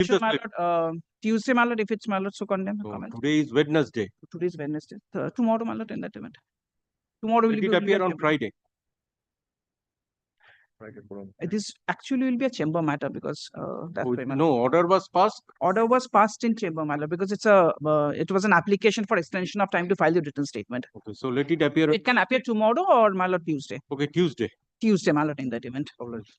Give the slip. Tuesday, my lord, if it's my lord, so condemn the No, comment. today is Wednesday. Today is Wednesday. Tomorrow, my lord, in that event. Tomorrow will Let be it appear on chamber. Friday. It is actually will be a chamber matter because that's why, my lord. No, order was passed. Order was passed in chamber, my lord, because it was an application for extension of time to file the written statement. Okay, so let it appear. It can appear tomorrow or, my lord, Tuesday. Okay, Tuesday. Tuesday, my lord, in that event.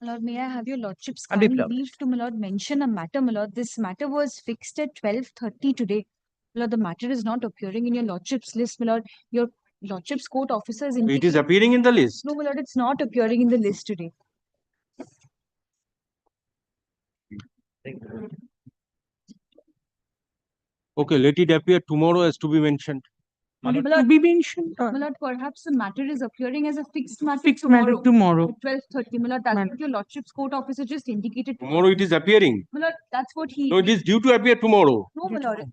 Lord, may I have your lordship's And kind Biplab. leave to, my lord, mention a matter, my lord. This matter was fixed at 12:30 today. My lord, the matter is not appearing in your lordship's list, my lord. Your lordship's court officer is It is indicating. appearing in the list. No, my lord, it's not appearing in the list today. Okay, let it appear tomorrow as to be mentioned. My To lord, be mentioned. my lord, perhaps the matter is appearing as a fixed matter Fixed matter tomorrow. at 12:30. My lord, that's Man. what your lordship's court officer just indicated. Tomorrow it is appearing. My lord, that's what he. No, it is due to appear tomorrow. No, my lord.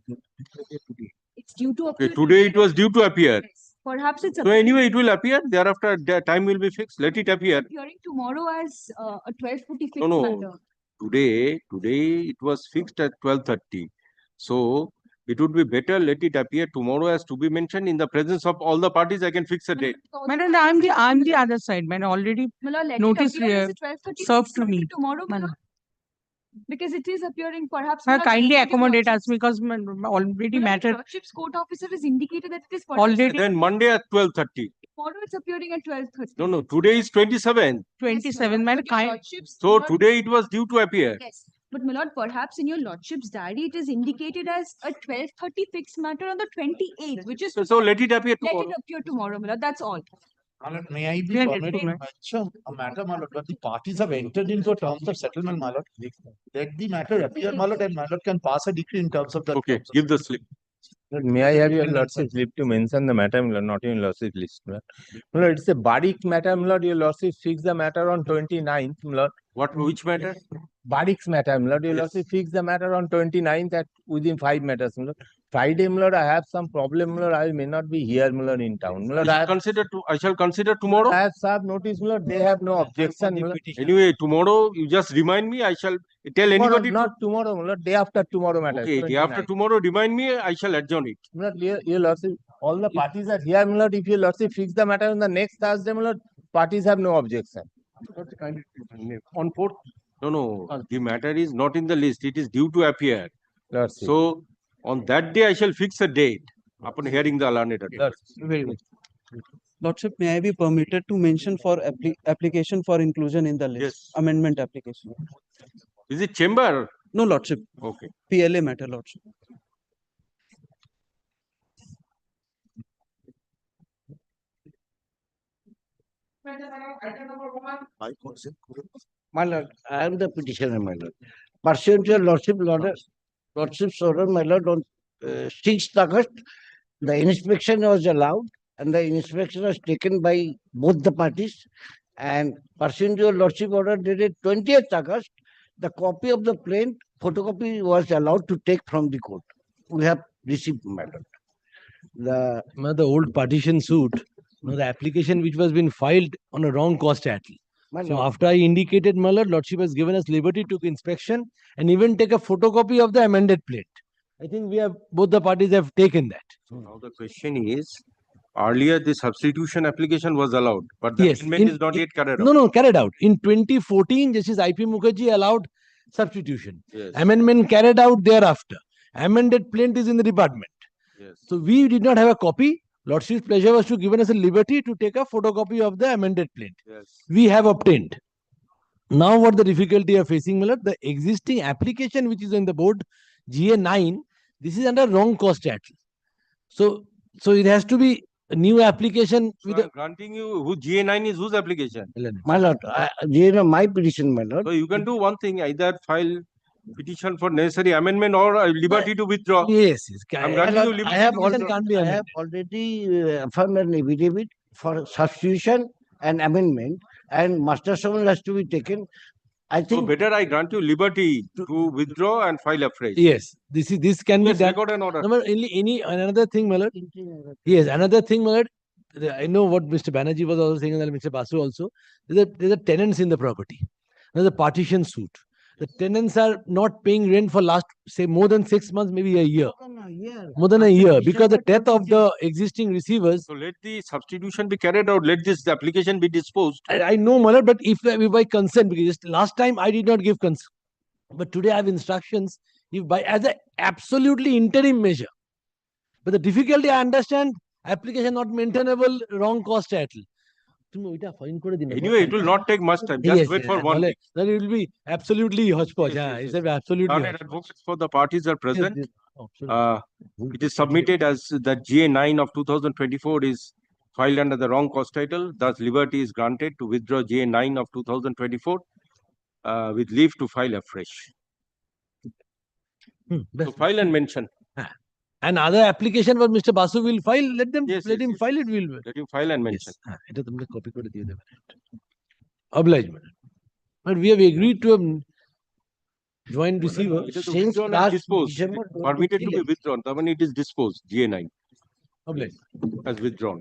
It's due to appear. Okay, today it was due to appear. Yes. Perhaps it's So anyway, it will appear. Thereafter, the time will be fixed. Let it appear. appearing tomorrow as a 12:40 fixed No. matter. Today it was fixed at 12:30. So it would be better let it appear tomorrow as to be mentioned in the presence of all the parties. I can fix a date. Madam, I'm the other side, man. Already My lord, let notice it appear as a 12:30 served fixed to matter me. tomorrow, my Man. lord. Because it is appearing perhaps. my Sir, lord, kindly your accommodate us lordship's- because already my lord, matter. Lordship's court officer has indicated that it is perhaps Already Then Monday at 12:30. tomorrow it's appearing at 12:30. No. Today is 27th. 27, man. So today it was due to appear. Yes, but my lord, perhaps in your lordship's diary it is indicated as a 12:30 fixed matter on the 28th, which is So let it appear let tomorrow. it appear tomorrow, my lord. That's all. My lord, may I be Yeah, permitted to gentlemen. mention a matter, my lord, but the parties have entered into terms of settlement, my lord. Let the matter appear, my lord, and my lord can pass a decree in terms of that. Okay, give the slip. May I have your lordship's leave to mention the matter, my lord, not in lordship's list. My lord, it's a Barik matter, my lord. Your lordship fix the matter on 29th, my lord. Which matter? Barik's matter, my lord. Your Yes. lordship fix the matter on 29th at within 5 matters, my lord. Friday, my lord, I have some problem, my lord. I may not be here, my lord, in town. My lord, I I shall consider tomorrow. have served notice, my lord. They have no objection, my lord. Anyway, tomorrow you just remind me. I shall tell Tomorrow, anybody. not tomorrow, my lord. Day after tomorrow matter. Okay, day after 29th. tomorrow, remind me. I shall adjourn it. My lord, your lordship, all the parties are here, my lord. If your lordship fix the matter on the next Thursday, my lord, parties have no objection. On 4th. No. The matter is not in the list. It is due to appear. Lordship. So on that day, I shall fix a date upon hearing the learned attorney. Very good. Lordship, may I be permitted to mention for application for inclusion in the list? Yes. Amendment application. Is it chamber? No, Lordship. Okay. PLA matter, Lordship. My lord, I am the petitioner, my lord. Pursuant to your lordship's order, my lord, on 6th August, the inspection was allowed and the inspection was taken by both the parties. And pursuant to your lordship order dated 20th August, the copy of the plaint photocopy was allowed to take from the court. We have received, my lord. The old partition suit, the application which was been filed on a wrong cost title. My So lord, after I indicated, my lord, lordship has given us liberty to inspection and even take a photocopy of the amended plate. I think we have both the parties have taken that. Now the question is, earlier the substitution application was allowed, but the Yes, amendment is not yet carried out. No, carried out. In 2014, Justice I.P. Mukherjee allowed substitution. Yes. Amendment carried out thereafter. Amended plate is in the department. Yes. So we did not have a copy. Lordship's pleasure was to given us a liberty to take a photocopy of the amended plate. Yes. We have obtained. Now what the difficulty of facing, my lord, the existing application which is on the board, GA9, this is under wrong cost title. So it has to be a new application So with I'm granting you who GA9 is whose application. my lord, my petition, my lord. So you can do one thing, either file petition for necessary amendment or liberty to withdraw. Yes. I'm My granting you lord, liberty I have to already, withdraw. can't be I amended. have already affirmed an affidavit for substitution and amendment, and master summons has to be taken. I So think better I grant you liberty to withdraw and file afresh. Yes, this can Yes, be done. record an order. No, another thing, my lord. Yes, another thing, my lord. I know what Mr. Banerjee was also saying, and Mr. Basu also. There's a tenants in the property. There's a partition suit. The tenants are not paying rent for last, say, more than 6 months, maybe a year. More than a year, because the death of the existing receivers. So let the substitution be carried out. Let this application be disposed. I know, my lord, but if by consent, because just last time I did not give consent, but today I have instructions, if by as a absolutely interim measure. But the difficulty I understand, application not maintainable, wrong cost title. Anyway, it will not take much time. Just wait for 1 week. Then it will be absolutely hodgepodge. Yes, It's absolutely Learned hodgepodge. advocates for the parties are present. Yes, absolutely. It is submitted as the GA9 of 2024 is filed under the wrong cost title. Thus, liberty is granted to withdraw GA9 of 2024 with leave to file afresh. So file and mention. And other application for Mr. Basu will file, let them, Yes, let yes, him yes. file it, will. Let him file and mention. Yes. এটা তোমরা copy করে দিয়ে দেবে। Obligement. But we have agreed to a joint receiver. It is Since withdrawn and last disposed. December Permitted to be 23. withdrawn. I mean, it is disposed. GA9 Obliged. as withdrawn.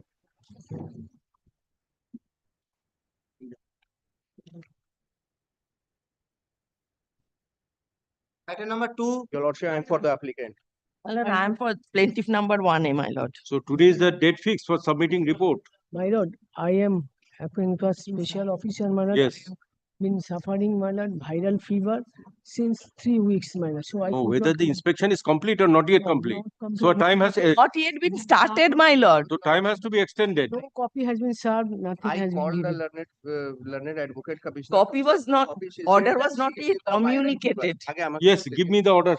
Item number 2, your lordship, I am for the applicant. My lord, I am for plaintiff number 1A, my lord. So today is the date fixed for submitting report. My lord, I am appointed as special officer, my lord. Yes. Been suffering, my lord, viral fever since 3 weeks, my lord. So I Oh, could whether not the come. inspection is complete or not yet No, complete. not So a complete. time has Not yet been started, my lord. so time has to be extended. No copy has been served, nothing I has been called the given. learned advocate commissioner. Copy was not, Copy, she order said was that not she yet is the viral communicated. fever. Again, Yes, give me the order.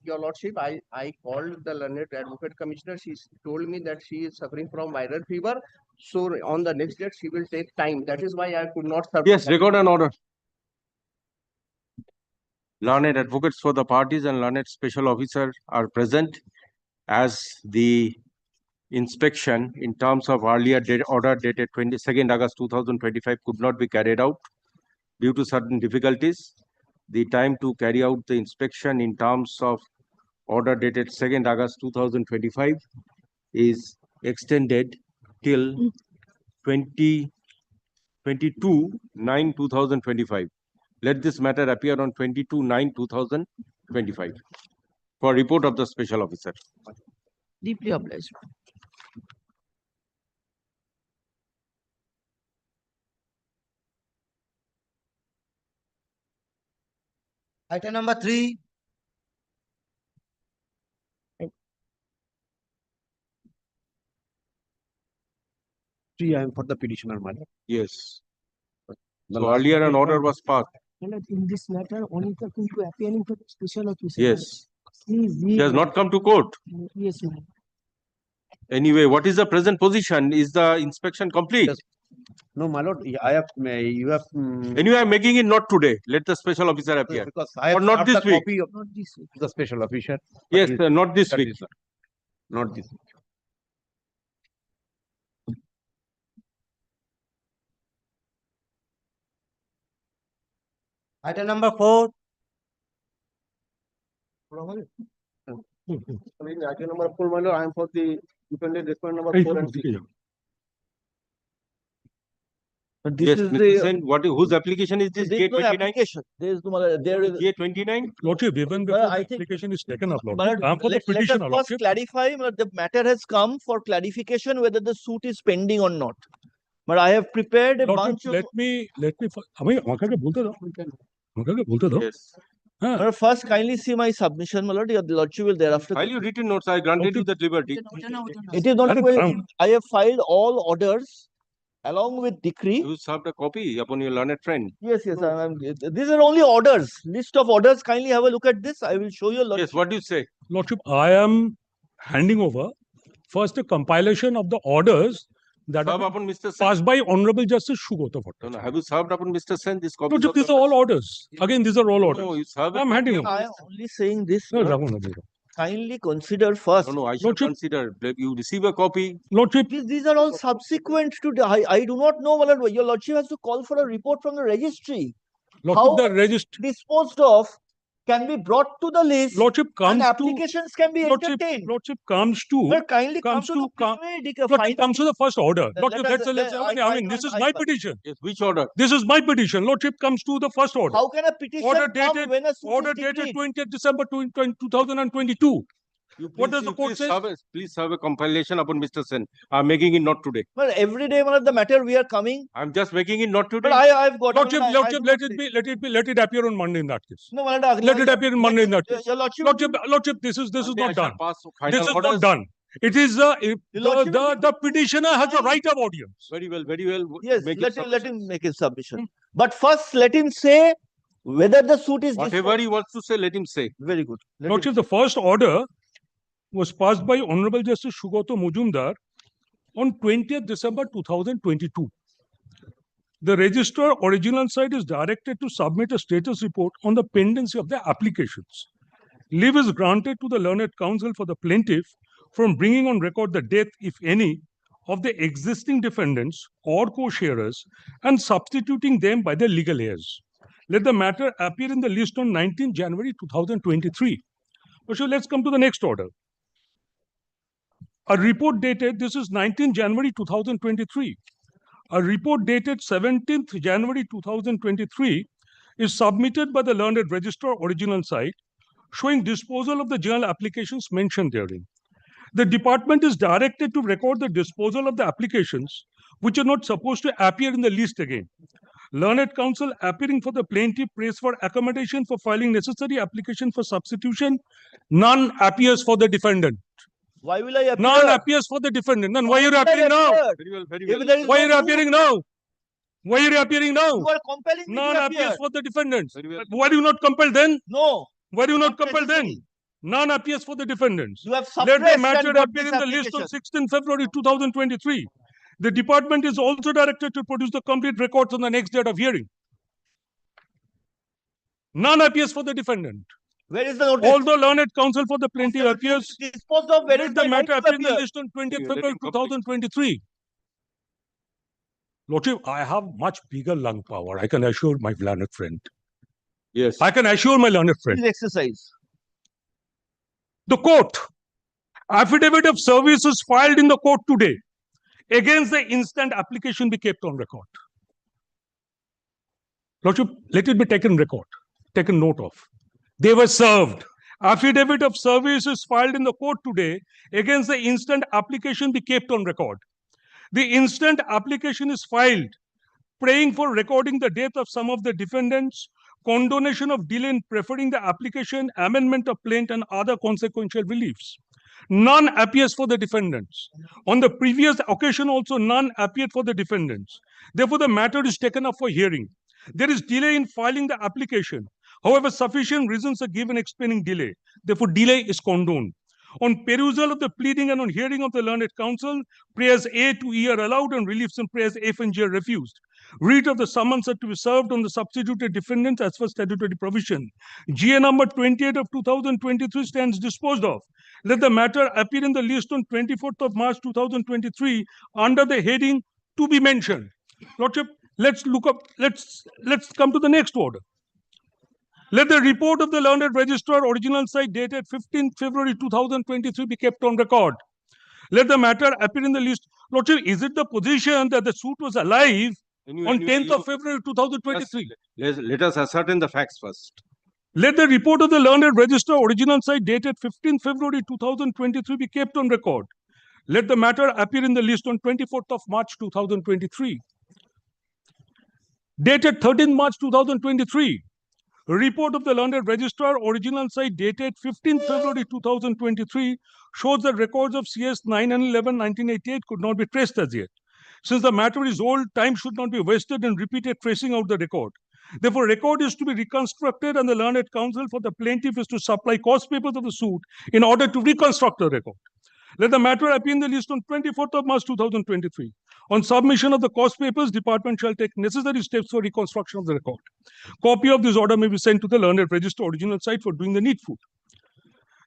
Your lordship, I called the learned advocate commissioner. She told me that she is suffering from viral fever. So on the next date, she will take time. That is why I could not serve. Yes, record an order. Learned advocates for the parties and learned special officer are present as the inspection in terms of earlier date order dated 22nd August 2025 could not be carried out due to certain difficulties. The time to carry out the inspection in terms of order dated 2nd August 2025 is extended till 22/9/2025. Let this matter appear on 22/9/2025 for report of the special officer. Deeply obliged. Item number 3, I am for the petitioner, madam. Yes. So earlier an order was passed. My lord, in this matter, only the to appearing for the special officer. Yes. Please, He has not come to court. Yes, ma'am. Anyway, what is the present position? Is the inspection complete? Yes. No, my lord, I have, you have. Anyway, I'm making it not today. Let the special officer appear. Because I have Or not served the this week. copy of Not this week. the special officer. Yes, not this That week. is, not this. Item number 4. Item number 4, my lord, I am for the dependent respondent number 4 and 6. But this Yes, is Mr. the, Sen, whose application is this? there is no J29? application. There is no, there is. J29? Lordship, even But before I the think- application is taken up, But Lordship, I am for the let us petitioner, first Lordship. clarify, but the matter has come for clarification whether the suit is pending or not. But I have prepared a bunch Lordship, of. let me, আমি আমাকে বলতে দাও আমাকে বলতে দাও Yes. হ্যাঁ But first, kindly see my submission, my lord. Your lordship will thereafter. File your written notes. I granted you that liberty. It is not. That is well, wrong. I have filed all orders along with decree. You served a copy upon your learned friend. Yes, these are only orders. List of orders. Kindly have a look at this. I will show you. Yes, what do you say? Lordship, I am handing over first a compilation of the orders that Serve are upon Mr. Sen. passed by Honorable Justice Shugota No, no. Bhattacharya. Have you served upon Mr. Sen this copy? Lordship, these are all orders. Again, these are all orders. No, you serve. I am handing over. I am only saying this. No, my lord. রাখো না, দিয়ে দাও। Kindly consider first. No, no. I should Lordship- consider. You receive a copy. Lordship, These are all subsequent to the, I do not know, my lord. Your lordship has to call for a report from the registry. Lordship, How- the registry, Disposed of can be brought to the list Lordship and comes to, applications can be entertained. Lordship comes to, Sir, kindly come comes to to, the come, periodic, Lordship comes to the first order. Let Lordship, us- let's, I mean, this is my petition. Yes, which order? This is my petition. Lordship comes to the first order. How can a petition Order come dated, when a suit order is dated decreed? 20th December 2022. What does the court say? Please serve a compilation upon Mr. Sen. I'm making it not today. Well, every day, one of the matter we are coming. I'm just making it not today. But I've got. Lordship, I Lordship, do let not it be, let it appear on Monday in that case. No, Let it appear on Monday in that case. Your Lordship, Lordship, this is Monday I not shall done. pass This final is orders. not done. It is Lordship, the petitioner has a right of audience. Very well, very well. yes, Make let it him make his submission. But first, let him say whether the suit is whatever he wants to say, let him say. very good. Let him Lordship, the first order was passed by Honorable Justice Sugato Mujumdar on 20th December 2022. The registrar original side is directed to submit a status report on the pendency of the applications. Leave is granted to the learned counsel for the plaintiff from bringing on record the death, if any, of the existing defendants or co-sharers and substituting them by their legal heirs. Let the matter appear in the list on 19 January 2023. So let's come to the next order. A report dated, this is 19 January 2023. A report dated 17th January 2023 is submitted by the learned registrar original site showing disposal of the journal applications mentioned therein. The department is directed to record the disposal of the applications which are not supposed to appear in the list again. Learned counsel appearing for the plaintiff prays for accommodation for filing necessary application for substitution. None appears for the defendant. Why will I appear? None appears for the defendant. Then why are you appearing now? Very well, very well. If there is Why no are you proof, appearing now? Why are you appearing now? you are compelling me None to appears appear. for the defendants. Very well. Why do you not compel then? No, Why do you not not compel then? necessary. None appears for the defendants. You have Let suppressed the matter and got appear this in the list on application. 16 February 2023. The department is also directed to produce the complete records on the next date of hearing. None appears for the defendant. Where is the notice? Although learned counsel for the plaintiff appears, Disposed of, where is let the my right matter to appear in the appear? list on 20th Let him February complete. 2023. Lordship, I have much bigger lung power. I can assure my learned friend. Yes. I can assure my learned friend. Please exercise. The court. Affidavit of service is filed in the court today. Against the instant application be kept on record. Lordship, let it be taken record, taken note of. They were served. Affidavit of service is filed in the court today. Against the instant application be kept on record. The instant application is filed, praying for recording the death of some of the defendants, condonation of delay in preferring the application, amendment of plaint, and other consequential reliefs. None appears for the defendants. On the previous occasion also, none appeared for the defendants. Therefore, the matter is taken up for hearing. There is delay in filing the application. However, sufficient reasons are given explaining delay. Therefore, delay is condoned. On perusal of the pleading and on hearing of the learned counsel, prayers A to E are allowed and reliefs and prayers F and G are refused. Read of the summons are to be served on the substituted defendants as per statutory provision. GA number 28 of 2023 stands disposed of. Let the matter appear in the list on 24th of March 2023 under the heading to be mentioned. Lordship, let's come to the next order. Let the report of the learned registrar original site dated 15th February 2023 be kept on record. Let the matter appear in the list. Lordship, is it the position that the suit was alive on 10th of February 2023? Let us ascertain the facts first. Let the report of the learned registrar original site dated 15th February 2023 be kept on record. Let the matter appear in the list on 24th of March 2023. Dated 13th March 2023. Report of the learned registrar original site dated 15th February 2023 shows that records of CS 9 and 11 1988 could not be traced as yet. Since the matter is old, time should not be wasted in repeated tracing out the record. Therefore, record is to be reconstructed and the learned counsel for the plaintiff is to supply cost papers of the suit in order to reconstruct the record. Let the matter appear in the list on 24th of March 2023. On submission of the cost papers, department shall take necessary steps for reconstruction of the record. Copy of this order may be sent to the learned registrar original site for doing the needful.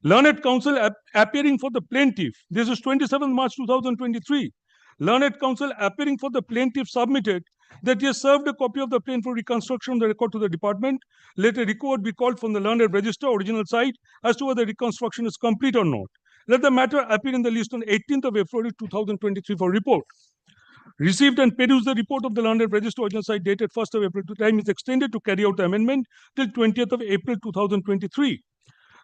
Learned counsel appearing for the plaintiff. This is 27th March 2023. learned counsel appearing for the plaintiff submitted that he has served a copy of the plan for reconstruction of the record to the department. Let a record be called from the learned register original site as to whether reconstruction is complete or not. Let the matter appear in the list on 18th of April 2023 for report. Received and perused the report of the learned register original site dated 1st of April. Time is extended to carry out the amendment till 20th of April 2023.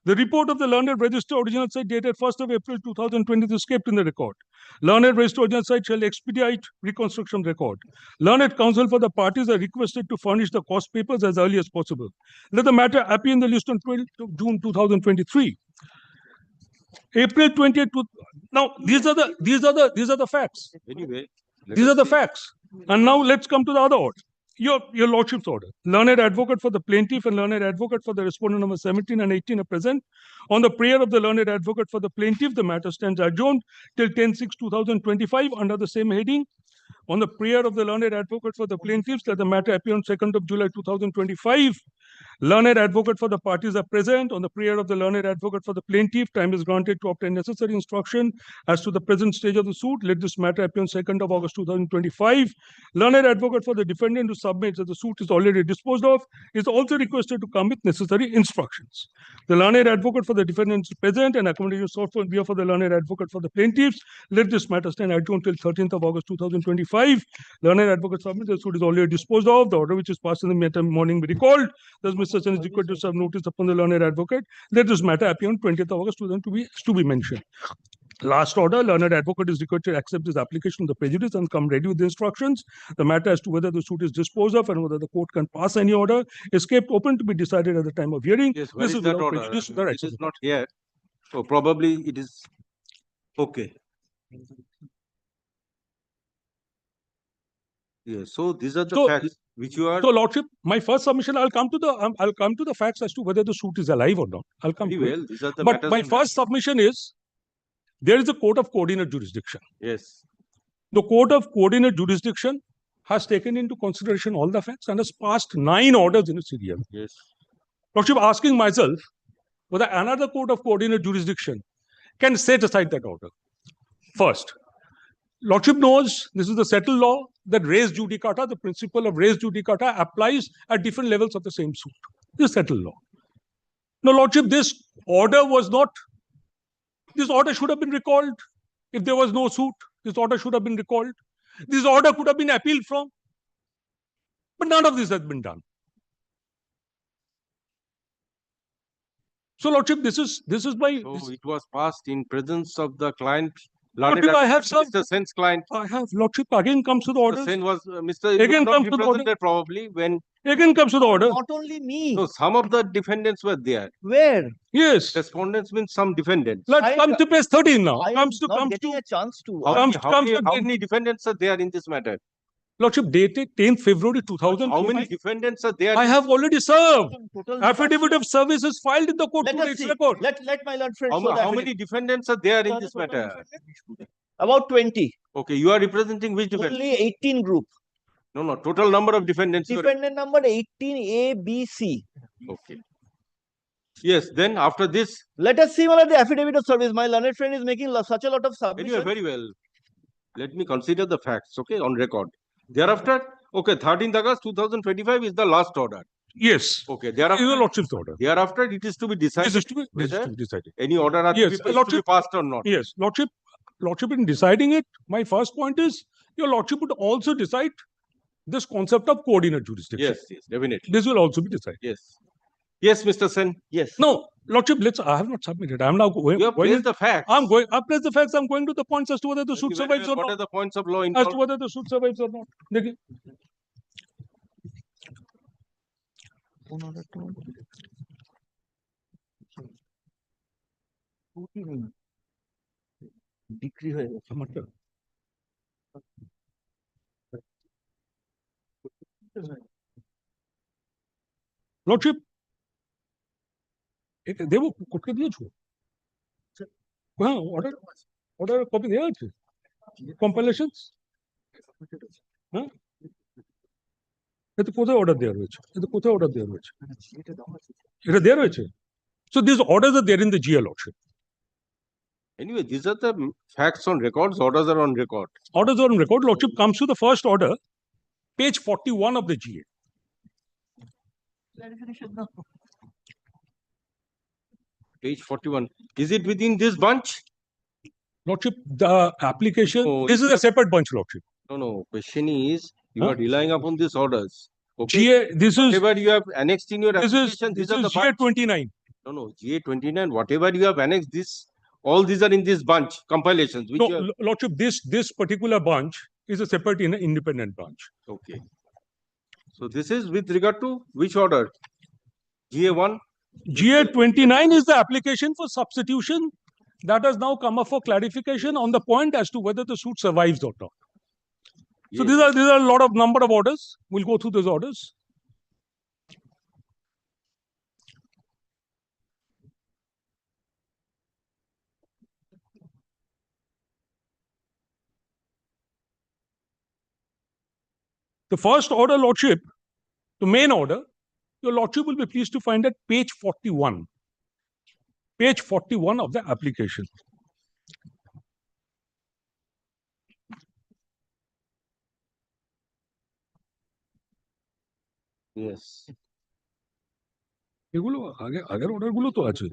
The report of the learned register original site dated 1st of April 2020 is kept in the record. Learned register original site shall expedite reconstruction record. Learned counsel for the parties are requested to furnish the cost papers as early as possible. Let the matter appear in the list on 12th of June 2023. April 20th. Now these are the facts. Anyway, These are the facts. And now let's come to the other order. Your lordship's order. Learned advocate for the plaintiff and learned advocate for the respondent number 17 and 18 are present. On the prayer of the learned advocate for the plaintiff, the matter stands adjourned till 10/6/2025 under the same heading. On the prayer of the learned advocate for the plaintiffs, let the matter appear on 2nd of July 2025. Learned advocate for the parties are present. On the prayer of the learned advocate for the plaintiff, time is granted to obtain necessary instruction as to the present stage of the suit. Let this matter appear on 2nd of August 2025. Learned advocate for the defendant who submits that the suit is already disposed of is also requested to come with necessary instructions. The learned advocate for the defendant is present and accommodation sought on behalf of the learned advocate for the plaintiffs. Let this matter stand adjourned till 13th of August 2025. Learned advocate submits the suit is already disposed of. The order which is passed in the matter morning be recalled. Thus, Mr. Sen is required to serve notice upon the learned advocate. Let this matter appear on 20th of August to be mentioned. Last order, learned advocate is required to accept this application of the prejudice and come ready with the instructions. The matter as to whether the suit is disposed of and whether the court can pass any order is kept open to be decided at the time of hearing. Yes, where This is that without order? prejudice to the It rights of is the not here. So probably it is okay. Yes, so these are the So- facts which you are So, Lordship, my first submission, I'll come to the facts as to whether the suit is alive or not. I'll come very to it. well. These are the But matters. my first submission is there is a court of coordinate jurisdiction. Yes. The court of coordinate jurisdiction has taken into consideration all the facts and has passed 9 orders in a serial. Yes. Lordship, asking myself whether another court of coordinate jurisdiction can set aside that order. First, Lordship knows this is the settled law that res judicata, the principle of res judicata applies at different levels of the same suit. This is settled law. Now, Lordship, this order should have been recalled. If there was no suit, this order should have been recalled. This order could have been appealed from. But none of this has been done. So, Lordship, this is my. So it was passed in presence of the client. Lordship, I have some. Mr. Sen's client. I have. Lordship, again comes to the order. Mr. Sen was Mr. Again not comes to the order. represented probably when. Again comes to the order. Not only me. No, some of the defendants were there. Where? Yes. Respondents means some defendants. Let's come to page 13 now. I am not getting a chance to. How comes to- many defendants are there in this matter? Lordship, dated 10th February 2000. How many defendants are there? I have already served. Total Affidavit of service is filed in the court. Let Today, us it's see. record. Let my learned friend How, show the how affidavit. many defendants are there in this matter? About 20. Okay, you are representing which defendant? Only 18 group. No, total number of defendants. you are- Defendant number 18A, B, C. Okay. Yes, then after this, Let us see the affidavit of service. My learned friend is making such a lot of anyway, submissions. very well. Let me consider the facts, okay, on record. Thereafter, okay, 13th August 2025 is the last order. Yes. Okay, This is thereafter, the Lordship's order. thereafter it is to be This decided is to be decided. any order has Yes, to be Lordship- passed or not. Yes, Lordship, in deciding it, my first point is your Lordship would also decide this concept of coordinate jurisdiction. Yes, definitely. This will also be decided. Yes. Yes, Mr. Sen. Yes. No, Lordship, I have not submitted. I am now going. You have placed the facts. I placed the facts. I'm going to the points as to whether the suit Very survives well. or What are not. the points of law As involved? to whether the suit survives or not. देखिए. বিক্রি হয়ে গেছে। আমারটা? Lordship, দেবো কোর্টকে দিয়েছো? হ্যাঁ, order copy দেওয়া আছে? Compilations? হ্যাঁ? এতে কোথায় order দেওয়া রয়েছে? এটা দেওয়া রয়েছে? So these orders are there in the GL Lordship. Anyway, these are the facts on records, orders are on record. Orders are on record. Lordship comes to the first order, page 41 of the GA. Page 41. Is it within this bunch? Lordship, the application, No, this is a separate bunch, Lordship. No. Question is, you Huh? are relying upon these orders. Okay. GA, this is, Whatever you have annexed in your this application, is, these this are the is GA bunch. 29. No, GA 29. Whatever you have annexed, this, all these are in this bunch, compilations. Which No, you have, Lordship, this particular bunch is a separate independent bunch. okay. So this is with regard to which order? GA 1? GA 29 is the application for substitution that has now come up for clarification on the point as to whether the suit survives or not. So Yes. these are a lot of number of orders. We'll go through those orders. The first order, Lordship, the main order, your Lordship will be pleased to find at page 41. Page 41 of the application. Yes. এগুলো আগের অর্ডারগুলো তো আছে।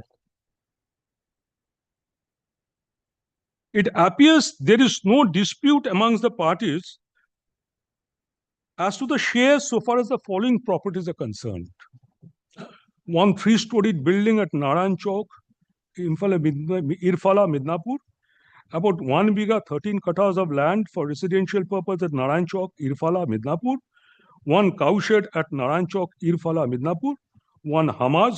It appears there is no dispute amongst the parties as to the shares so far as the following properties are concerned. One 3-storied building at Naran Chowk, Irfala, Midnapur. About 1 biga 13 kathas of land for residential purpose at Naran Chowk, Irfala, Midnapur. One cowshed at Naran Chowk, Irfala, Midnapur. One Hamas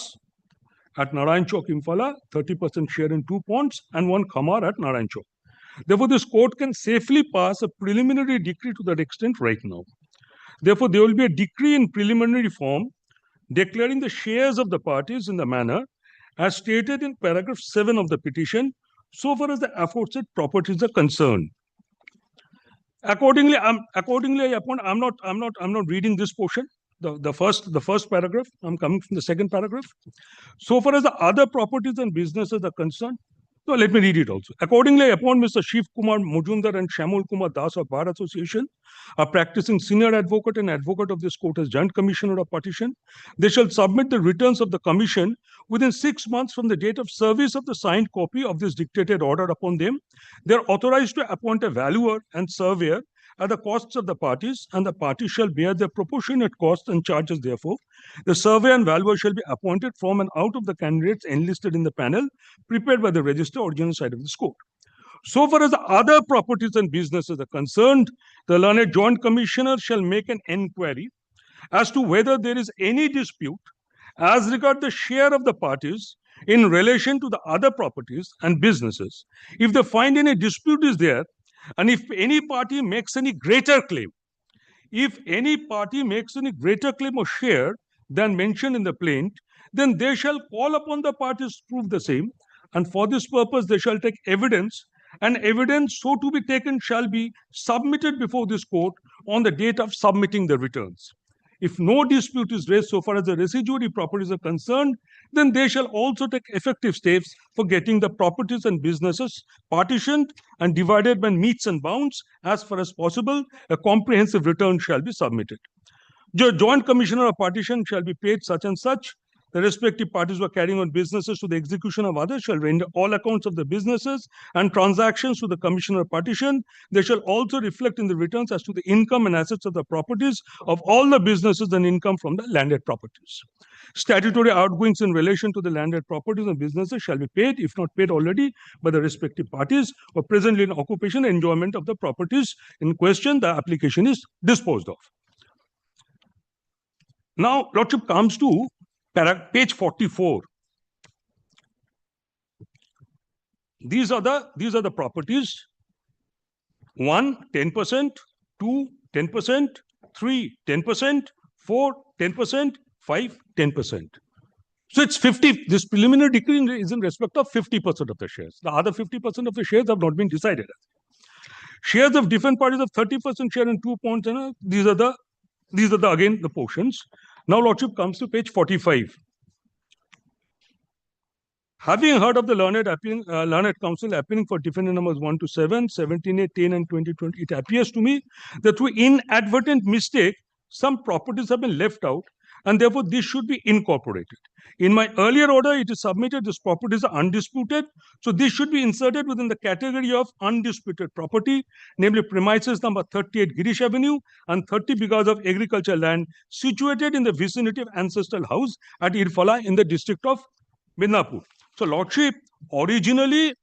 at Naran Chowk, Imphal, 30% share in 2 ponds, and one Khamar at Naran Chowk. Therefore, this court can safely pass a preliminary decree to that extent right now. Therefore, there will be a decree in preliminary form declaring the shares of the parties in the manner as stated in paragraph 7 of the petition, so far as the aforesaid properties are concerned. Accordingly, I'm not reading this portion. The first paragraph. I'm coming from the second paragraph. So far as the other properties and businesses are concerned, so let me read it also. Accordingly, upon Mr. Shiv Kumar Mujumdar and Shamul Kumar Das of Bar Association, a practicing senior advocate and advocate of this court as Joint Commissioner of Partition, they shall submit the returns of the commission within 6 months from the date of service of the signed copy of this dictated order upon them. They are authorized to appoint a valuer and surveyor at the costs of the parties, and the parties shall bear their proportionate costs and charges therefore. The surveyor and valuer shall be appointed from and out of the candidates enlisted in the panel prepared by the register or general side of this court. So far as the other properties and businesses are concerned, the learned Joint Commissioner shall make an enquiry as to whether there is any dispute as regard the share of the parties in relation to the other properties and businesses. If they find any dispute is there, and if any party makes any greater claim, or share than mentioned in the plaint, then they shall call upon the parties to prove the same, and for this purpose they shall take evidence, and evidence so to be taken shall be submitted before this court on the date of submitting the returns. If no dispute is raised so far as the residuary properties are concerned, then they shall also take effective steps for getting the properties and businesses partitioned and divided by metes and bounds. As far as possible, a comprehensive return shall be submitted. The Joint Commissioner of Partition shall be paid such and such. The respective parties who are carrying on businesses to the execution of others shall render all accounts of the businesses and transactions to the Commissioner of Partition. They shall also reflect in the returns as to the income and assets of the properties of all the businesses and income from the landed properties. Statutory outgoings in relation to the landed properties and businesses shall be paid, if not paid already, by the respective parties or presently in occupation and enjoyment of the properties in question. The application is disposed of. Now, Lordship comes to page 44. These are the properties. 1, 10%, 2, 10%, 3, 10%, 4, 10%, 5, 10%. So it's 50. This preliminary decree is in respect of 50% of the shares. The other 50% of the shares have not been decided. Shares of different parties of 30% share in 2 points. These are the again the portions. Now, Lordship comes to page 45. Having heard of the learned counsel appealing for defendant numbers 1 to 7, 17A, 10, and 20, it appears to me that through inadvertent mistake, some properties have been left out, and therefore this should be incorporated. In my earlier order, it is submitted these properties are undisputed, so this should be inserted within the category of undisputed property, namely premises number 38 Girish Avenue and 30 bighas of agricultural land situated in the vicinity of ancestral house at Irfala in the district of Midnapur. So, Lordship, originally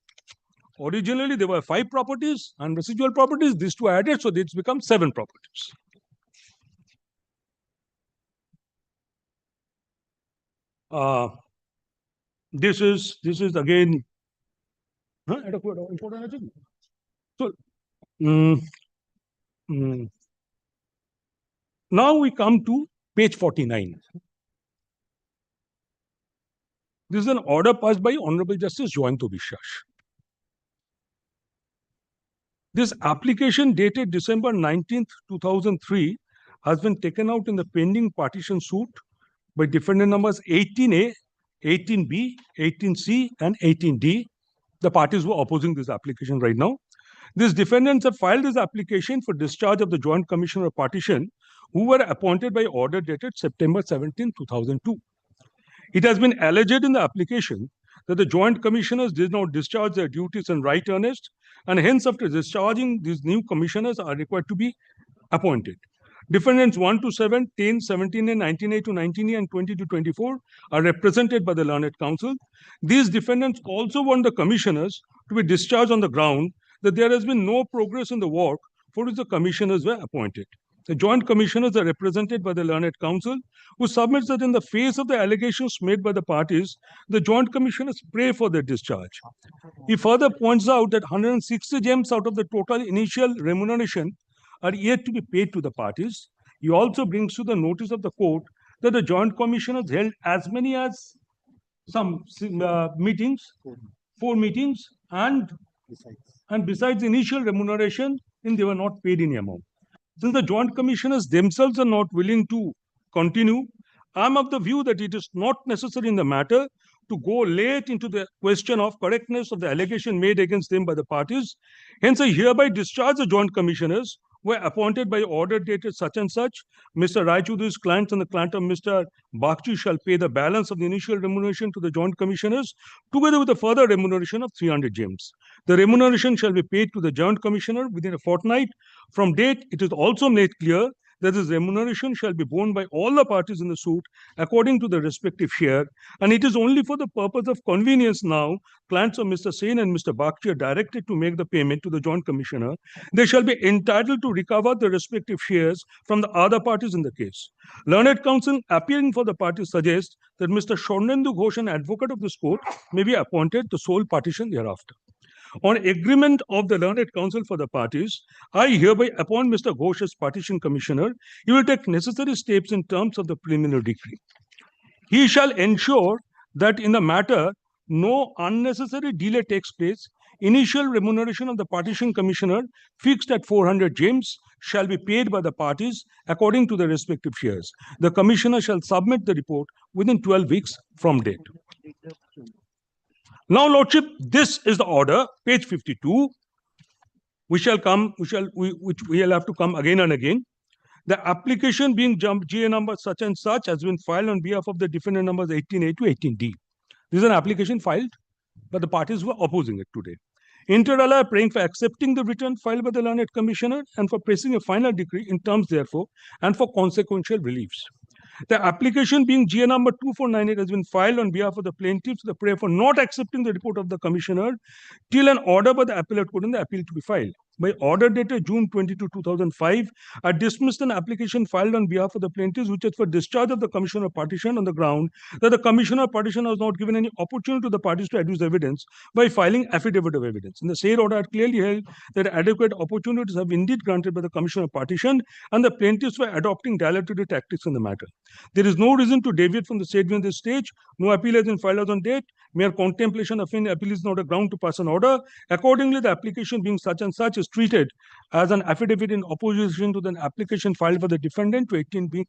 there were 5 properties and residual properties. These 2 added, so it's become 7 properties. This is again. So, now we come to page 49. This is an order passed by Honorable Justice Joyanto Biswas. This application dated December 19th, 2003 has been taken out in the pending partition suit by defendant numbers 18A, 18B, 18C, and 18D. The parties who are opposing this application right now. These defendants have filed this application for discharge of the Joint Commissioner of Partition, who were appointed by order dated September 17, 2002. It has been alleged in the application that the Joint Commissioners did not discharge their duties in right earnest, and hence after discharging, these new commissioners are required to be appointed. Defendants 1 to 7, 10, 17, and 19A to 19E, and 20 to 24 are represented by the learned counsel. These defendants also want the commissioners to be discharged on the ground that there has been no progress in the work for which the commissioners were appointed. The joint commissioners are represented by the learned counsel, who submits that in the face of the allegations made by the parties, the joint commissioners pray for their discharge. He further points out that 160 gems out of the total initial remuneration are yet to be paid to the parties. He also brings to the notice of the court that the joint commissioners held as many as some meetings, 4 meetings, and besides initial remuneration, they were not paid any amount. Since the joint commissioners themselves are not willing to continue, I am of the view that it is not necessary in the matter to go late into the question of correctness of the allegation made against them by the parties. Hence, I hereby discharge the joint commissioners were appointed by order dated such and such. Mr. Raichudhu's clients and the client of Mr. Bakchi shall pay the balance of the initial remuneration to the joint commissioners, together with a further remuneration of 300 gems. The remuneration shall be paid to the joint commissioner within a fortnight from date. It is also made clear that this remuneration shall be borne by all the parties in the suit according to the respective share, and it is only for the purpose of convenience now clients of Mr. Sen and Mr. Bakchi are directed to make the payment to the joint commissioner. They shall be entitled to recover the respective shares from the other parties in the case. Learned counsel appearing for the parties suggests that Mr. Swarnendu Ghosh, an advocate of this court, may be appointed the sole partition thereafter. On agreement of the learned counsel for the parties, I hereby appoint Mr. Ghosh as partition commissioner. He will take necessary steps in terms of the preliminary decree. He shall ensure that in the matter, no unnecessary delay takes place. Initial remuneration of the partition commissioner, fixed at 400 gems, shall be paid by the parties according to the respective shares. The commissioner shall submit the report within 12 weeks from date. Now, Lordship, this is the order, page 52. We shall have to come again and again. The application being GA number such and such has been filed on behalf of the defendant numbers 18A to 18D. This is an application filed, but the parties were opposing it today. Inter alia praying for accepting the return filed by the learned commissioner and for placing a final decree in terms therefore and for consequential reliefs. The application being GA number 2498 has been filed on behalf of the plaintiffs. The prayer for not accepting the report of the commissioner till an order by the appellate court and the appeal to be filed. By order dated June 22, 2005, I dismissed an application filed on behalf of the plaintiffs, which is for discharge of the commissioner of partition on the ground that the commissioner of partition was not given any opportunity to the parties to adduce evidence by filing affidavit of evidence. In the said order, I clearly held that adequate opportunities have indeed granted by the commissioner of partition, and the plaintiffs were adopting dilatory tactics in the matter. There is no reason to deviate from the said view in this stage. No appeal has been filed on date. Mere contemplation of any appeal is not a ground to pass an order. Accordingly, the application being such and such is treated as an affidavit in opposition to the application filed by the defendant to 18B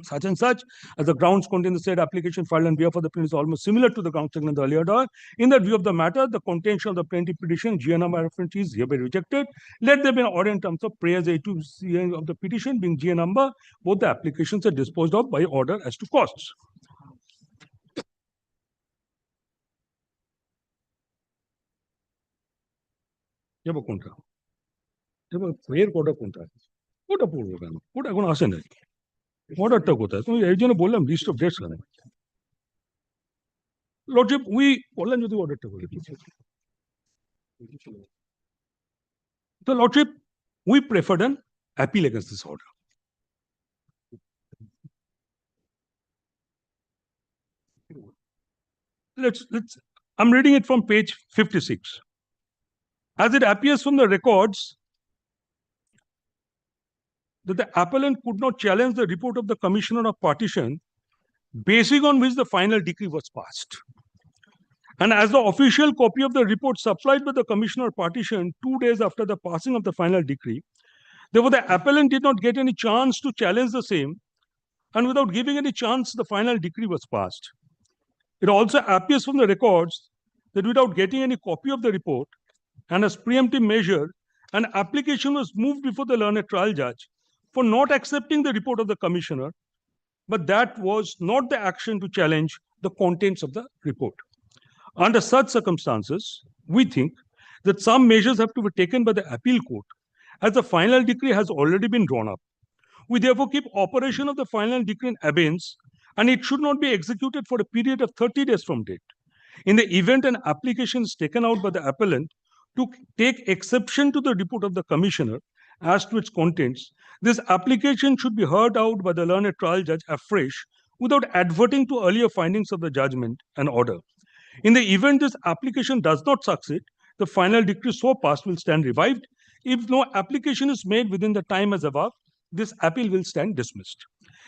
such and such, as the grounds contained in the said application filed on behalf of the plaintiff is almost similar to the grounds taken in the earlier order. In the view of the matter, the contention of the plaintiff petition, GN number reference is hereby rejected. Let there be an order in terms of prayers A2 of the petition being GN number. Both the applications are disposed of by order as to costs. এবার কোনটা এবার এর কোটা কোনটা কোটা পড়বো কেন কোটা এখন আসে নাই অর্ডারটা কোথায় তুমি এই জন্য বললাম লিস্ট অফ ডেটস কেন লর্ডশিপ উই বললেন যদি অর্ডারটা বলে তো lordship we preferred an appeal against this order let's I'm reading it from page 56. As it appears from the records that the appellant could not challenge the report of the Commissioner of Partition, basing on which the final decree was passed. And as the official copy of the report supplied by the Commissioner of Partition 2 days after the passing of the final decree, therefore the appellant did not get any chance to challenge the same, and without giving any chance, the final decree was passed. It also appears from the records that without getting any copy of the report, and as preemptive measure, an application was moved before the learned trial judge for not accepting the report of the commissioner, but that was not the action to challenge the contents of the report. Under such circumstances, we think that some measures have to be taken by the appeal court, as the final decree has already been drawn up. We therefore keep operation of the final decree in abeyance, and it should not be executed for a period of 30 days from date. In the event an application is taken out by the appellant to take exception to the report of the commissioner as to its contents, this application should be heard out by the learned trial judge afresh without adverting to earlier findings of the judgment and order. In the event this application does not succeed, the final decree so passed will stand revived. If no application is made within the time as above, this appeal will stand dismissed.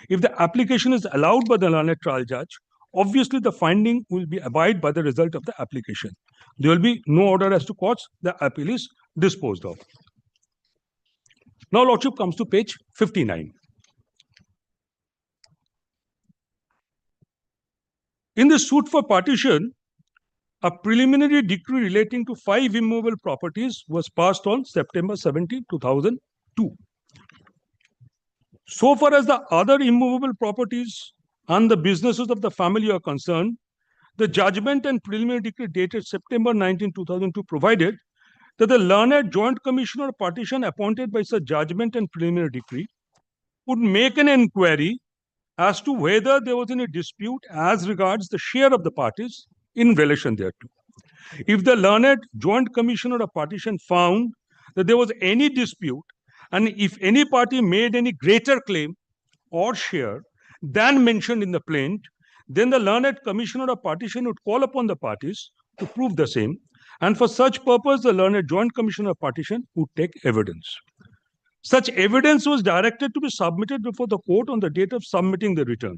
If the application is allowed by the learned trial judge, obviously the finding will be abide by the result of the application. There will be no order as to costs. The appeal is disposed of. Now, Lordship comes to page 59. In the suit for partition, a preliminary decree relating to 5 immovable properties was passed on September 17, 2002. So far as the other immovable properties and the businesses of the family are concerned, the judgment and preliminary decree dated September 19, 2002 provided that the learned Joint Commissioner of Partition appointed by such judgment and preliminary decree would make an inquiry as to whether there was any dispute as regards the share of the parties in relation thereto. If the learned Joint Commissioner of Partition found that there was any dispute, and if any party made any greater claim or share than mentioned in the plaint, then the learned Commissioner of Partition would call upon the parties to prove the same, and for such purpose, the learned Joint Commissioner of Partition would take evidence. Such evidence was directed to be submitted before the court on the date of submitting the return.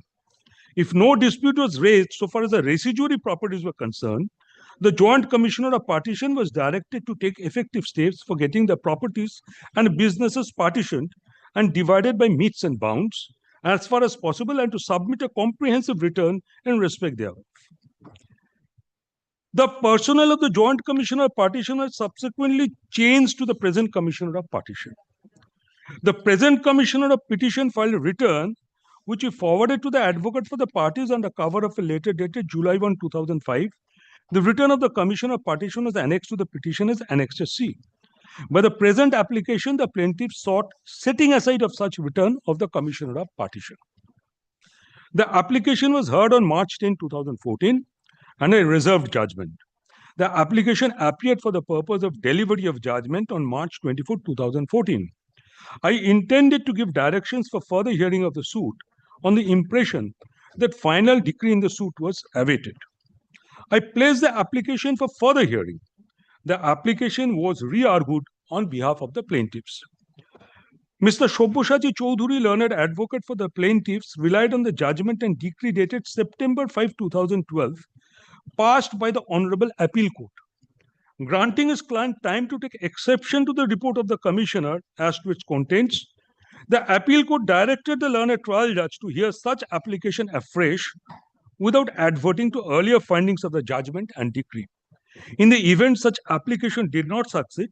If no dispute was raised so far as the residuary properties were concerned, the Joint Commissioner of Partition was directed to take effective steps for getting the properties and businesses partitioned and divided by metes and bounds as far as possible, and to submit a comprehensive return in respect thereof. The personnel of the Joint Commissioner of Partition was subsequently changed to the present Commissioner of Partition. The present Commissioner of Petition filed a return which he forwarded to the advocate for the parties under cover of a letter dated July 1, 2005. The return of the Commissioner of Partition was annexed to the petition as Annexure C. By the present application, the plaintiff sought setting aside of such return of the Commissioner of Partition. The application was heard on March 10, 2014, and a reserved judgment. The application appeared for the purpose of delivery of judgment on March 24, 2014. I intended to give directions for further hearing of the suit on the impression that final decree in the suit was awaited. I placed the application for further hearing. The application was re-argued on behalf of the plaintiffs. Mr. Shobboshachi Choudhury, learned advocate for the plaintiffs, relied on the judgment and decree dated September 5, 2012, passed by the Honorable Appeal Court, granting his client time to take exception to the report of the Commissioner as to its contents. The appeal court directed the learned trial judge to hear such application afresh without adverting to earlier findings of the judgment and decree. In the event such application did not succeed,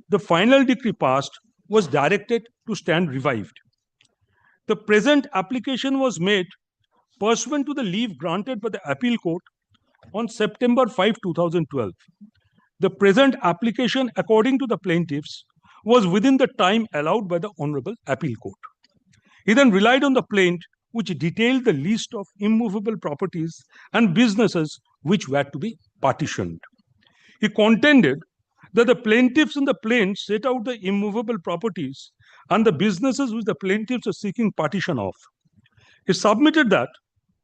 the final decree passed was directed to stand revived. The present application was made pursuant to the leave granted by the appeal court on September 5, 2012. The present application, according to the plaintiffs, was within the time allowed by the Honorable Appeal Court. He then relied on the plaint, which detailed the list of immovable properties and businesses which were to be partitioned. He contended that the plaintiffs in the plaint set out the immovable properties and the businesses which the plaintiffs are seeking partition of. He submitted that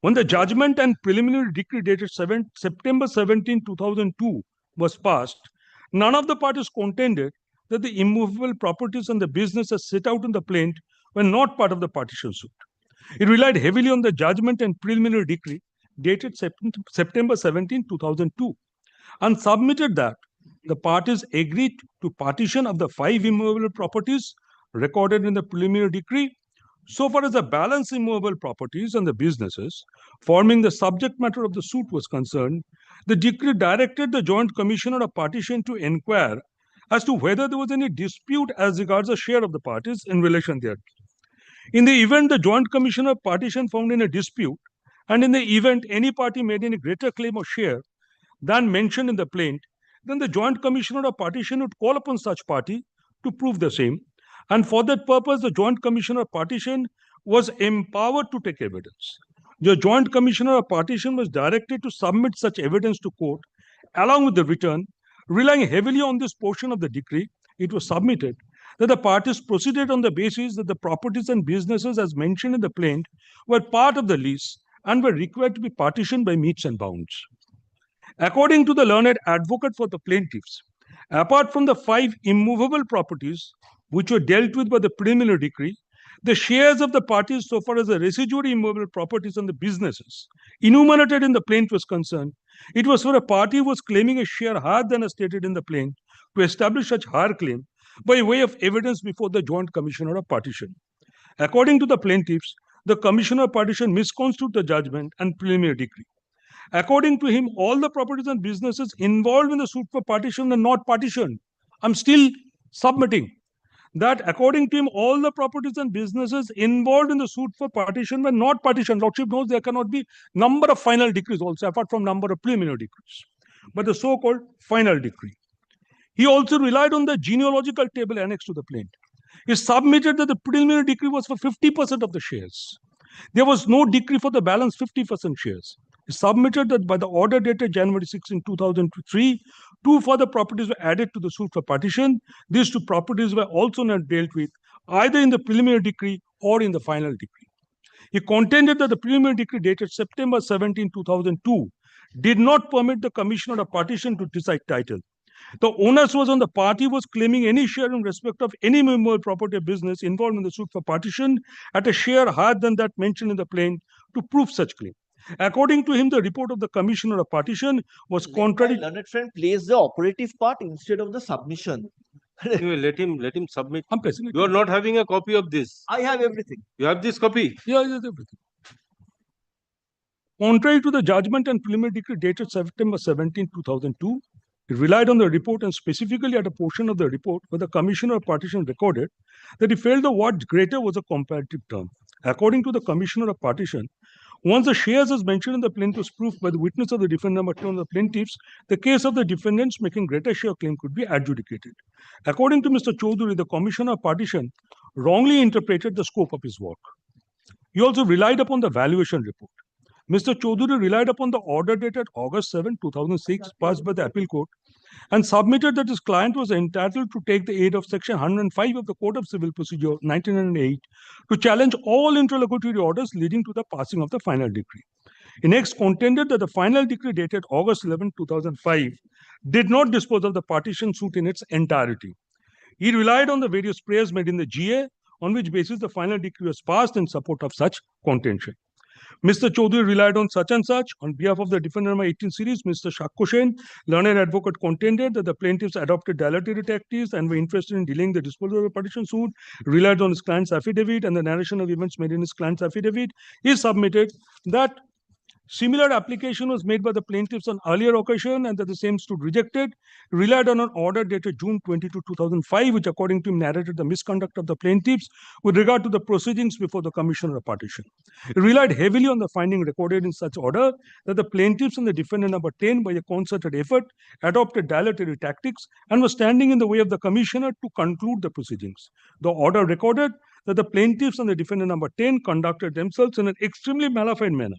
when the judgment and preliminary decree dated September 17, 2002 was passed, none of the parties contended that the immovable properties and the businesses set out in the plaint were not part of the partition suit. It relied heavily on the judgment and preliminary decree dated September 17, 2002, and submitted that the parties agreed to partition of the 5 immovable properties recorded in the preliminary decree. So far as the balance immovable properties and the businesses forming the subject matter of the suit was concerned, the decree directed the Joint Commissioner of Partition to inquire as to whether there was any dispute as regards the share of the parties in relation thereto. In the event the Joint Commissioner of Partition found in a dispute, and in the event any party made any greater claim or share than mentioned in the plaint, then the Joint Commissioner of Partition would call upon such party to prove the same. And for that purpose, the Joint Commissioner of Partition was empowered to take evidence. The Joint Commissioner of Partition was directed to submit such evidence to court along with the return. Relying heavily on this portion of the decree, it was submitted that the parties proceeded on the basis that the properties and businesses as mentioned in the plaint were part of the lease and were required to be partitioned by metes and bounds. According to the learned advocate for the plaintiffs, apart from the 5 immovable properties which were dealt with by the preliminary decree, the shares of the parties so far as the residuary immovable properties and the businesses enumerated in the plaint was concerned, it was for a party who was claiming a share higher than as stated in the plaint to establish such higher claim by way of evidence before the Joint Commissioner of Partition. According to the plaintiffs, the Commissioner of Partition misconstrued the judgment and preliminary decree. According to him, all the properties and businesses involved in the suit for partition are not partitioned. I'm still submitting that according to him, all the properties and businesses involved in the suit for partition were not partitioned. Lordship knows there cannot be number of final decrees also, apart from number of preliminary decrees, but the so-called final decree. He also relied on the genealogical table annexed to the plaint. He submitted that the preliminary decree was for 50% of the shares. There was no decree for the balance 50% shares. He submitted that by the order dated January 16, 2003, 2 further properties were added to the suit for partition. These 2 properties were also not dealt with either in the preliminary decree or in the final decree. He contended that the preliminary decree dated September 17, 2002 did not permit the Commissioner of Partition to decide title. The onus was on the party who was claiming any share in respect of any movable property or business involved in the suit for partition at a share higher than that mentioned in the plaint to prove such claim. According to him, the report of the Commissioner of Partition was contrary. My learned friend plays the operative part instead of the submission. Anyway, let him submit. I'm pressing it. You are not having a copy of this. I have everything. You have this copy? Yeah, everything. Contrary to the judgment and preliminary decree dated September 17, 2002, it relied on the report and specifically at a portion of the report where the Commissioner of Partition recorded that he felt the word greater was a comparative term. According to the Commissioner of Partition, once the shares as mentioned in the plaint was proved by the witness of the defendant but on the plaintiffs, the case of the defendants making greater share claim could be adjudicated. According to Mr. Chaudhary, the Commissioner of Partition wrongly interpreted the scope of his work. He also relied upon the valuation report. Mr. Chaudhary relied upon the order dated August 7, 2006, passed by the appeal court, and submitted that his client was entitled to take the aid of Section 105 of the Code of Civil Procedure 1908 to challenge all interlocutory orders leading to the passing of the final decree. He next contended that the final decree dated August 11, 2005 did not dispose of the partition suit in its entirety. He relied on the various prayers made in the GA, on which basis the final decree was passed in support of such contention. Mr. Chaudhary relied on such and such. On behalf of the defendant number 18 series, Mr. Shakkoshen, learned advocate, contended that the plaintiffs adopted dilatory tactics and were interested in delaying the disposal of the partition suit, relied on his client's affidavit and the narration of events made in his client's affidavit. He submitted that similar application was made by the plaintiffs on earlier occasion and that the same stood rejected, relied on an order dated June 22, 2005, which according to him narrated the misconduct of the plaintiffs with regard to the proceedings before the Commissioner of Partition. It relied heavily on the finding recorded in such order that the plaintiffs and the defendant number 10, by a concerted effort, adopted dilatory tactics and were standing in the way of the Commissioner to conclude the proceedings. The order recorded that the plaintiffs and the defendant number 10 conducted themselves in an extremely malafide manner.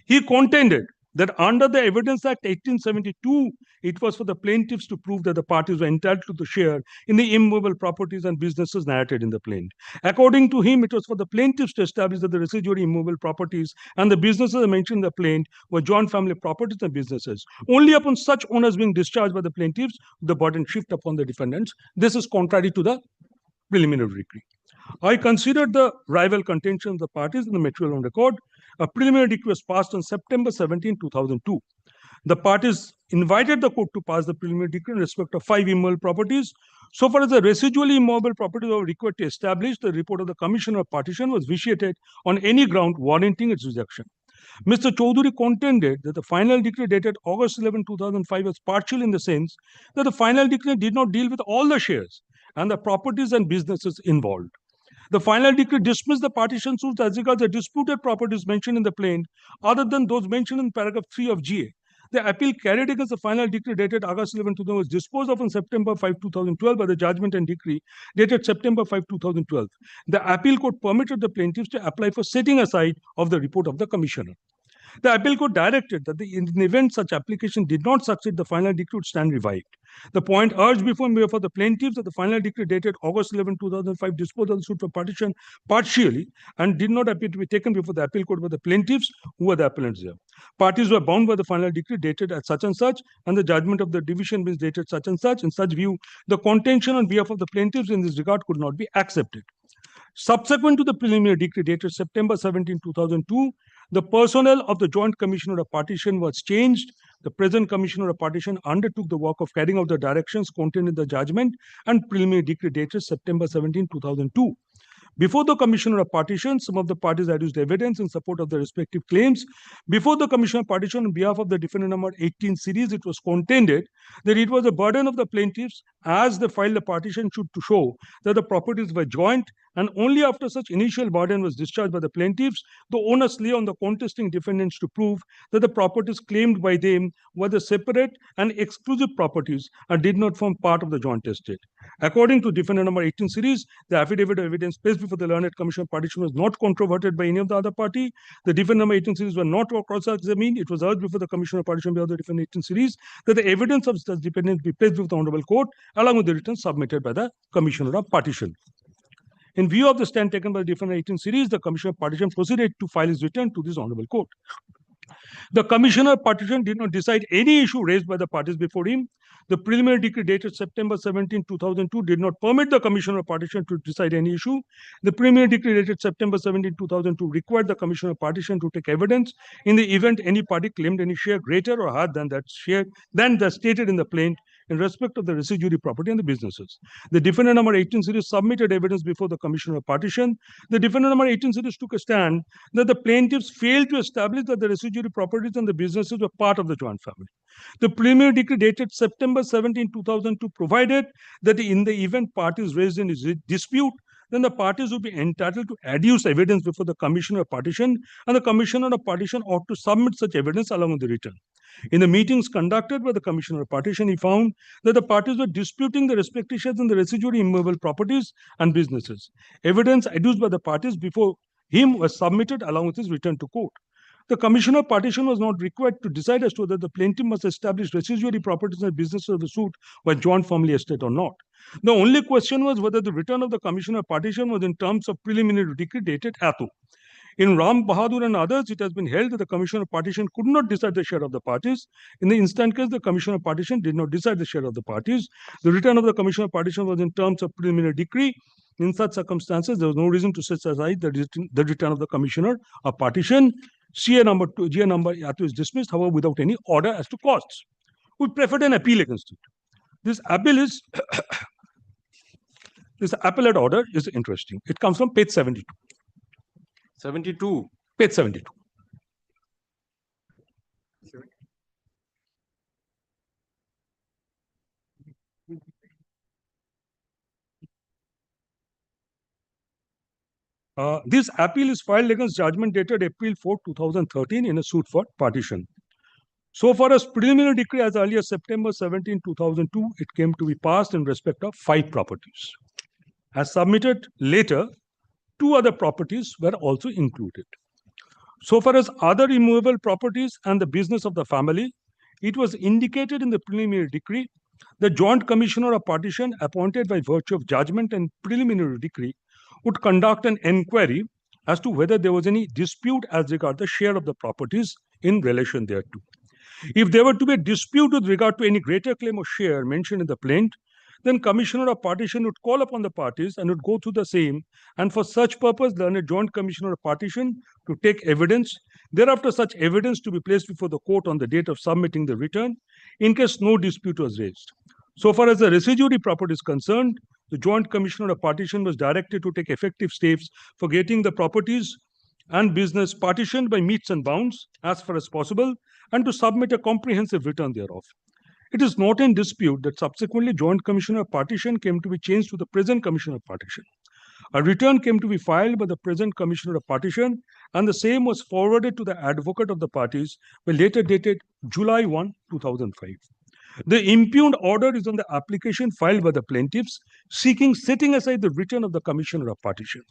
He contended that under the Evidence Act 1872, it was for the plaintiffs to prove that the parties were entitled to the share in the immovable properties and businesses narrated in the plaint. According to him, it was for the plaintiffs to establish that the residuary immovable properties and the businesses mentioned in the plaint were joint family properties and businesses. Only upon such owners being discharged by the plaintiffs, the burden shift upon the defendants. This is contrary to the preliminary decree. I considered the rival contention of the parties in the material on record. A preliminary decree was passed on September 17, 2002. The parties invited the court to pass the preliminary decree in respect of 5 immovable properties. So far as the residually immovable properties were required to establish, the report of the Commissioner of Partition was vitiated on any ground warranting its rejection. Mr. Chaudhary contended that the final decree dated August 11, 2005 was partial in the sense that the final decree did not deal with all the shares and the properties and businesses involved. The final decree dismissed the partition suits as regards the disputed properties mentioned in the plaint, other than those mentioned in paragraph 3 of GA. The appeal carried against the final decree dated August 11, 2000 was disposed of on September 5, 2012 by the judgment and decree dated September 5, 2012. The appeal court permitted the plaintiffs to apply for setting aside of the report of the Commissioner. The appeal court directed that in the event such application did not succeed, the final decree would stand revived. The point urged before me for the plaintiffs that the final decree dated August 11, 2005 disposed of the suit for partition partially and did not appear to be taken before the appeal court by the plaintiffs who were the appellants there. Parties were bound by the final decree dated at such and such, and the judgment of the division bench dated such and such. In such view, the contention on behalf of the plaintiffs in this regard could not be accepted. Subsequent to the preliminary decree dated September 17, 2002, the personnel of the Joint Commissioner of Partition was changed. The present Commissioner of Partition undertook the work of carrying out the directions contained in the judgment and preliminary decree dated September 17, 2002. Before the Commissioner of Partition, some of the parties adduced evidence in support of their respective claims. Before the Commissioner of Partition, on behalf of the defendant number 18 series, it was contended that it was the burden of the plaintiffs as they filed the partition should to show that the properties were joint, and only after such initial burden was discharged by the plaintiffs, the onus lay on the contesting defendants to prove that the properties claimed by them were the separate and exclusive properties and did not form part of the joint estate. According to defendant number 18 series, the affidavit of evidence placed before the learned Commission of Partition was not controverted by any of the other party. The defendant number 18 series were not cross-examined. It was urged before the Commission of Partition by the defendant 18 series that the evidence of such dependence be placed before the Honorable Court along with the returns submitted by the Commissioner of Partition. In view of the stand taken by the defendant 18 series, the Commissioner of Partition proceeded to file his return to this Honorable Court. The Commissioner of Partition did not decide any issue raised by the parties before him. The preliminary decree dated September 17, 2002 did not permit the Commissioner of Partition to decide any issue. The preliminary decree dated September 17, 2002 required the Commissioner of Partition to take evidence in the event any party claimed any share greater or higher than that share than the stated in the plaint in respect of the residuary property and the businesses. The defendant number 18 series submitted evidence before the Commissioner of Partition. The defendant number 18 series took a stand that the plaintiffs failed to establish that the residuary properties and the businesses were part of the joint family. The preliminary decree dated September 17, 2002 provided that in the event parties raised in a dispute, then the parties would be entitled to adduce evidence before the Commissioner of Partition, and the Commissioner of Partition ought to submit such evidence along with the return. In the meetings conducted by the Commissioner of Partition, he found that the parties were disputing the respective shares in the residuary immovable properties and businesses. Evidence adduced by the parties before him was submitted along with his return to court. The Commissioner of Partition was not required to decide as to whether the plaintiff must establish residuary properties and businesses of the suit were joint family estate or not. The only question was whether the return of the Commissioner of Partition was in terms of preliminary decree dated Athu. In Ram Bahadur and others, it has been held that the Commissioner of Partition could not decide the share of the parties. In the instant case, the Commissioner of Partition did not decide the share of the parties. The return of the Commissioner of Partition was in terms of preliminary decree In such circumstances, there was no reason to set aside the return of the commissioner of partition. GA number Yatu is dismissed, however, without any order as to costs. We preferred an appeal against it. This appeal is this appellate order is interesting. It comes from page 72. 72. Page 72. This appeal is filed against judgment dated April 4, 2013 in a suit for partition. So far as preliminary decree as early as September 17, 2002, it came to be passed in respect of 5 properties. As submitted later, 2 other properties were also included. So far as other immovable properties and the business of the family, it was indicated in the preliminary decree the Joint Commissioner of Partition appointed by virtue of judgment and preliminary decree would conduct an inquiry as to whether there was any dispute as regard the share of the properties in relation thereto. If there were to be a dispute with regard to any greater claim or share mentioned in the plaint, then Commissioner of Partition would call upon the parties and would go through the same, and for such purpose, the Joint Commissioner of Partition to take evidence, thereafter such evidence to be placed before the court on the date of submitting the return, in case no dispute was raised. So far as the residuary property is concerned, the Joint Commissioner of Partition was directed to take effective steps for getting the properties and business partitioned by metes and bounds as far as possible, and to submit a comprehensive return thereof. It is not in dispute that subsequently Joint Commissioner of Partition came to be changed to the present Commissioner of Partition. A return came to be filed by the present Commissioner of Partition, and the same was forwarded to the advocate of the parties, by later dated July 1, 2005. The impugned order is on the application filed by the plaintiffs, seeking setting aside the return of the Commissioner of Partition.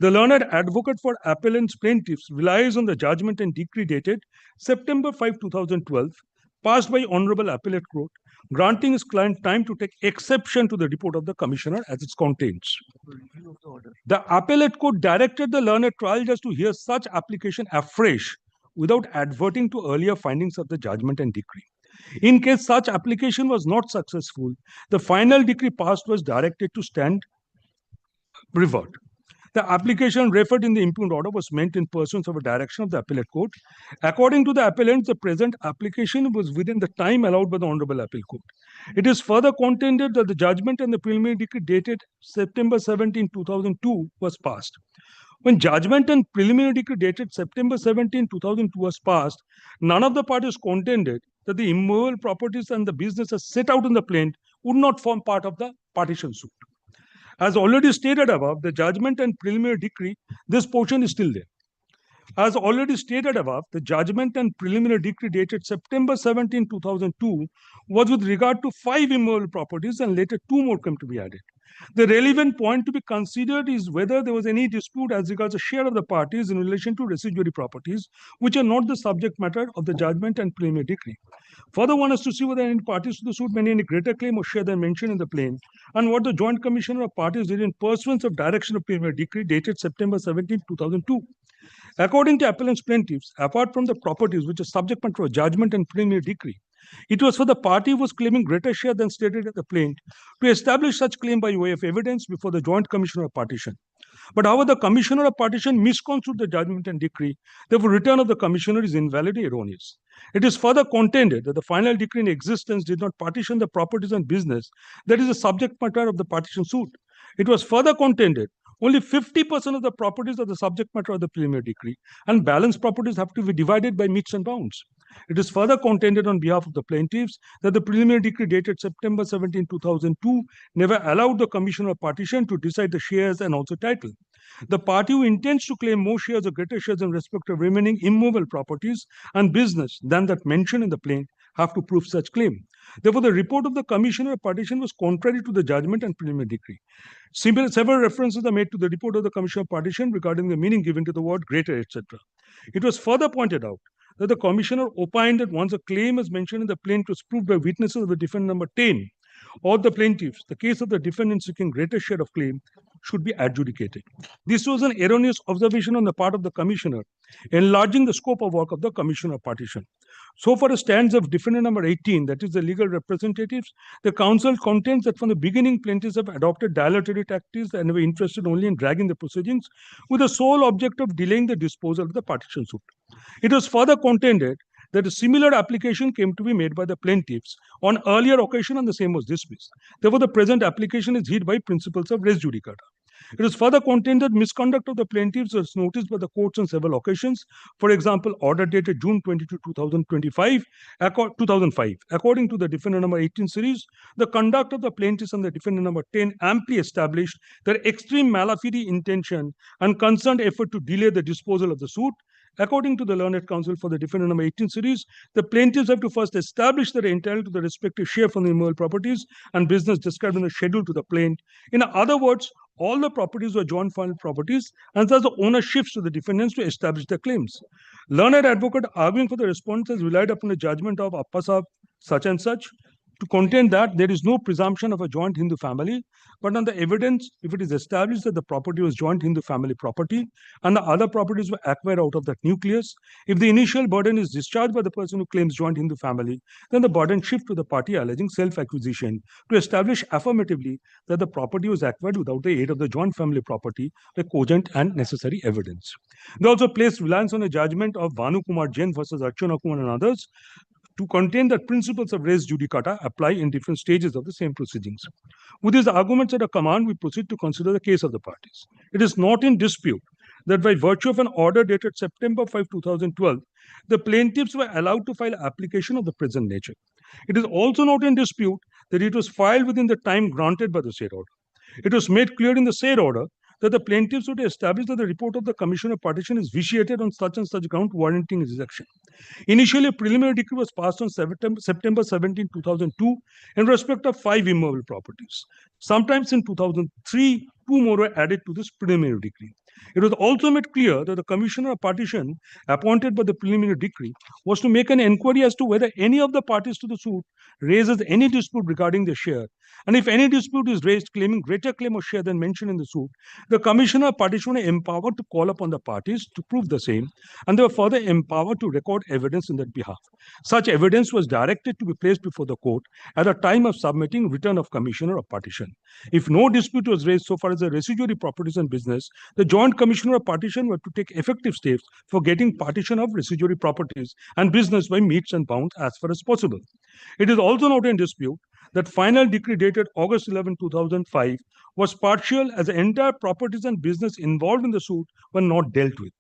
The learned advocate for appellant's plaintiffs relies on the judgment and decree dated September 5, 2012, passed by Honorable Appellate Court, granting his client time to take exception to the report of the Commissioner as its contents. The Appellate Court directed the learned trial judge to hear such application afresh without adverting to earlier findings of the judgment and decree. In case such application was not successful, the final decree passed was directed to stand revert. The application referred in the impugned order was meant in pursuance of a direction of the appellate court. According to the appellant, the present application was within the time allowed by the Honorable Appeal Court. It is further contended that the judgment and the preliminary decree dated September 17, 2002 was passed. When judgment and preliminary decree dated September 17, 2002 was passed, none of the parties contended that the immovable properties and the business as set out in the plaint would not form part of the partition suit. As already stated above, the judgment and preliminary decree, this portion is still there. As already stated above, the judgment and preliminary decree dated September 17, 2002 was with regard to 5 immovable properties, and later 2 more came to be added. The relevant point to be considered is whether there was any dispute as regards the share of the parties in relation to residuary properties, which are not the subject matter of the judgment and preliminary decree. Further, one has to see whether any parties to the suit made any greater claim or share than mentioned in the plaint, and what the Joint Commissioner of Parties did in pursuance of direction of preliminary decree dated September 17, 2002. According to appellant's plaintiffs, apart from the properties which are subject matter of judgment and preliminary decree, it was for the party who was claiming greater share than stated in the plaint to establish such claim by way of evidence before the Joint Commissioner of Partition. But however, the Commissioner of Partition misconstrued the judgment and decree, therefore return of the Commissioner is invalidly erroneous. It is further contended that the final decree in existence did not partition the properties and business that is the subject matter of the partition suit. It was further contended only 50% of the properties are the subject matter of the preliminary decree, and balance properties have to be divided by metes and bounds. It is further contended on behalf of the plaintiffs that the preliminary decree dated September 17, 2002 never allowed the Commissioner of Partition to decide the shares and also title. The party who intends to claim more shares or greater shares in respect of remaining immovable properties and business than that mentioned in the plaint have to prove such claim. Therefore, the report of the Commissioner of Partition was contrary to the judgment and preliminary decree. Several references are made to the report of the Commissioner of Partition regarding the meaning given to the word greater, etc. It was further pointed out that the Commissioner opined that once a claim as mentioned in the plaint was proved by witnesses of the defendant number 10 or the plaintiffs, the case of the defendant seeking greater share of claim should be adjudicated. This was an erroneous observation on the part of the commissioner, enlarging the scope of work of the commissioner of partition. So far as stands of defendant number 18, that is the legal representatives, the council contends that from the beginning plaintiffs have adopted dilatory tactics and were interested only in dragging the proceedings with the sole object of delaying the disposal of the partition suit. It was further contended that a similar application came to be made by the plaintiffs on earlier occasion and the same was dismissed. Therefore, the present application is hid by principles of res judicata. It is further contended misconduct of the plaintiffs was noticed by the courts on several occasions. For example, order dated June 22, 2005. According to the defendant number 18 series, the conduct of the plaintiffs and the defendant number 10 amply established their extreme malafide intention and concerned effort to delay the disposal of the suit. According to the learned counsel for the defendant number 18 series, the plaintiffs have to first establish their entitled to the respective share from the immovable properties and business described in the schedule to the plaintiff. In other words, all the properties were joint file properties, and thus the owner shifts to the defendants to establish their claims. Learned advocate arguing for the respondents has relied upon the judgment of Appasab such and such to contend that there is no presumption of a joint Hindu family, but on the evidence, if it is established that the property was joint Hindu family property and the other properties were acquired out of that nucleus, if the initial burden is discharged by the person who claims joint Hindu family, then the burden shifts to the party alleging self-acquisition to establish affirmatively that the property was acquired without the aid of the joint family property by cogent and necessary evidence. They also placed reliance on a judgment of Bhanu Kumar Jain versus Archana Kumar and others to contain that principles of res judicata apply in different stages of the same proceedings. With these arguments at a command, we proceed to consider the case of the parties. It is not in dispute that by virtue of an order dated September 5, 2012, the plaintiffs were allowed to file application of the present nature. It is also not in dispute that it was filed within the time granted by the said order. It was made clear in the said order that the plaintiffs would establish that the report of the Commissioner of Partition is vitiated on such and such ground warranting rejection. Initially, a preliminary decree was passed on September 17, 2002 in respect of 5 immovable properties. Sometimes in 2003, 2 more were added to this preliminary decree. It was also made clear that the Commissioner of Partition appointed by the preliminary decree was to make an inquiry as to whether any of the parties to the suit raises any dispute regarding the share, and if any dispute is raised claiming greater claim of share than mentioned in the suit, the Commissioner of Partition was empowered to call upon the parties to prove the same, and they were further empowered to record evidence in that behalf. Such evidence was directed to be placed before the court at the time of submitting return of Commissioner of Partition. If no dispute was raised so far as the residuary properties and business, the Joint Commissioner of Partition were to take effective steps for getting partition of residuary properties and business by meets and bounds as far as possible. It is also not in dispute that final decree dated August 11, 2005 was partial as the entire properties and business involved in the suit were not dealt with.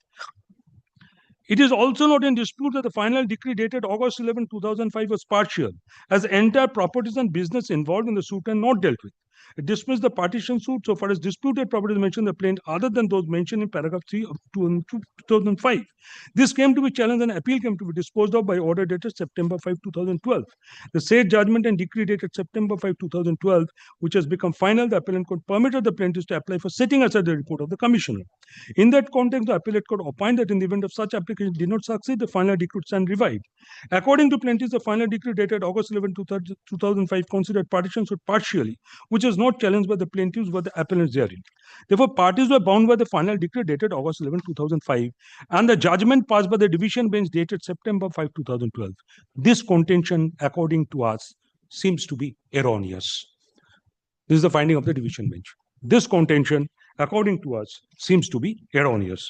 It is also not in dispute that the final decree dated August 11, 2005 was partial as the entire properties and business involved in the suit are not dealt with. It dismissed the partition suit so far as disputed properties mentioned in the plaint other than those mentioned in paragraph 3 of 2005. This came to be challenged and appeal came to be disposed of by order dated September 5, 2012. The said judgment and decree dated September 5, 2012, which has become final, the appellant court permitted the plaintiffs to apply for setting aside the report of the commissioner. In that context, the appellate court opined that in the event of such application did not succeed, the final decree would stand revived. According to plaintiffs, the final decree dated August 11, 2005 considered partition suit partially, which is not challenged by the plaintiffs but the appellants therein. Therefore, parties were bound by the final decree dated August 11, 2005 and the judgment passed by the division bench dated September 5, 2012. This contention, according to us, seems to be erroneous. This is the finding of the division bench. This contention, according to us, seems to be erroneous.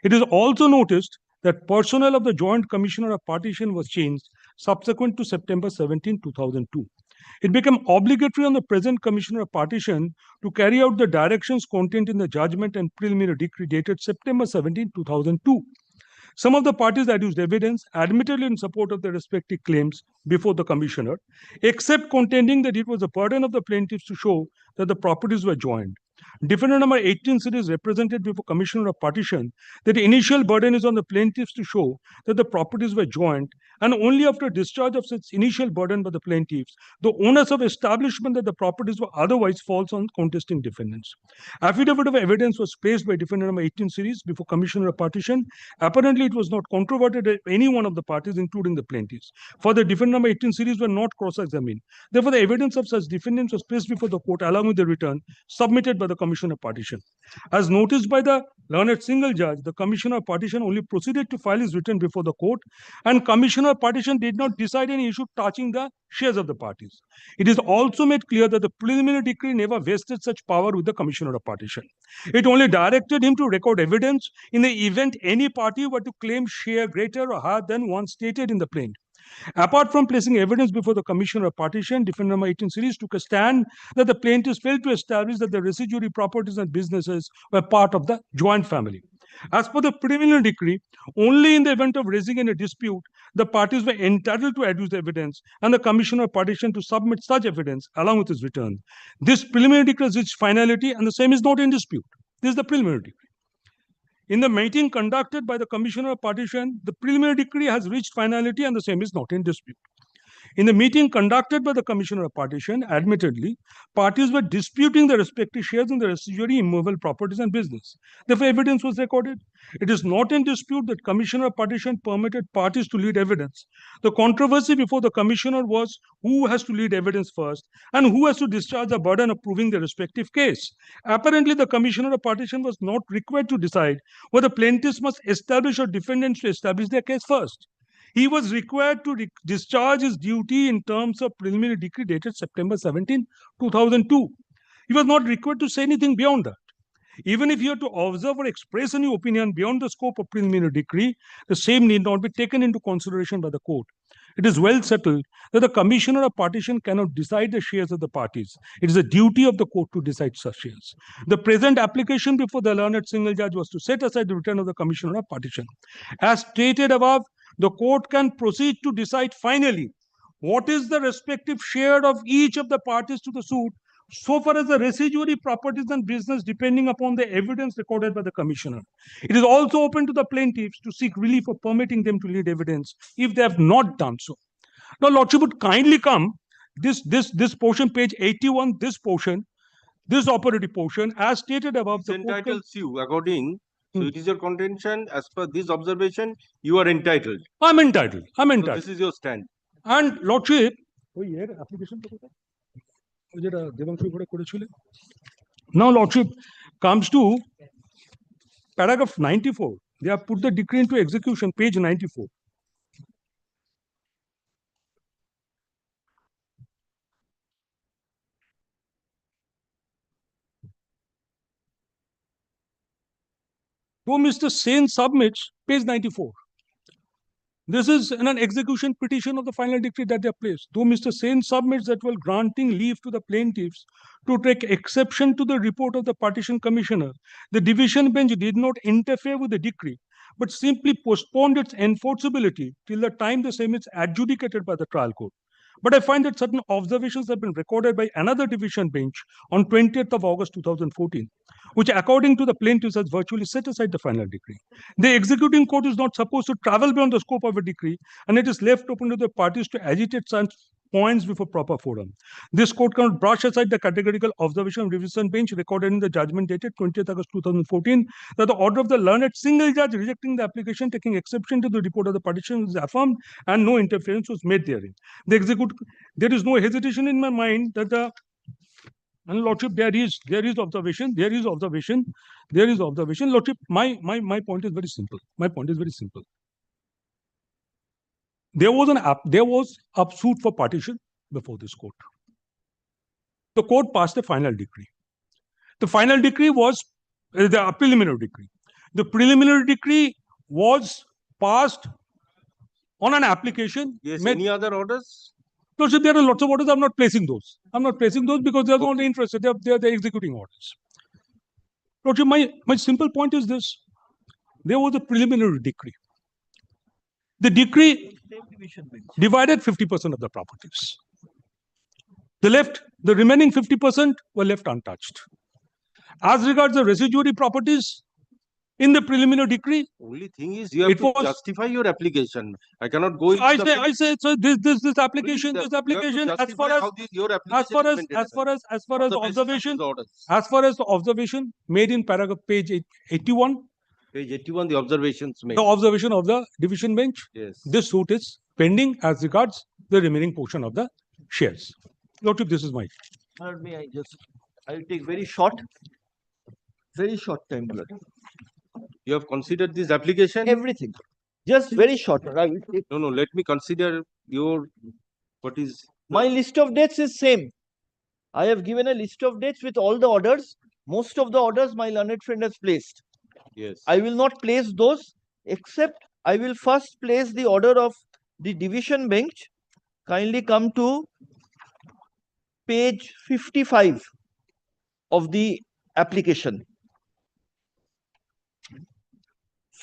It is also noticed that personnel of the Joint Commissioner of Partition was changed subsequent to September 17, 2002. It became obligatory on the present Commissioner of Partition to carry out the directions contained in the judgment and preliminary decree dated September 17, 2002. Some of the parties adduced evidence, admittedly in support of their respective claims before the Commissioner, except contending that it was a burden of the plaintiffs to show that the properties were joined. Defendant number 18 series represented before Commissioner of Partition that the initial burden is on the plaintiffs to show that the properties were joint, and only after discharge of such initial burden by the plaintiffs, the onus of establishment that the properties were otherwise falls on contesting defendants. Affidavit of evidence was placed by defendant number 18 series before Commissioner of Partition. Apparently, it was not controverted by any one of the parties, including the plaintiffs. Further, defendant number 18 series were not cross-examined. Therefore, the evidence of such defendants was placed before the court along with the return submitted by the Commissioner of Partition. As noticed by the learned single judge, the Commissioner of Partition only proceeded to file his return before the court, and Commissioner of Partition did not decide any issue touching the shares of the parties. It is also made clear that the preliminary decree never vested such power with the Commissioner of Partition. It only directed him to record evidence in the event any party were to claim share greater or higher than one stated in the plaint. Apart from placing evidence before the Commissioner of Partition, defendant number 18 series took a stand that the plaintiffs failed to establish that the residuary properties and businesses were part of the joint family. As per the preliminary decree, only in the event of raising any dispute, the parties were entitled to adduce evidence and the Commissioner of Partition to submit such evidence along with his return. This preliminary decree has reached finality and the same is not in dispute. This is the preliminary decree. In the meeting conducted by the Commissioner of Partition, the preliminary decree has reached finality and the same is not in dispute. In the meeting conducted by the Commissioner of Partition, admittedly, parties were disputing the respective shares in the residuary immovable properties and business. Therefore, evidence was recorded. It is not in dispute that Commissioner of Partition permitted parties to lead evidence. The controversy before the Commissioner was who has to lead evidence first and who has to discharge the burden of proving the respective case. Apparently, the Commissioner of Partition was not required to decide whether plaintiffs must establish or defendants to establish their case first. He was required to discharge his duty in terms of preliminary decree dated September 17, 2002. He was not required to say anything beyond that. Even if you had to observe or express any opinion beyond the scope of preliminary decree, the same need not be taken into consideration by the court. It is well settled that the Commissioner of Partition cannot decide the shares of the parties. It is a duty of the court to decide such shares. The present application before the learned single judge was to set aside the return of the Commissioner of Partition. As stated above, the court can proceed to decide finally what is the respective share of each of the parties to the suit so far as the residuary properties and business depending upon the evidence recorded by the Commissioner. It is also open to the plaintiffs to seek relief for permitting them to lead evidence if they have not done so. Now, Lordship would kindly come, this portion, page 81, this portion, this operative portion, as stated above. It entitles you according. So it is your contention, as per this observation, you are entitled. I'm entitled. I'm entitled. So this is your stand. And Lordship, now Lordship comes to paragraph 94. They have put the decree into execution, page 94. Though Mr. Sen submits, page 94. This is an execution petition of the final decree that they have placed. Though Mr. Sen submits that while granting leave to the plaintiffs to take exception to the report of the partition commissioner, the division bench did not interfere with the decree, but simply postponed its enforceability till the time the same is adjudicated by the trial court. But I find that certain observations have been recorded by another division bench on 20th of August 2014, which according to the plaintiffs has virtually set aside the final decree. The executing court is not supposed to travel beyond the scope of a decree, and it is left open to the parties to agitate such points before proper forum. This court cannot brush aside the categorical observation of division bench recorded in the judgment dated 20th August 2014 that the order of the learned single judge rejecting the application taking exception to the report of the partition is affirmed and no interference was made therein. There is no hesitation in my mind that the and Lordship, there is observation. Lordship, my point is very simple. There was a suit for partition before this court. The court passed a final decree. The final decree was the preliminary decree. The preliminary decree was passed on an application. Yes, any other orders? No, so there are lots of orders. I'm not placing those. Because they're not interested. They're the executing orders. Lordship, my simple point is this. There was a preliminary decree. The decree divided 50% of the properties. The remaining 50% were left untouched. As regards the residuary properties, in the preliminary decree, only thing is you have to justify your application. I cannot go into I say so this application as far as the observation made in paragraph page 81. Page 81, the observations made. The observation of the division bench. Yes. This suit is pending as regards the remaining portion of the shares. Lordship, this is my. I'll take very short. Very short time, my lord. You have considered this application? Everything. Just very short. I will take. No, let me consider your, what is, My list of dates is same. I have given a list of dates with all the orders. Most of the orders my learned friend has placed. yes. I will not place those, except I will first place the order of the division bench. Kindly come to page 55 of the application.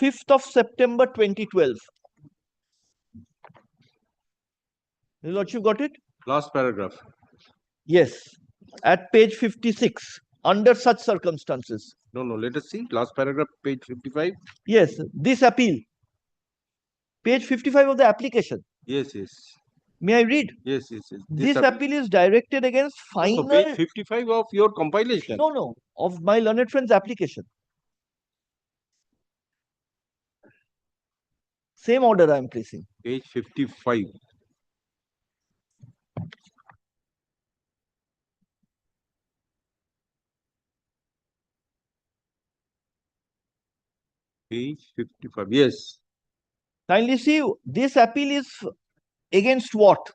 5th of September 2012. Your Lordship got it? Last paragraph. Yes. At page 56. Under such circumstances. No, let us see. Last paragraph, page 55. Yes. This appeal. Page 55 of the application. Yes. May I read? Yes. This appeal is directed against final. So page 55 of your compilation. No. Of my learned friend's application. Same order I am placing. Page 55. Page 55. Yes. Kindly see, this appeal is against what?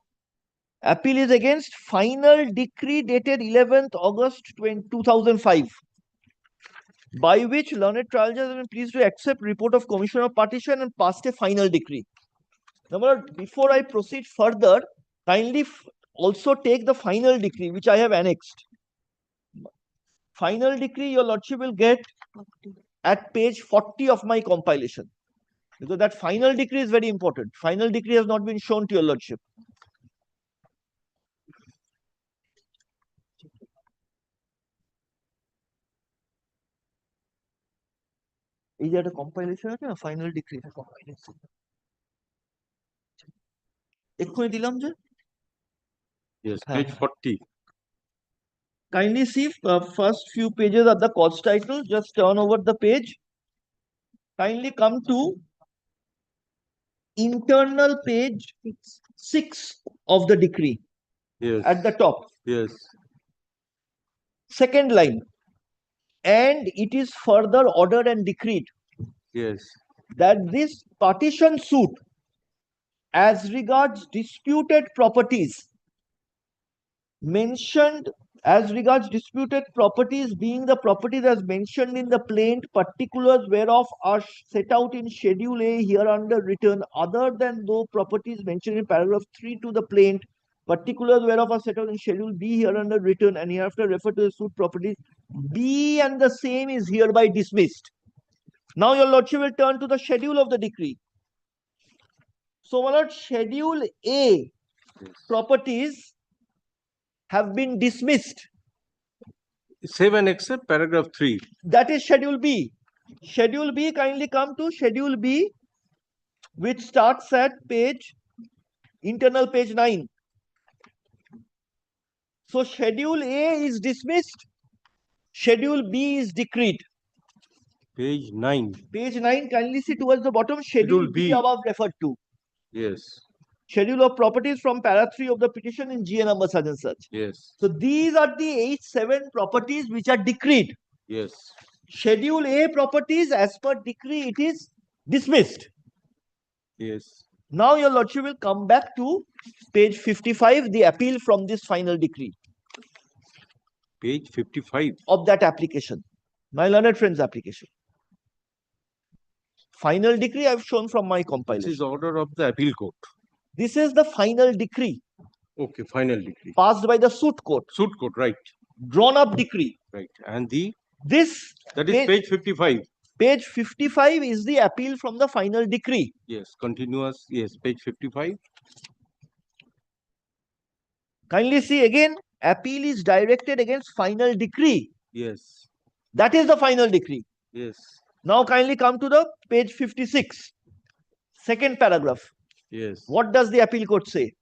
Appeal is against final decree dated 11th August 2005, by which learned trial judge has been pleased to accept report of commission of partition and passed a final decree. Now, my lord, before I proceed further, kindly also take the final decree which I have annexed. Final decree your lordship will get at page 40 of my compilation, because that final decree is very important. Final decree has not been shown to your lordship. Is that a compilation or a final decree? এক্ষুনি দিলাম যে? Yes, page 40. Kindly see first few pages are the cause title. Just turn over the page. Kindly come to internal page 6 of the decree. Yes. At the top. Yes. Second line. And it is further ordered and decreed. Yes. That this partition suit, as regards disputed properties, mentioned as regards disputed properties being the properties as mentioned in the plaint, particulars whereof are set out in Schedule A hereunder written, other than those properties mentioned in paragraph 3 to the plaint, particulars whereof are set out in Schedule B hereunder written and hereafter referred to the suit properties, B and the same is hereby dismissed. Now your lordship will turn to the schedule of the decree. So, my lord, Schedule A properties have been dismissed. Save and accept paragraph 3. That is Schedule B. Schedule B, kindly come to Schedule B, which starts at internal page 9. So, Schedule A is dismissed. Schedule B is decreed. Page 9. Page 9, kindly see towards the bottom, Schedule B above referred to. Yes. Schedule of properties from para 3 of the petition in GA number such and such. Yes. So these are the 8-7 properties which are decreed. Yes. Schedule A properties, as per decree, it is dismissed. Yes. Now your lordship will come back to page 55, the appeal from this final decree. Page 55. Of that application. My learned friend's application. Final decree I have shown from my compilation. This is order of the appeal court. This is the final decree. Okay, final decree. Passed by the suit court. Suit court, right. Drawn up decree. Right. And that is page 55. Page 55 is the appeal from the final decree. Yes, continuous. Yes, page 55. Kindly see again, appeal is directed against final decree. Yes. That is the final decree. Yes. Now kindly come to the page 56. Second paragraph. Yes. What does the appeal court say?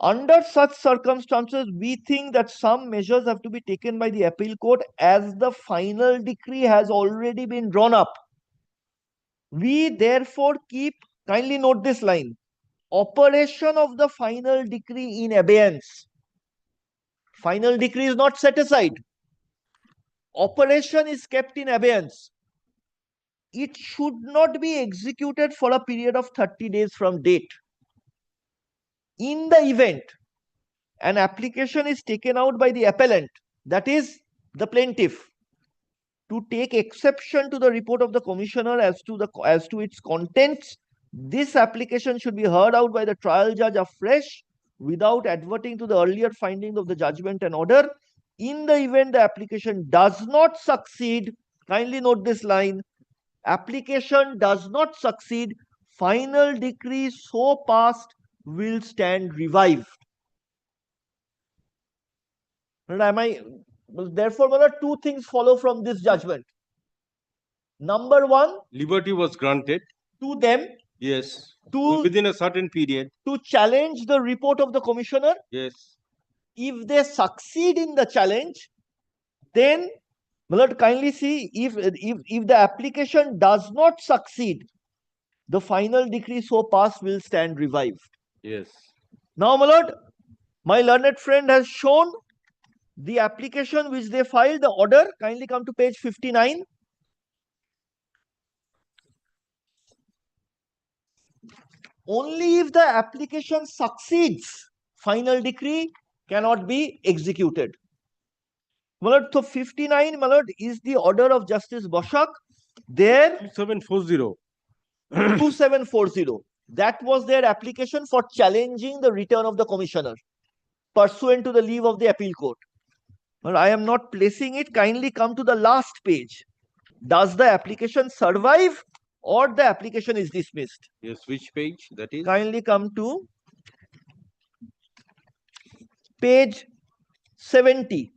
Under such circumstances, we think that some measures have to be taken by the appeal court as the final decree has already been drawn up. We therefore keep, kindly note this line, operation of the final decree in abeyance. Final decree is not set aside. operation is kept in abeyance, it should not be executed for a period of 30 days from date. In the event an application is taken out by the appellant, that is the plaintiff, to take exception to the report of the commissioner as to its contents, this application should be heard out by the trial judge afresh without adverting to the earlier findings of the judgment and order. In the event the application does not succeed, kindly note this line, application does not succeed, final decree so passed will stand revived. Therefore, there are two things follow from this judgment. Number one, Liberty was granted, to them yes, to within a certain period, to challenge the report of the commissioner. yes. If they succeed in the challenge, then my lord, kindly see, if the application does not succeed, the final decree so passed will stand revived. Yes. Now, my learned friend has shown the application which they filed, the order. Kindly come to page 59. Only if the application succeeds, final decree cannot be executed. My lord, so 59, my lord, is the order of Justice Boshak. There, 2740. 2740. That was their application for challenging the return of the commissioner pursuant to the leave of the appeal court. Well, I am not placing it. Kindly come to the last page. Does the application survive or the application is dismissed? Yes, which page that is? Kindly come to page 70.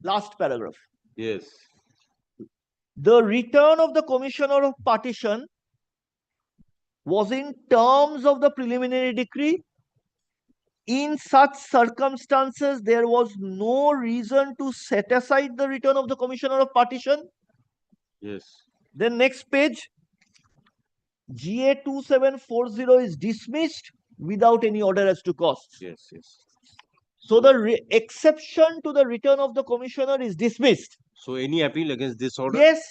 Last paragraph. Yes. The return of the commissioner of partition was in terms of the preliminary decree. In such circumstances, there was no reason to set aside the return of the commissioner of partition. Yes. Then next page, GA 2740 is dismissed without any order as to costs. Yes, yes. So the exception to the return of the commissioner is dismissed. So any appeal against this order? Yes.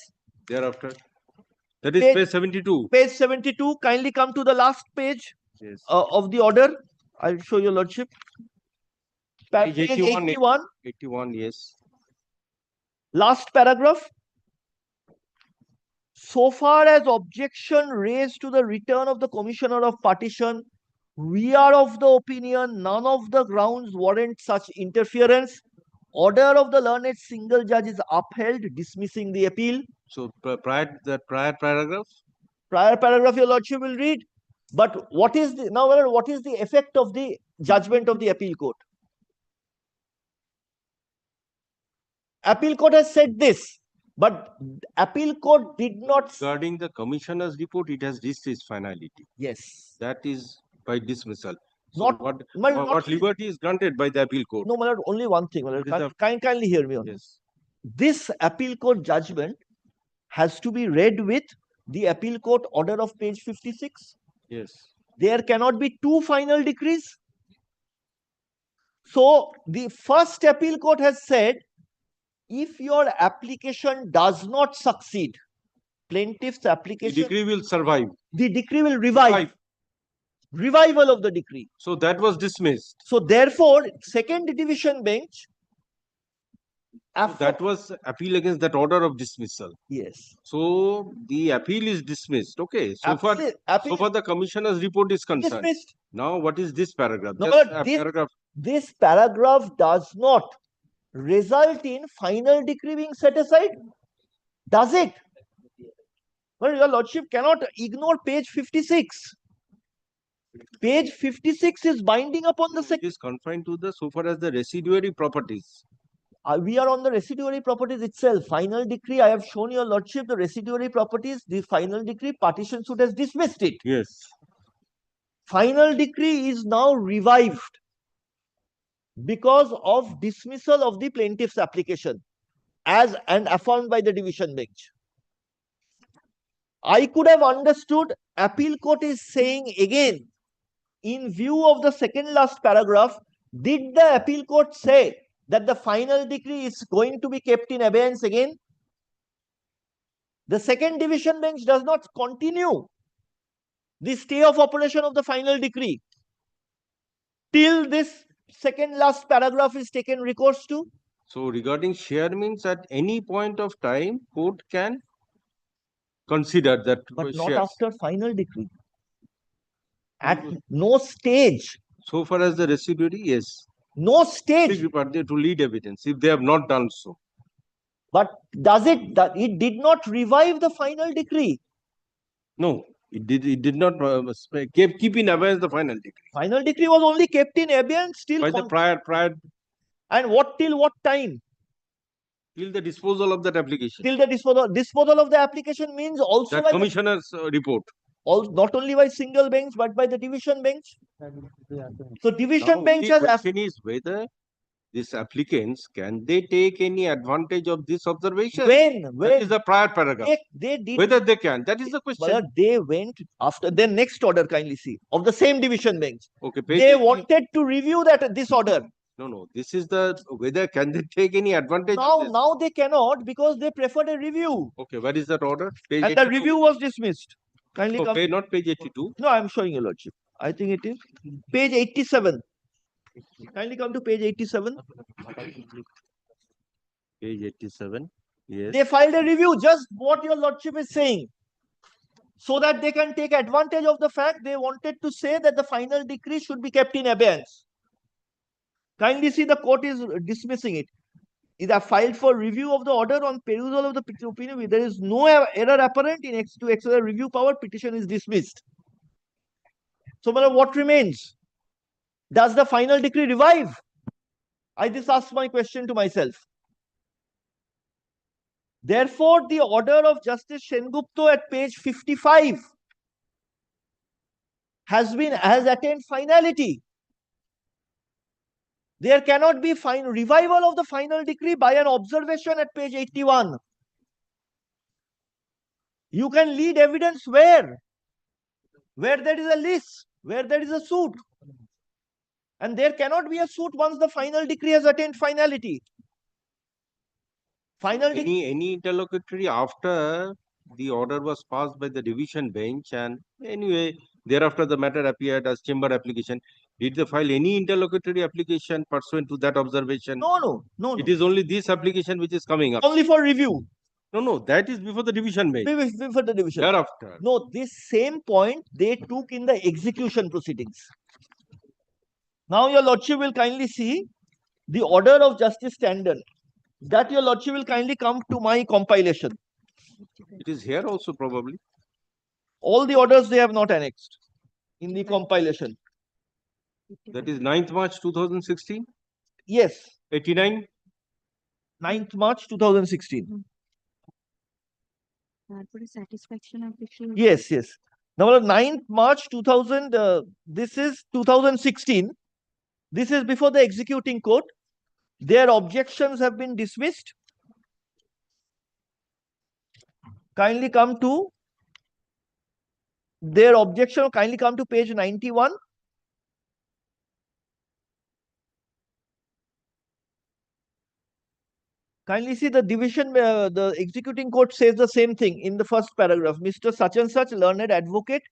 Thereafter? That is page 72. Page 72. Kindly come to the last page Yes. of the order. I'll show your lordship. Page 81. 81, yes. Last paragraph. So far as objection raised to the return of the commissioner of partition, we are of the opinion none of the grounds warrant such interference. Order of the learned single judge is upheld, dismissing the appeal. So prior paragraph? Prior paragraph, your lordship will read. But what is the now? What is the effect of the judgment of the appeal court? Appeal court has said this, but appeal court did not. Regarding the commissioner's report, it has reached its finality. Yes. That is by dismissal. So Not what liberty is granted by the appeal court? No, my lord, only one thing. My lord, kindly hear me on this. This appeal court judgment has to be read with the appeal court order of page 56. Yes. There cannot be two final decrees. So the first appeal court has said, if your application does not succeed, plaintiff's application, The decree will survive. The decree will revive. Revival of the decree. So that was dismissed. So therefore, second division bench. So that was appeal against that order of dismissal. Yes. So the appeal is dismissed. Okay. So far the commissioner's report is concerned. Dismissed. Now what is this paragraph? No, Just but paragraph. This paragraph does not result in final decree being set aside. Does it? Well, your lordship cannot ignore page 56. Page 56 is binding upon the second. It is confined to the so far as the residuary properties. We are on the residuary properties itself. Final decree, I have shown your lordship the residuary properties. The final decree, partition suit has dismissed it. Yes. Final decree is now revived because of dismissal of the plaintiff's application as and affirmed by the division bench. I could have understood appeal court is saying again, in view of the second last paragraph, did the appeal court say that the final decree is going to be kept in abeyance again. The second division bench does not continue the stay of operation of the final decree till this second last paragraph is taken recourse to. So regarding share means at any point of time, court can consider that But not shares. after final decree. At no stage. So far as the residuary, yes. No stage. To lead evidence if they have not done so. But does it? It did not revive the final decree. No, it did not keep in abeyance the final decree. Final decree was only kept in abeyance till By the prior. And what till what time? Till the disposal of that application. Till the disposal of the application means also that by commissioner's report. Not only by single bench but by the division bench. So division bench the has. question is whether these applicants can they take any advantage of this observation? When? That is the prior paragraph. They did. Whether they can, that is the question. Well, they went after their next order. Kindly see of the same division bench. Okay. They wanted to review this order. No. This is the whether can they take any advantage. Now they cannot because they preferred a review. Okay. Where is that order? Page and 82. the review was dismissed. Kindly come. Not page 82. No, I am showing your lordship. I think it is page 87. Kindly come to page 87. Page 87. Yes. They filed a review, just what your lordship is saying, so that they can take advantage of the fact they wanted to say that the final decree should be kept in abeyance. Kindly see the court is dismissing it. It is filed for review of the order on perusal of the opinion. If there is no error apparent to exercise review power, petition is dismissed. So, what remains? Does the final decree revive? I just asked my question to myself. Therefore, the order of Justice Sengupta at page 55 has attained finality. There cannot be revival of the final decree by an observation at page 81. You can lead evidence where? Where there is a list, where there is a suit. And there cannot be a suit once the final decree has attained finality. Any interlocutory after the order was passed by the division bench, and anyway, thereafter the matter appeared as chamber application. Did they file any interlocutory application pursuant to that observation? No. It is only this application which is coming up. Only for review. No, that is before the division bench. Before the division. Thereafter. No, this same point they took in the execution proceedings. Now your lordship will kindly see the order of Justice Tandon. That your lordship will kindly come to my compilation. It is here also probably. All the orders they have not annexed in the compilation. That is 9th March 2016? Yes. 89? 9th March 2016. Satisfaction application. Yes. Now 9th March 2000, this is 2016. This is before the executing court. Their objections have been dismissed. Kindly come to their objection. Kindly come to page 91. Kindly see the division, the executing court says the same thing in the first paragraph. Mr. Such and such learned advocate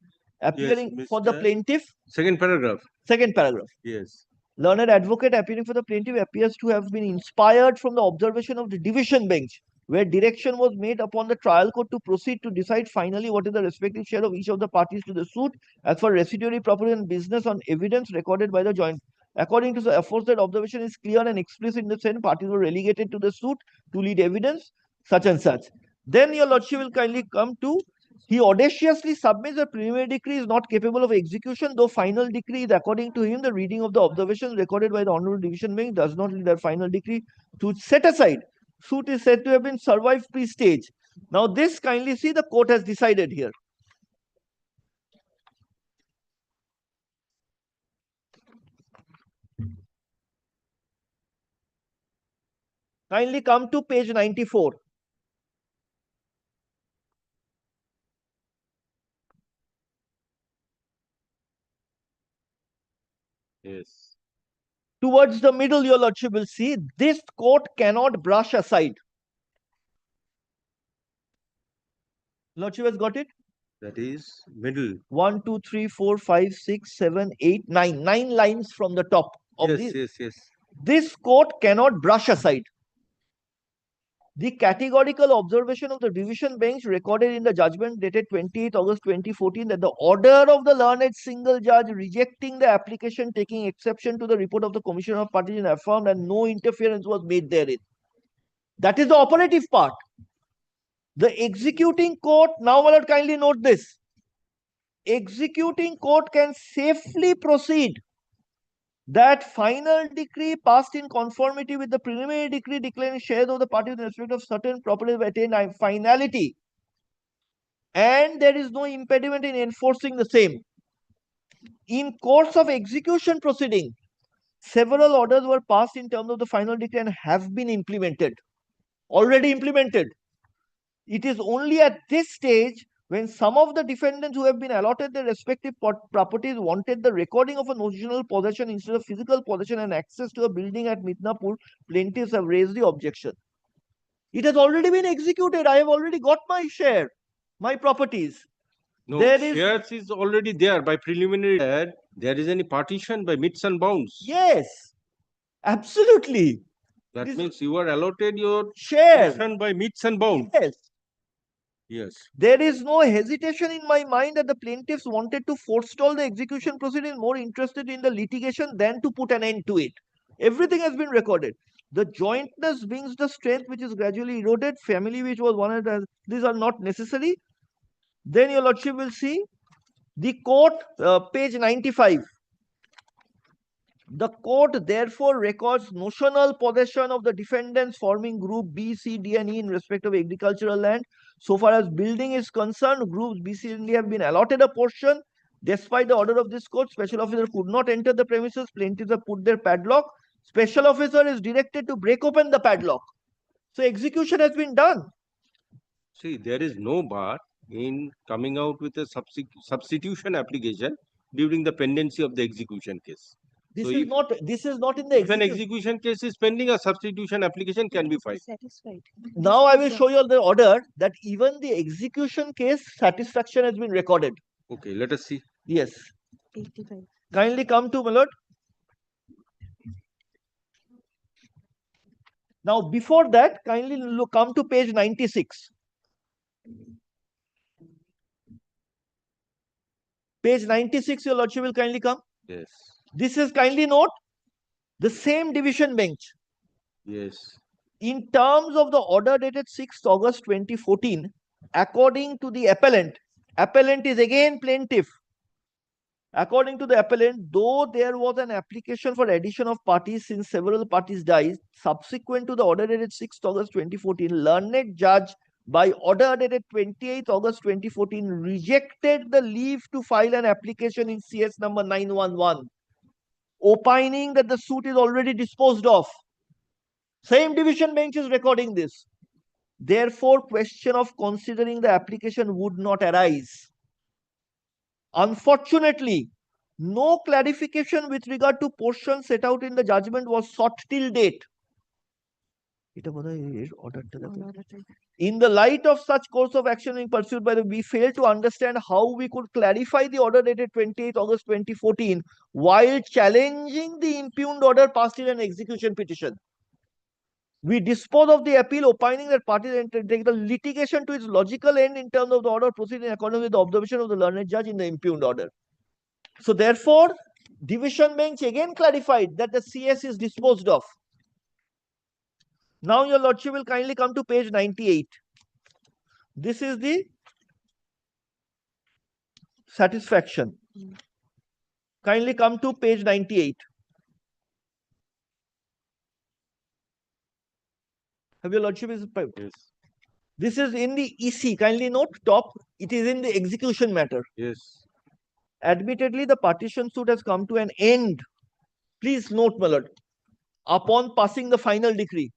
appearing for the plaintiff. Second paragraph. Second paragraph. Yes. Learned advocate appearing for the plaintiff appears to have been inspired from the observation of the division bench, where direction was made upon the trial court to proceed to decide finally what is the respective share of each of the parties to the suit as for residuary property and business on evidence recorded by the joint. According to the aforesaid observation is clear and explicit in the sense parties were relegated to the suit to lead evidence such and such. Then your lordship will kindly come to, he audaciously submits a preliminary decree is not capable of execution, though final decree is according to him the reading of the observations recorded by the Honorable Division Bench does not lead their final decree to set aside. Suit is said to have been survived pre-stage. Now this kindly see the court has decided here. Kindly come to page 94. Yes. To towards the middle, your lordship will see this court cannot brush aside. Lordship has got it? That is middle. 1, 2, 3, 4, 5, 6, 7, 8, 9. 9 lines from the top of Yes, this. yes, yes. This court cannot brush aside. The categorical observation of the division bench recorded in the judgment dated 28 August 2014 that the order of the learned single judge rejecting the application taking exception to the report of the Commission of Parties and affirmed and no interference was made therein. That is the operative part. The executing court, now my lord, kindly note this. Executing court can safely proceed that final decree passed in conformity with the preliminary decree declaring shares of the parties in respect of certain properties attained finality, and there is no impediment in enforcing the same. In course of execution proceeding, several orders were passed in terms of the final decree and have been implemented, already implemented. It is only at this stage when some of the defendants who have been allotted their respective properties wanted the recording of a notional possession instead of physical possession and access to a building at Midnapur, plaintiffs have raised the objection. It has already been executed. I have already got my share, my properties. No, There is- shares is already there by preliminary. There is any partition by meets and bounds. Yes, absolutely. That This- means you are allotted your Share. portion by meets and bounds. Yes. Yes. There is no hesitation in my mind that the plaintiffs wanted to forestall the execution proceeding, more interested in the litigation than to put an end to it. Everything has been recorded. The jointness brings the strength which is gradually eroded. Family which was one of the, these are not necessary. Then your lordship will see the court, page 95. The court therefore records notional possession of the defendants forming group B, C, D, and E in respect of agricultural land. So far as building is concerned, groups B, C, and D have been allotted a portion. Despite the order of this court, special officer could not enter the premises. Plaintiffs have put their padlock. Special officer is directed to break open the padlock. So execution has been done. See, there is no bar in coming out with a substitution application during the pendency of the execution case. This So is if- not. This is not in the If an execution. execution case is pending, a substitution application can be filed. Satisfied. Now I will show you the order that even the execution case satisfaction has been recorded. Okay, let us see. Yes. 85. Kindly come to my lord. Now, before that, kindly look, come to page 96. Page 96, your lordship will kindly come. Yes. This is, kindly note, the same division bench. Yes. In terms of the order dated 6th August 2014, according to the appellant, appellant is again plaintiff. According to the appellant, though there was an application for addition of parties since several parties died, subsequent to the order dated 6th August 2014, learned judge by order dated 28th August 2014 rejected the leave to file an application in CS number 911, opining that the suit is already disposed of. Same division bench is recording this. Therefore, question of considering the application would not arise. Unfortunately, no clarification with regard to portions set out in the judgment was sought till date. In the light of such course of action being pursued by the, we fail to understand how we could clarify the order dated 28 August 2014 while challenging the impugned order passed in an execution petition. We dispose of the appeal, opining that parties take the litigation to its logical end in terms of the order proceeding according with the observation of the learned judge in the impugned order. So therefore, division bench again clarified that the CS is disposed of. Now your lordship will kindly come to page 98. This is the satisfaction. Kindly come to page 98. Have your lordship is Yes. This is in the EC. Kindly note top. It is in the execution matter. Yes. Admittedly, the partition suit has come to an end. Please note, my lord, upon passing the final decree.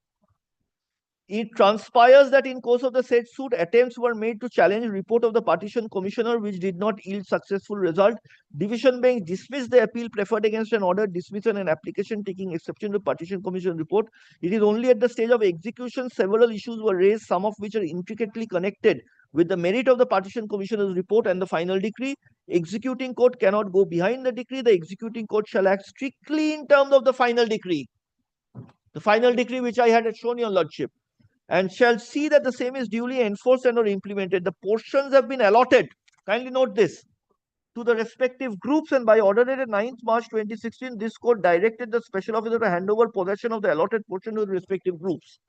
It transpires that in course of the said suit, attempts were made to challenge report of the partition commissioner, which did not yield successful result. Division bench dismissed the appeal preferred against an order dismissal and application taking exception to partition commission report. It is only at the stage of execution several issues were raised, some of which are intricately connected with the merit of the partition commissioner's report and the final decree. Executing court cannot go behind the decree. The executing court shall act strictly in terms of the final decree. The final decree which I had shown your lordship, and shall see that the same is duly enforced and or implemented. The portions have been allotted, kindly note this, to the respective groups, and by order dated 9th March 2016, this court directed the special officer to hand over possession of the allotted portion to the respective groups.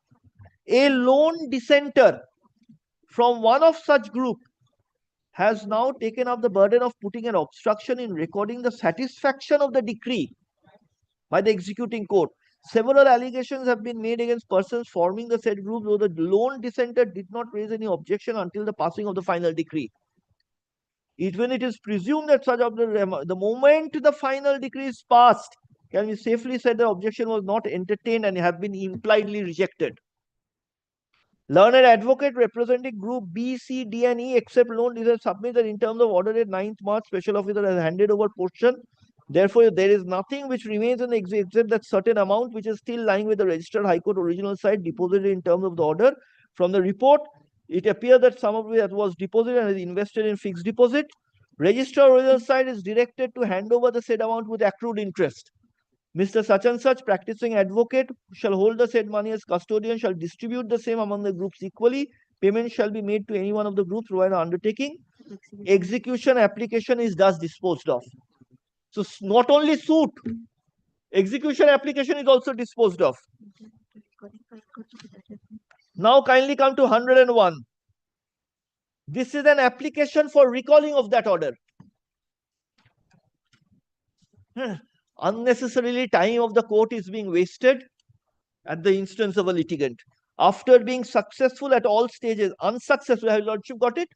A lone dissenter from one of such group has now taken up the burden of putting an obstruction in recording the satisfaction of the decree by the executing court. Several allegations have been made against persons forming the said group, though the lone dissenter did not raise any objection until the passing of the final decree. Even it is presumed that such of the moment the final decree is passed, can be safely said the objection was not entertained and have been impliedly rejected. Learned advocate representing group B, C, D, and E, except lone dissenter, submit that in terms of order at 9th March, special officer has handed over portion. Therefore, there is nothing which remains in the except that certain amount which is still lying with the registered High Court original site deposited in terms of the order. From the report, it appears that some of it was deposited and is invested in fixed deposit. Registrar original site is directed to hand over the said amount with accrued interest. Mr. Such and such practicing advocate shall hold the said money as custodian, shall distribute the same among the groups equally. Payment shall be made to any one of the groups provided undertaking. Execution application is thus disposed of. So not only suit, execution application is also disposed of. Now kindly come to 101. This is an application for recalling of that order. Unnecessarily time of the court is being wasted at the instance of a litigant. After being successful at all stages, unsuccessful, have your lordship got it?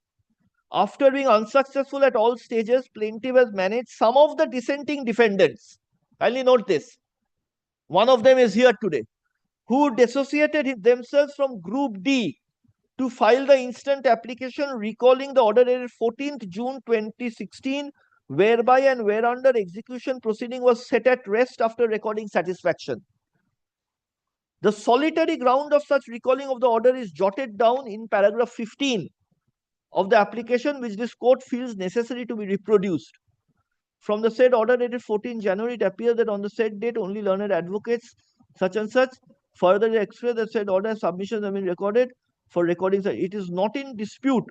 After being unsuccessful at all stages, plaintiff has managed some of the dissenting defendants. Kindly note this. One of them is here today, who dissociated themselves from Group D to file the instant application recalling the order dated 14th June 2016, whereby and whereunder execution proceeding was set at rest after recording satisfaction. The solitary ground of such recalling of the order is jotted down in paragraph 15 of the application, which this court feels necessary to be reproduced. From the said order dated 14 January, it appears that on the said date only learned advocates such and such further express that said order submissions have been recorded for recording. It is not in dispute.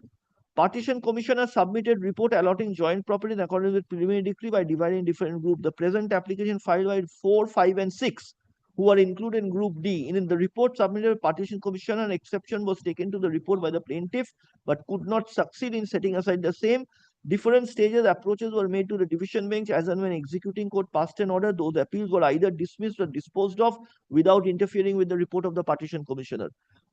Partition commissioner submitted report allotting joint property in accordance with preliminary decree by dividing different groups. The present application filed by 4, 5, and 6, who are included in Group D. In the report submitted by partition commissioner, an exception was taken to the report by the plaintiff, but could not succeed in setting aside the same. Different stages approaches were made to the division bench as and when executing court passed an order. Those appeals were either dismissed or disposed of without interfering with the report of the partition commissioner.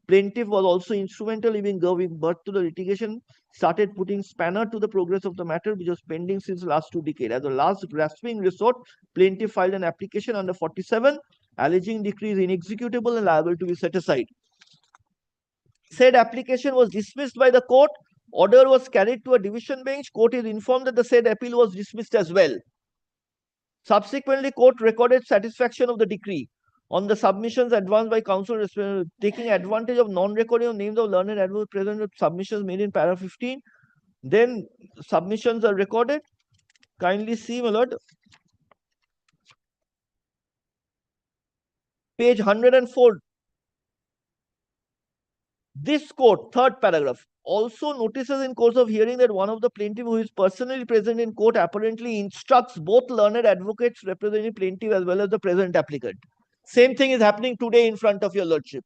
Plaintiff was also instrumental in giving birth to the litigation, started putting spanner to the progress of the matter, which was pending since last 2 decades. As a last grasping resort, plaintiff filed an application under 47, alleging decree is inexecutable and liable to be set aside. Said application was dismissed by the court. Order was carried to a division bench. Court is informed that the said appeal was dismissed as well. Subsequently, court recorded satisfaction of the decree on the submissions advanced by counsel, taking advantage of non-recording of names of learned advocates present with submissions made in paragraph 15. Then submissions are recorded. Kindly see, my lord. Page 104. This court, third paragraph, also notices in course of hearing that one of the plaintiff who is personally present in court apparently instructs both learned advocates representing plaintiff as well as the present applicant. Same thing is happening today in front of your lordship.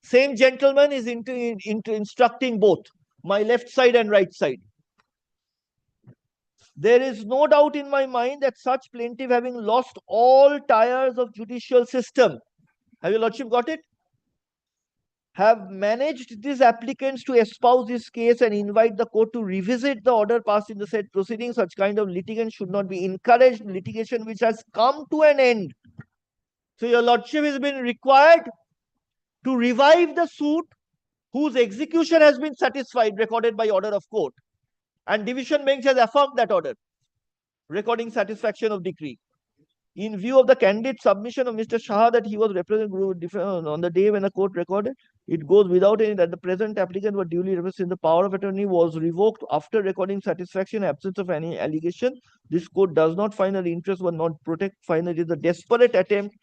Same gentleman is instructing both, my left side and right side. There is no doubt in my mind that such plaintiff, having lost all tires of judicial system, have your lordship got it? Have managed these applicants to espouse this case and invite the court to revisit the order passed in the said proceedings. Such kind of litigant should not be encouraged. Litigation which has come to an end. So your lordship has been required to revive the suit whose execution has been satisfied, recorded by order of court. And division bench has affirmed that order, recording satisfaction of decree. In view of the candid submission of Mr. Shah that he was represented on the day when the court recorded, it goes without any that the present applicant was duly represented. The power of attorney was revoked after recording satisfaction, absence of any allegation. This court does not find that the interests were not protected. Finally, it is a desperate attempt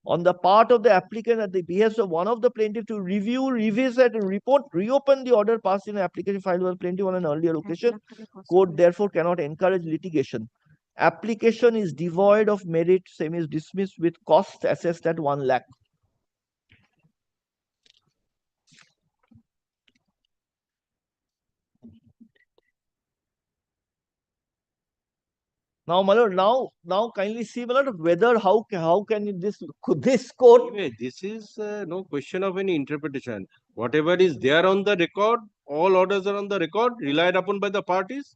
on the part of the applicant at the behest of one of the plaintiff to review, revisit, and reopen the order passed in an application filed by the plaintiff on an earlier occasion. Court therefore cannot encourage litigation. Application is devoid of merit, same is dismissed with cost assessed at 1 lakh. Now, my lord, now kindly see, my lord, whether how can this court. Anyway, this is no question of any interpretation. Whatever is there on the record, all orders are on the record, relied upon by the parties.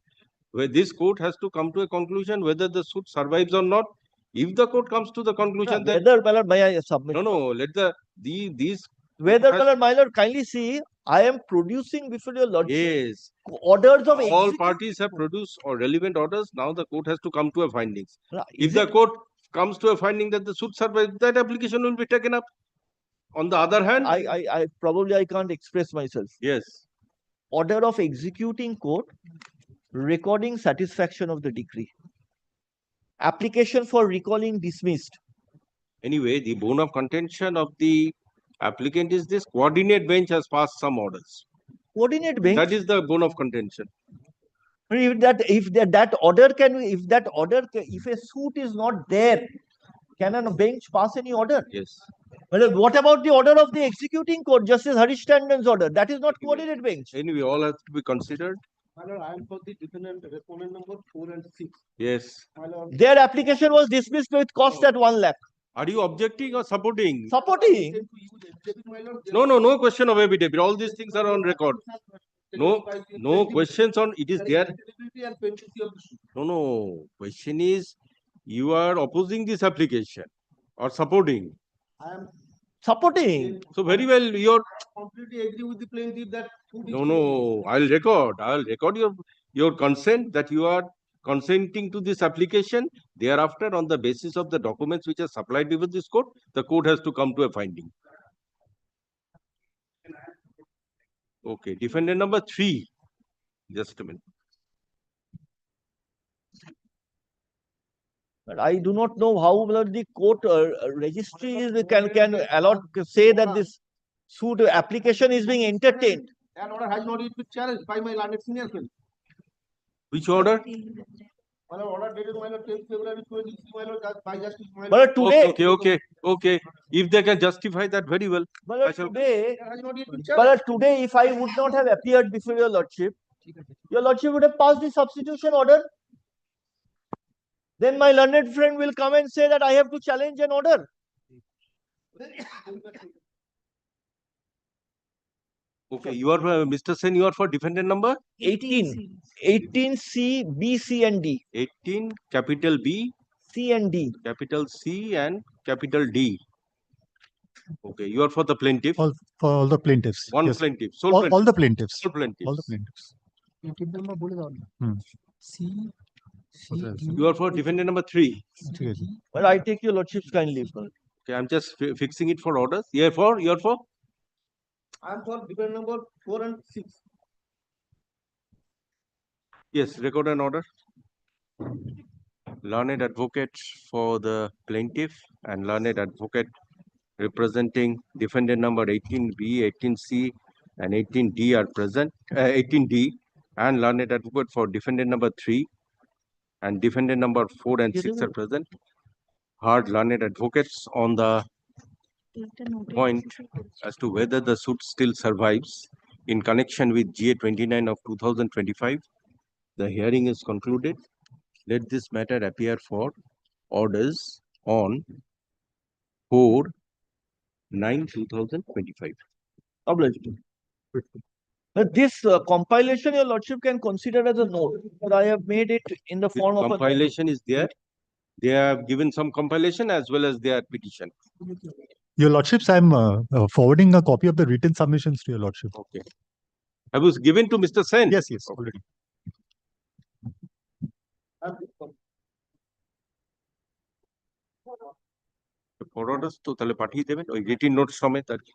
Where this court has to come to a conclusion whether the suit survives or not. If the court comes to the conclusion that Whether, my lord, may I submit? no, let these Whether, my lord, kindly see, I am producing before your lordship yes, orders of all parties have produced or relevant orders. Now the court has to come to a findings. Is If the court comes to a finding that the suit survives, that application will be taken up. On the other hand, I probably I can't express myself. Yes. Order of executing court, recording satisfaction of the decree. Application for recalling dismissed. Anyway, the bone of contention of the applicant is this coordinate bench has passed some orders. Coordinate bench? That is the bone of contention. If that order if a suit is not there, can a bench pass any order? Yes. Well, what about the order of the executing court, Justice Harish Tandon's order? That is not coordinate bench. Anyway, all have to be considered. My lord, I am for the defendant respondent number 4 and 6. Yes. My lord, Their application was dismissed with cost at 1 lakh. Are you objecting or supporting? Supporting. No question of affidavit. All these things are on record. No questions on it is there. No. Question is you are opposing this application or supporting. I am supporting. So very well, you're completely agree with the plaintiff that I'll record your consent that you are consenting to this application. Thereafter, on the basis of the documents which are supplied before this court, the court has to come to a finding. Okay, defendant number 3. Just a minute. But I do not know how the court registry can say that this suit application is being entertained. That order has not yet been challenged by my learned senior friend. Which order? My lord, order dated my lord 10th February 2023, my lord, by justice my lord. But today, Okay. If they can justify that, very well. But today, That has not yet been challenged. but today, if I would not have appeared before your lordship would have passed the substitution order. Then my learned friend will come and say that I have to challenge an order. Okay, you are Mr. Sen, you are for defendant number 18. 18C, B, C, and D. 18, capital B, C and D. capital C, and capital D. Okay, you are for the plaintiff. For all the plaintiffs. One yes. plaintiff. All the plaintiffs. Sole plaintiffs. All the plaintiffs. You are for defendant number 3. Well, I take your lordship's kind leave. Okay, I'm just fixing it for orders. You are for? I am for defendant number 4 and 6. Yes, record an order. Learned advocate for the plaintiff and learned advocate representing defendant number 18B, 18C, and 18D are present. 18D and learned advocate for defendant number 3 and defendant number 4 and 6 are present. Hard learned advocates on the point as to whether the suit still survives in connection with GA 29 of 2025. The hearing is concluded. Let this matter appear for orders on 4/9/2025. Obliged. But this compilation, your lordship can consider as a note. But I have made it in the form of compilation is there. They have given some compilation as well as their petition. Your Lordships, I'm forwarding a copy of the written submissions to your Lordship. Okay. Have you given to Mr. Sen? Yes, yes, already. Forwarders তো তাহলে পাঠিয়ে দেবেন ওই written note সমেত আর কি।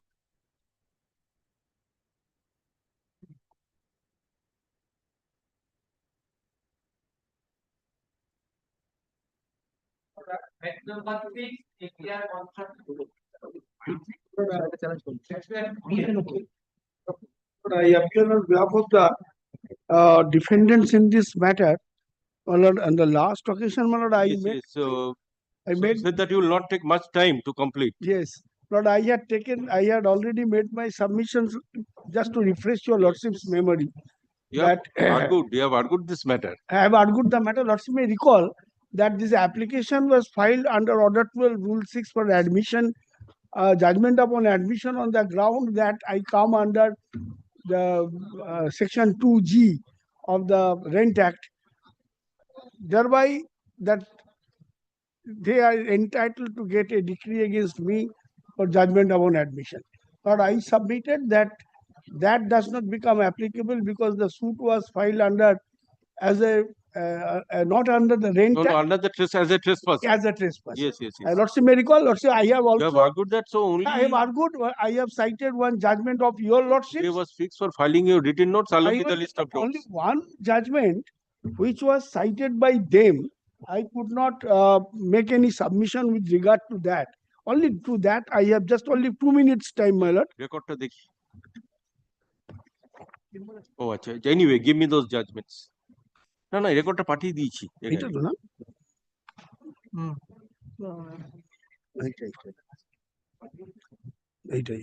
I appear on behalf of the defendants in this matter. My lord, on the last occasion, my lord, I Yes, made, yes, so I so made, said that you will not take much time to complete. yes, Lord, I had already made my submissions just to refresh your lordship's memory. You have That argued this matter. I have argued the matter. Lordship may recall that this application was filed under Order 12, Rule 6 for admission, judgment upon admission on the ground that I come under the Section 2G of the Rent Act. Thereby, that they are entitled to get a decree against me for judgment upon admission. But I submitted that that does not become applicable because the suit was filed under as a not under the Rent No, Act. no, under the as a trespass. As a trespass. Yes, yes, yes. Lordship may recall, Lordship, I have also. You have argued that, so only. I have argued. I have cited one judgment of your Lordship. It was fixed for filing your written notes along with the list of Only notes. one judgment which was cited by them. I could not make any submission with regard to that. Only to that I have just only 2 minutes time, my lord. Recordটা দেখি। ও আচ্ছা, anyway, give me those judgments. না না, রেকর্ডটা পাঠিয়ে দিয়েছি। এটা তো না। এইটাই।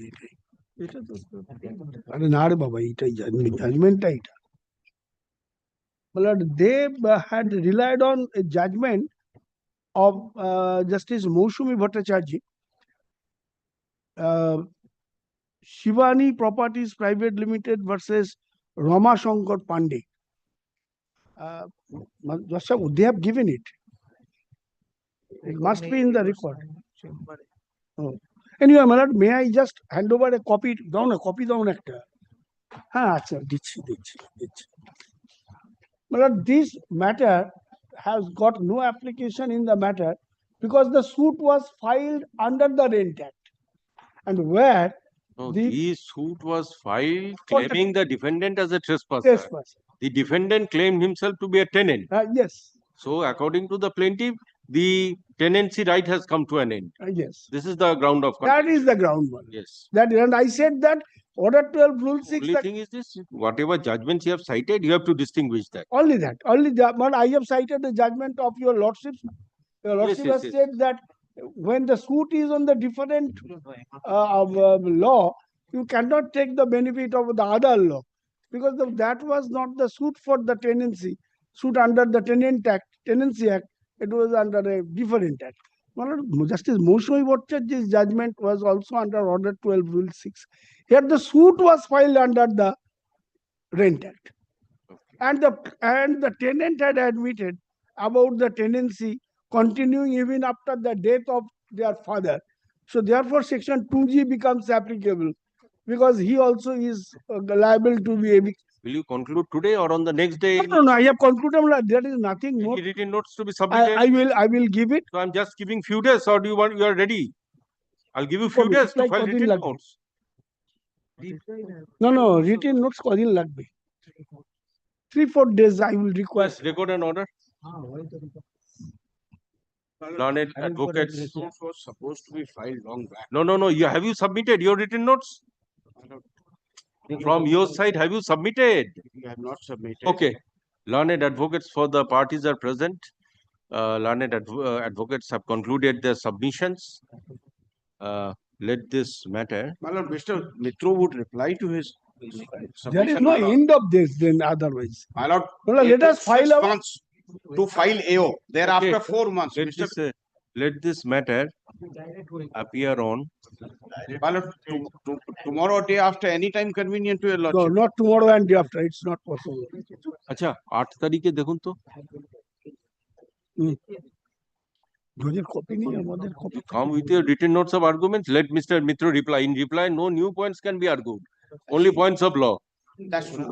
এটা তো আরে না রে বাবা, এইটাই জাজমেন্টটা এইটা। My lord, they had relied on a judgment of Justice Mousumi Bhattacharjee, Shivani Properties Private Limited versus Rama Shankar Pandey. They have given it. It must be in the record. Oh. Anyway, my lord, may I just hand over a copy? Down a copy down একটা। হ্যাঁ আচ্ছা দিচ্ছি। My lord, this matter has got no application in the matter because the suit was filed under the Rent Act, and where No, the suit was filed claiming the defendant as a trespasser. Trespasser. The defendant claimed himself to be a tenant. Yes. So, according to the plaintiff, the tenancy right has come to an end. Yes. This is the ground of That is the ground one. Yes. That, and I said that Order 12, Rule 6. Only thing is this: whatever judgments you have cited, you have to distinguish that. Only that. But I have cited the judgment of your lordship. Your lordship has said that when the suit is on the different law, you cannot take the benefit of the other law because that was not the suit for the tenancy. Suit under the Tenancy Act. It was under a different act. Justice Mousumi Bhattacharjee's judgment was also under Order 12, Rule 6. Here the suit was filed under the Rent Act. And the tenant had admitted about the tenancy continuing even after the death of their father. So therefore, Section 2G becomes applicable because he also is liable to be evicted. Will you conclude today or on the next day? No, I have concluded. There is nothing more. Any written notes to be submitted? I will give it. So I'm just giving few days, or do you are ready? I'll give you few days to file written notes. No, written notes কদিন লাগবে? 3-4 days I will request. Yes, record an order. Learned advocates. Suit was supposed to be filed long back. No. Have you submitted your written notes? From your side, have you submitted? We have not submitted. Okay. Learned advocates for the parties are present. Learned advocates have concluded their submissions. Let this matter. My lord, Mr. Mitro would reply to his submission. There is no my lord. end of this then otherwise. My lord, Let us file 6 our. months to file AO. Thereafter, Okay. 4 months. Let this matter appear on. My lord, tomorrow, day after, any time convenient to your No, lordship. not tomorrow and day after. It's not possible. আচ্ছা 8 তারিখে দেখুন তো Come with your written notes of arguments. Let Mr. Mitra reply. In reply, no new points can be argued. Only points of law. That's true.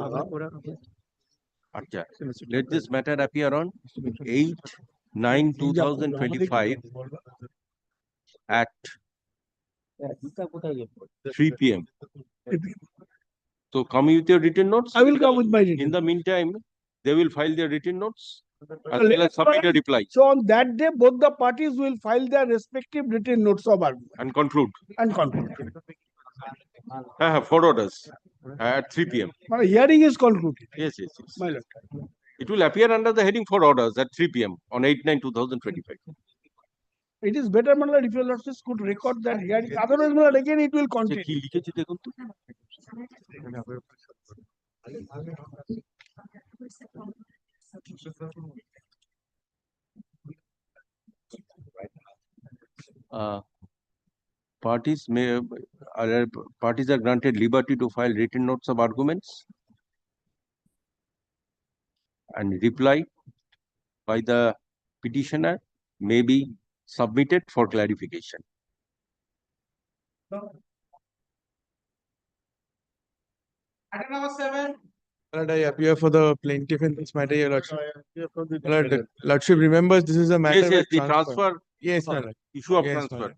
Acha. Let this matter appear on 8/9/2025 at 3 p.m. So come with your written notes. I will come with my written. In the meantime, they will file their written notes as well as submit a reply So on that day, both the parties will file their respective written notes of argument and conclude. and conclude. I have 4 orders at 3 p.m. My hearing is concluded. Yes. My lord. It will appear under the heading 4 orders at 3 p.m. on 8/9/2025. It is better, my lord, if your lordships could record that hearing. Otherwise, my lord, again it will continue. কি লিখেছে দেখুন তো। Parties are granted liberty to file written notes of arguments and reply by the petitioner may be submitted for clarification. Item number 7. Lord, I appear for the plaintiff in this matter, your lordship. Lord, lordship remembers this is a matter. Yes, the transfer. Yes, my lord. Issue of Yes, my transfer. lord.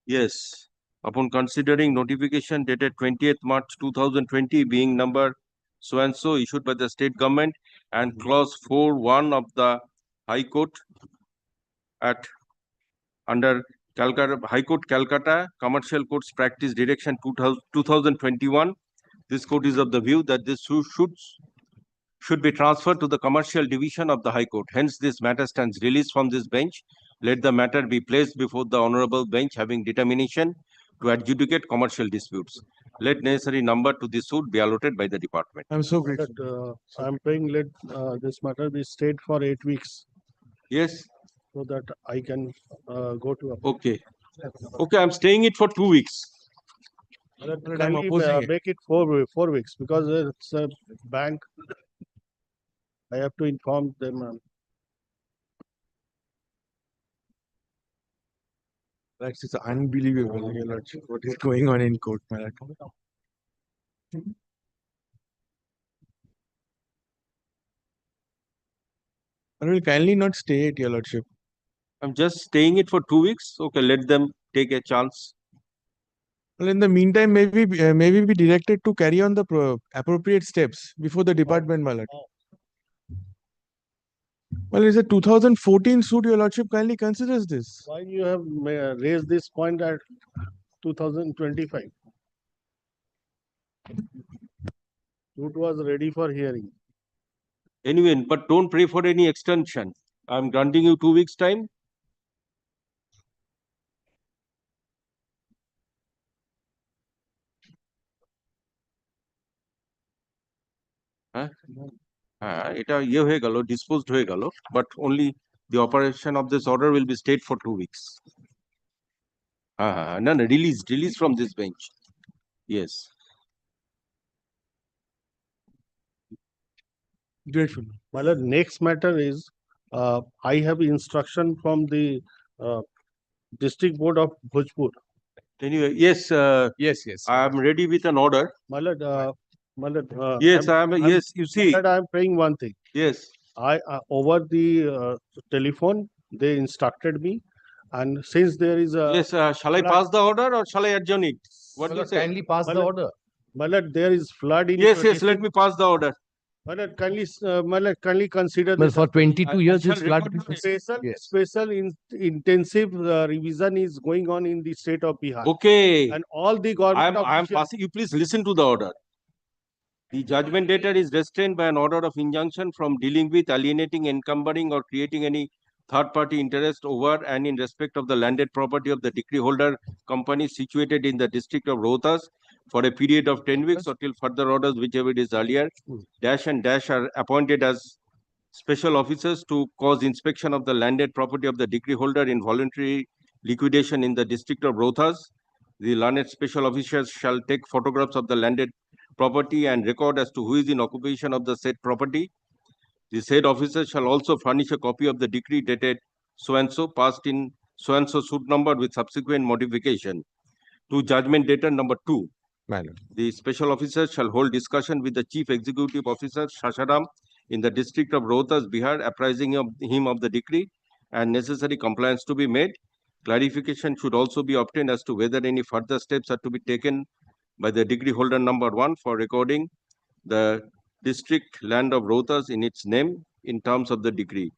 Yes, upon considering notification dated 20th March 2020 being number so and so issued by the state government and clause 4(1) of the High Court at under Calcutta High Court Calcutta Commercial Courts Practice Direction 2021. This court is of the view that this should be transferred to the commercial division of the High Court. Hence, this matter stands released from this bench. Let the matter be placed before the honorable bench having determination to adjudicate commercial disputes. Let necessary number to this suit be allotted by the department. I'm so grateful. I'm praying let this matter be stayed for 8 weeks Yes. so that I can go to. Okay. Okay, I'm staying it for 2 weeks. I'm opposing it. Make it 4 weeks because it's a bank. I have to inform them. That's just unbelievable, your lordship. What is going on in court, my lord? I will kindly not stay it, your lordship. I'm just staying it for 2 weeks. Okay, let them take a chance. Well, in the meantime, maybe be directed to carry on the appropriate steps before the department, my lord. Well, it's a 2014 suit, your lordship kindly considers this. Why you have raised this point at 2025? Suit was ready for hearing. Anyway, but don't pray for any extension. I'm granting you 2 weeks time. এটা হয়ে গেল, disposed হয়ে গেল, but only the operation of this order will be stayed for 2 weeks. No, release from this bench. Yes. Grateful. My lord, next matter is I have instruction from the District Board of Bhojpur. Anyway, yes. Yes. I am ready with an order. My lord, Yes, yes, you see. My lord, I am praying one thing. Yes. Over the telephone, they instructed me, and since there is a Yes, shall I pass the order or shall I adjourn it? What do you say? Kindly pass the order. My lord, there is flood in. Yes, let me pass the order. My lord, kindly consider Well, this. for 22 years, shall this flood. Special intensive revision is going on in the state of Bihar. Okay. And all the government I am passing. You please listen to the order. The judgment debtor is restrained by an order of injunction from dealing with, alienating, encumbering, or creating any third-party interest over and in respect of the landed property of the decree holder company situated in the district of Rohtas for a period of 10 weeks or till further orders, whichever it is earlier. Dash and dash are appointed as special officers to cause inspection of the landed property of the decree holder in voluntary liquidation in the district of Rohtas. The learned special officers shall take photographs of the landed property and record as to who is in occupation of the said property. The said officer shall also furnish a copy of the decree dated so-and-so, passed in so-and-so suit number with subsequent modification. To judgment dated number 2. The special officer shall hold discussion with the Chief Executive Officer Shasharam in the district of Rohtas, Bihar, apprising him of the decree and necessary compliance to be made. Clarification should also be obtained as to whether any further steps are to be taken by the decree holder number 1 for recording the district land of Rohtas in its name in terms of the decree.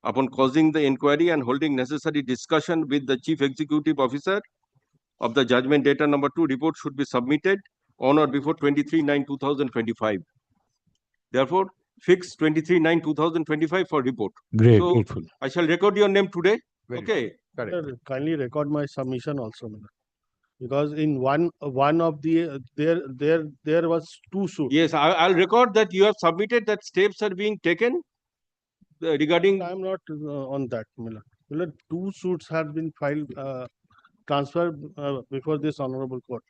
Upon causing the inquiry and holding necessary discussion with the Chief Executive Officer of the judgment data number 2, report should be submitted on or before 23/9/2025. Therefore, fix 23/9/2025 for report. Great, So, grateful. I shall record your name today. Very Okay. Sir, kindly record my submission also, Miller. Because in one of the there was 2 suits. Yes, I'll record that you have submitted that steps are being taken regarding. I am not on that, Miller. Miller, 2 suits have been filed, transferred before this honorable court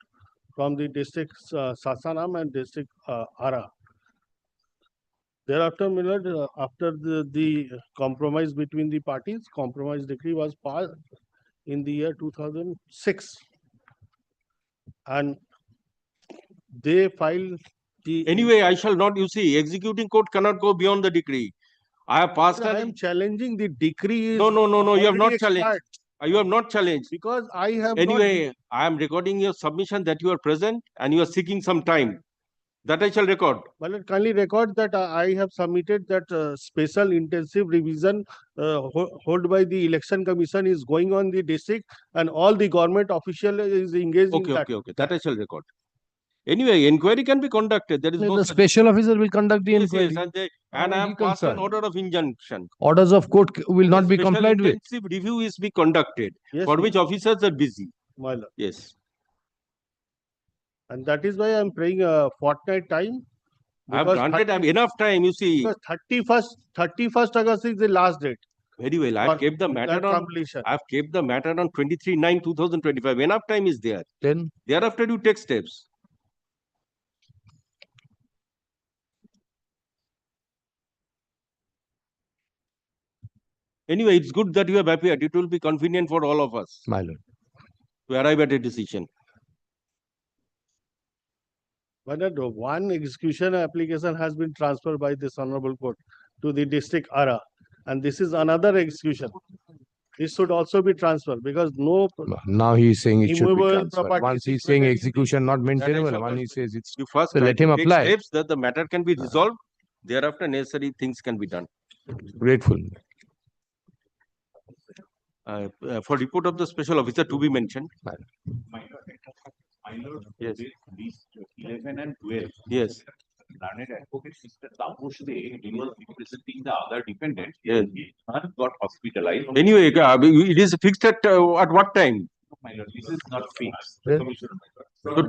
from the district Sasanam and district Ara. Thereafter, Miller, after the compromise between the parties, compromise decree was passed in the year 2006. And they filed the. Anyway, I shall not, you see, executing court cannot go beyond the decree. I have passed. I am challenging the decree. No, you have not already challenged. expired. You have not challenged. Because I have Anyway, I am recording your submission that you are present and you are seeking some time. That I shall record. Well, kindly record that I have submitted that special intensive revision held by the election commission is going on the district and all the government official is engaged in that. Okay. That I shall record. Anyway, inquiry can be conducted. There is no The such- special officer will conduct the Yes, inquiry. and I Are you have passed an concerned? order of injunction. Orders of court will not be Special complied with. intensive review is be conducted, Yes, for ma'am. which officers are busy. My lord. Yes. And that is why I am praying a fortnight time. I have because granted 30 enough time, you see. Because 31st August is the last date. Very well. I have for kept the matter that on. completion. I have kept the matter on 23/9/2025. Enough time is there. Then Thereafter, you take steps. Anyway, it's good that you have appeared. It will be convenient for all of us my lord. to arrive at a decision. But that one execution application has been transferred by this honorable court to the district Ara. And this is another execution. This should also be transferred because no. Now he is saying it should be Immovable transferred. property Once he is situated saying in execution not maintainable, shall one he transfer. says it's. You first So try let to him take apply. steps that the matter can be resolved. Thereafter, necessary things can be done. Grateful. For report of the special officer to be mentioned. Yes. These 11 and 12. Yes. Learned advocate Mr. Taposh Dey, he was representing the other defendant. Yes. His son got hospitalized. Anyway, it is fixed at what time? My lord, this is not fixed. Yes. Commissioner, my So lord.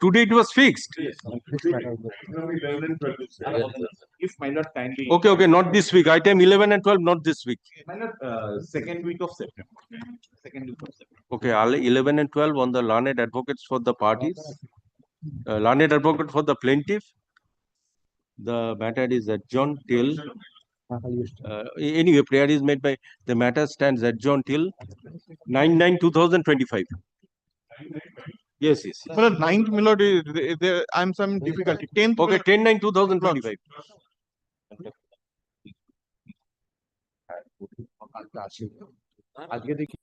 today it was fixed. Yes. If my lord kindly. Okay, not this week. Item 11 and 12, not this week. My lord, second week of September. Second week of September. Okay, 11 and 12 on the learned advocates for the parties. Learned advocate for the plaintiff. The matter is adjourned till. Anyway, prayer is made by the matter stands adjourned till 9/9/2025. Yes. Well, 9th, Milord, I am some difficulty. 10th. Okay, 10/9/2025. আজকে দেখি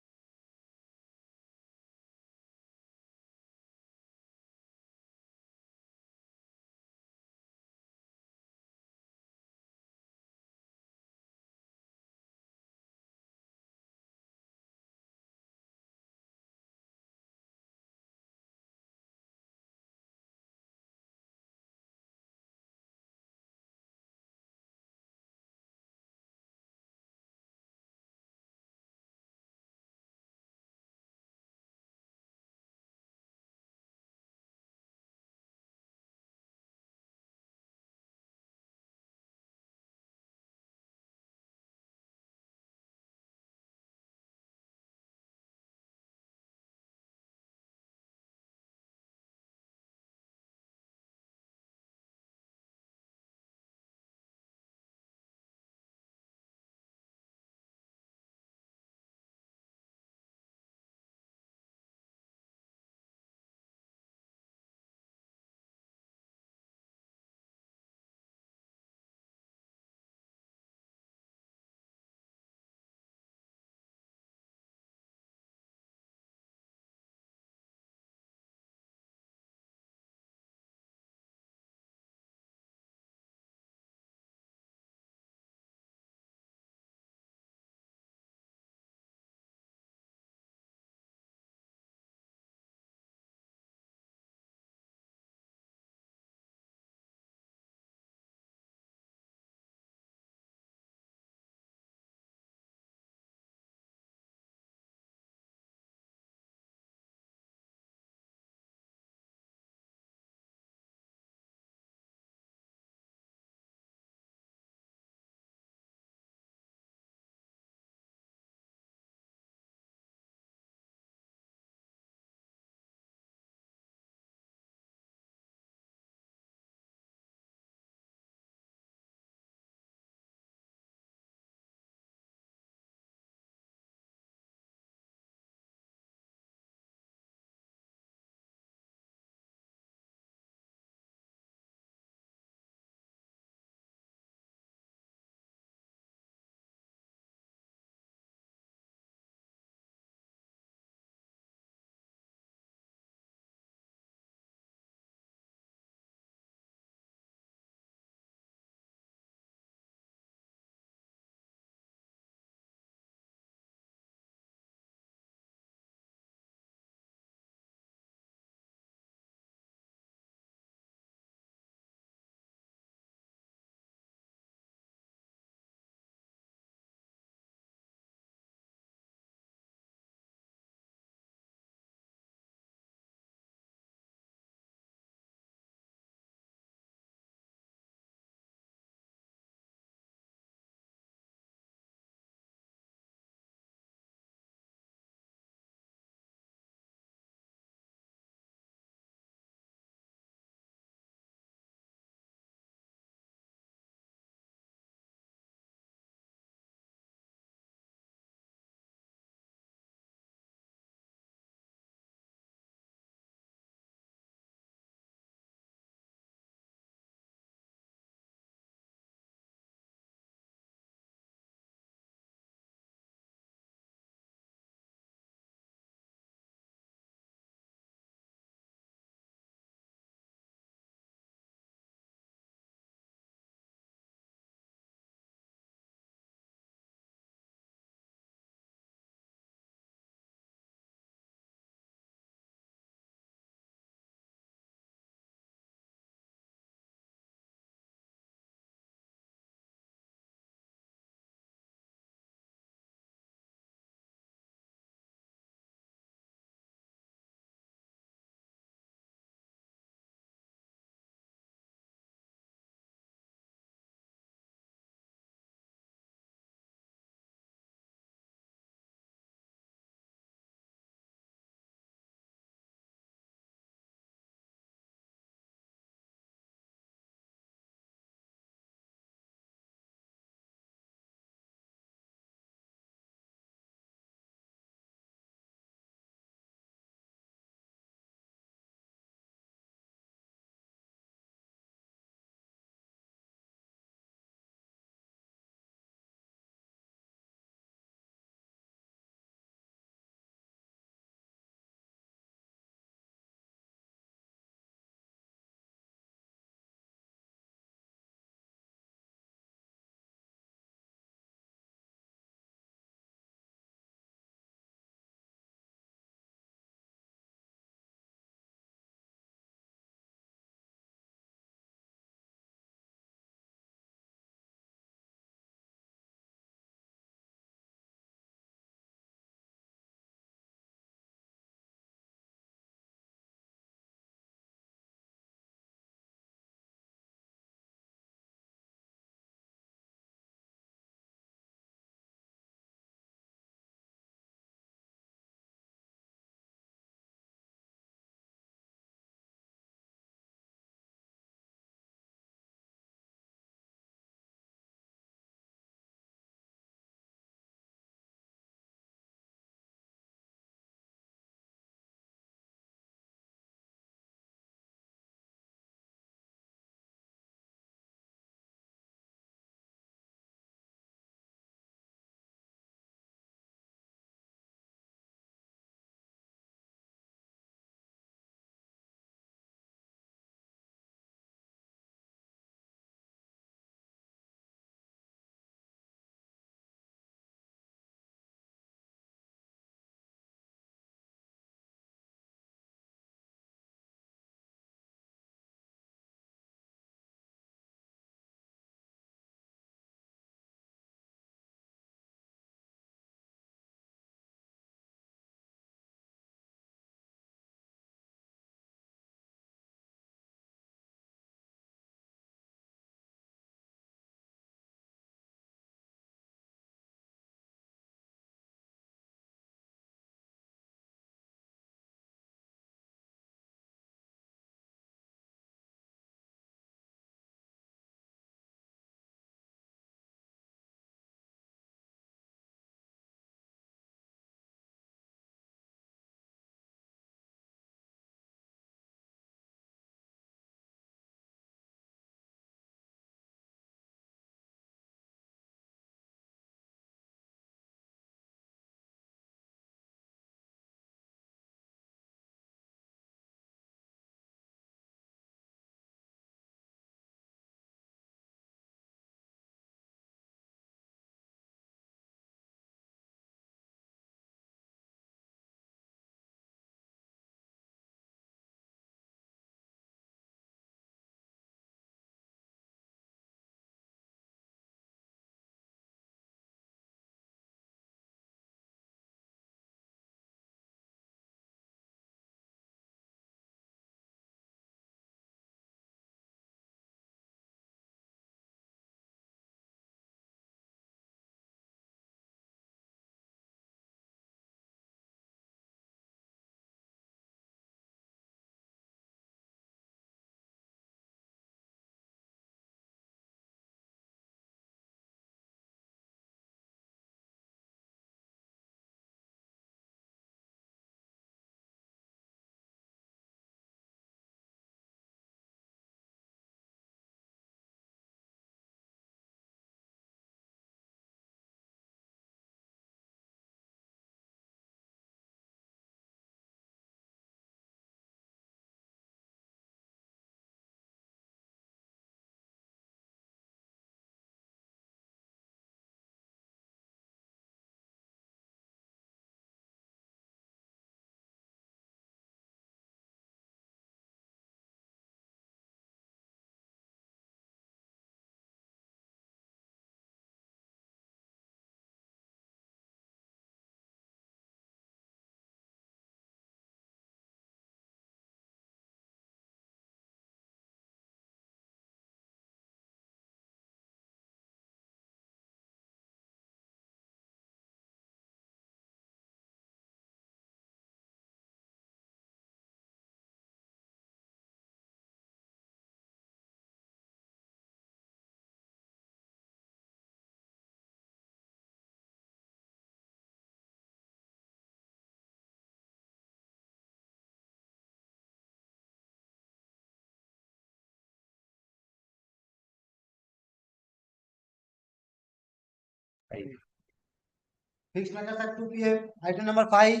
Fixed matters at 2 p.m. Item number 5,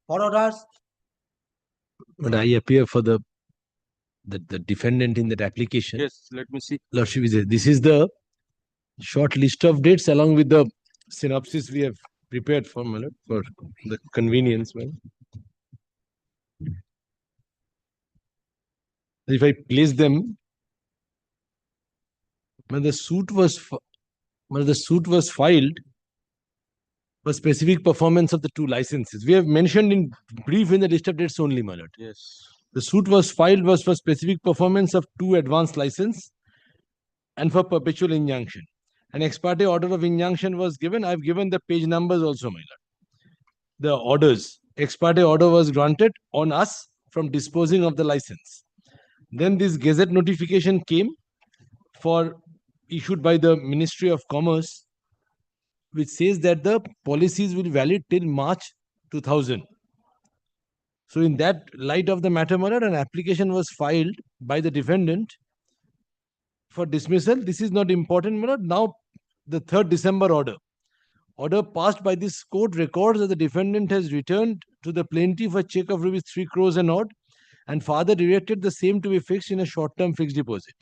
for orders. But I appear for the defendant in that application. Yes, let me see. Lordship, this is the short list of dates along with the synopsis we have prepared for, my lord, for the convenience. If I place them, when the suit was filed for specific performance of the two licenses. We have mentioned in brief in the list of dates only, my lord. Yes. The suit was filed was for specific performance of two advanced license and for perpetual injunction. An ex parte order of injunction was given. I've given the page numbers also, my lord. The orders. Ex parte order was granted on us from disposing of the license. Then this gazette notification came issued by the Ministry of Commerce, which says that the policies will valid till March 2000. So in that light of the matter, my lord, an application was filed by the defendant for dismissal. This is not important, my lord. Now, the 3rd December order. Order passed by this court records that the defendant has returned to the plaintiff a check of rupees 3 crores and odd, and further directed the same to be fixed in a short-term fixed deposit.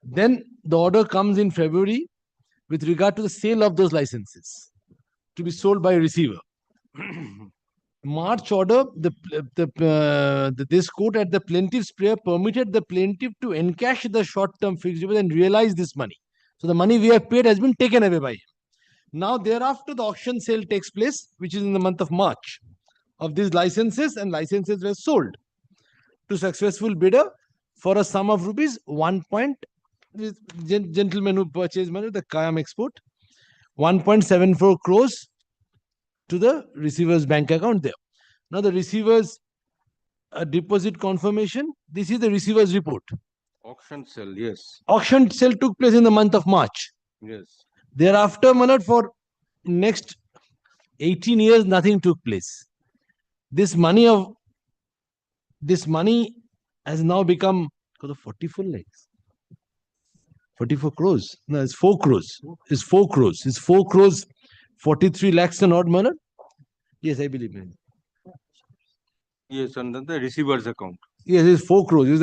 Then the order comes in February with regard to the sale of those licenses to be sold by a receiver. March order, this court at the plaintiff's prayer permitted the plaintiff to encash the short-term fixed deposit and realize this money. So the money we have paid has been taken away by him. Now thereafter the auction sale takes place, which is in the month of March, of these licenses, and licenses were sold to successful bidder for a sum of rupees 1. Gentleman who purchased money, the Kayam export, 1.74 crores to the receiver's bank account there. Now the receiver's deposit confirmation, this is the receiver's report. Auction sale, yes. Auction sale took place in the month of March. Yes. Thereafter, my lord, for next 18 years, nothing took place. This money has now become 44 lakhs. 44 crores. No, it's 4 crores. It's 4 crores. It's 4 crores, 43 lakhs and odd, my lord. Yes, I believe it. Yes, under the receiver's account. Yes, it's 4 crores.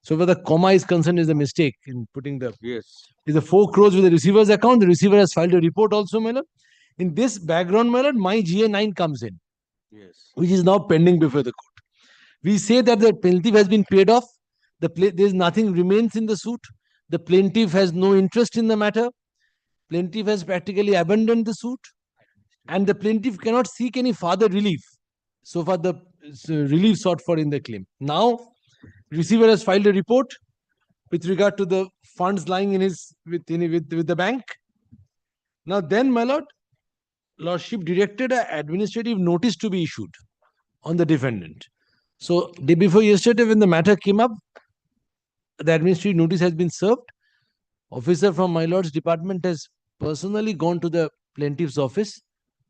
So where the comma is concerned is a mistake in putting the. Yes. It's a 4 crores with the receiver's account. The receiver has filed a report also, my lord. In this background, my lord, my GA9 comes in. Yes. Which is now pending before the court. We say that the plaintiff has been paid off. There's nothing remains in the suit. The plaintiff has no interest in the matter. Plaintiff has practically abandoned the suit. And the plaintiff cannot seek any further relief. So far, the relief sought for in the claim. Now, receiver has filed a report with regard to the funds lying in with the bank. Now then, my lord, lordship directed an administrative notice to be issued on the defendant. So, day before yesterday, when the matter came up, the administrative notice has been served. Officer from my lord's department has personally gone to the plaintiff's office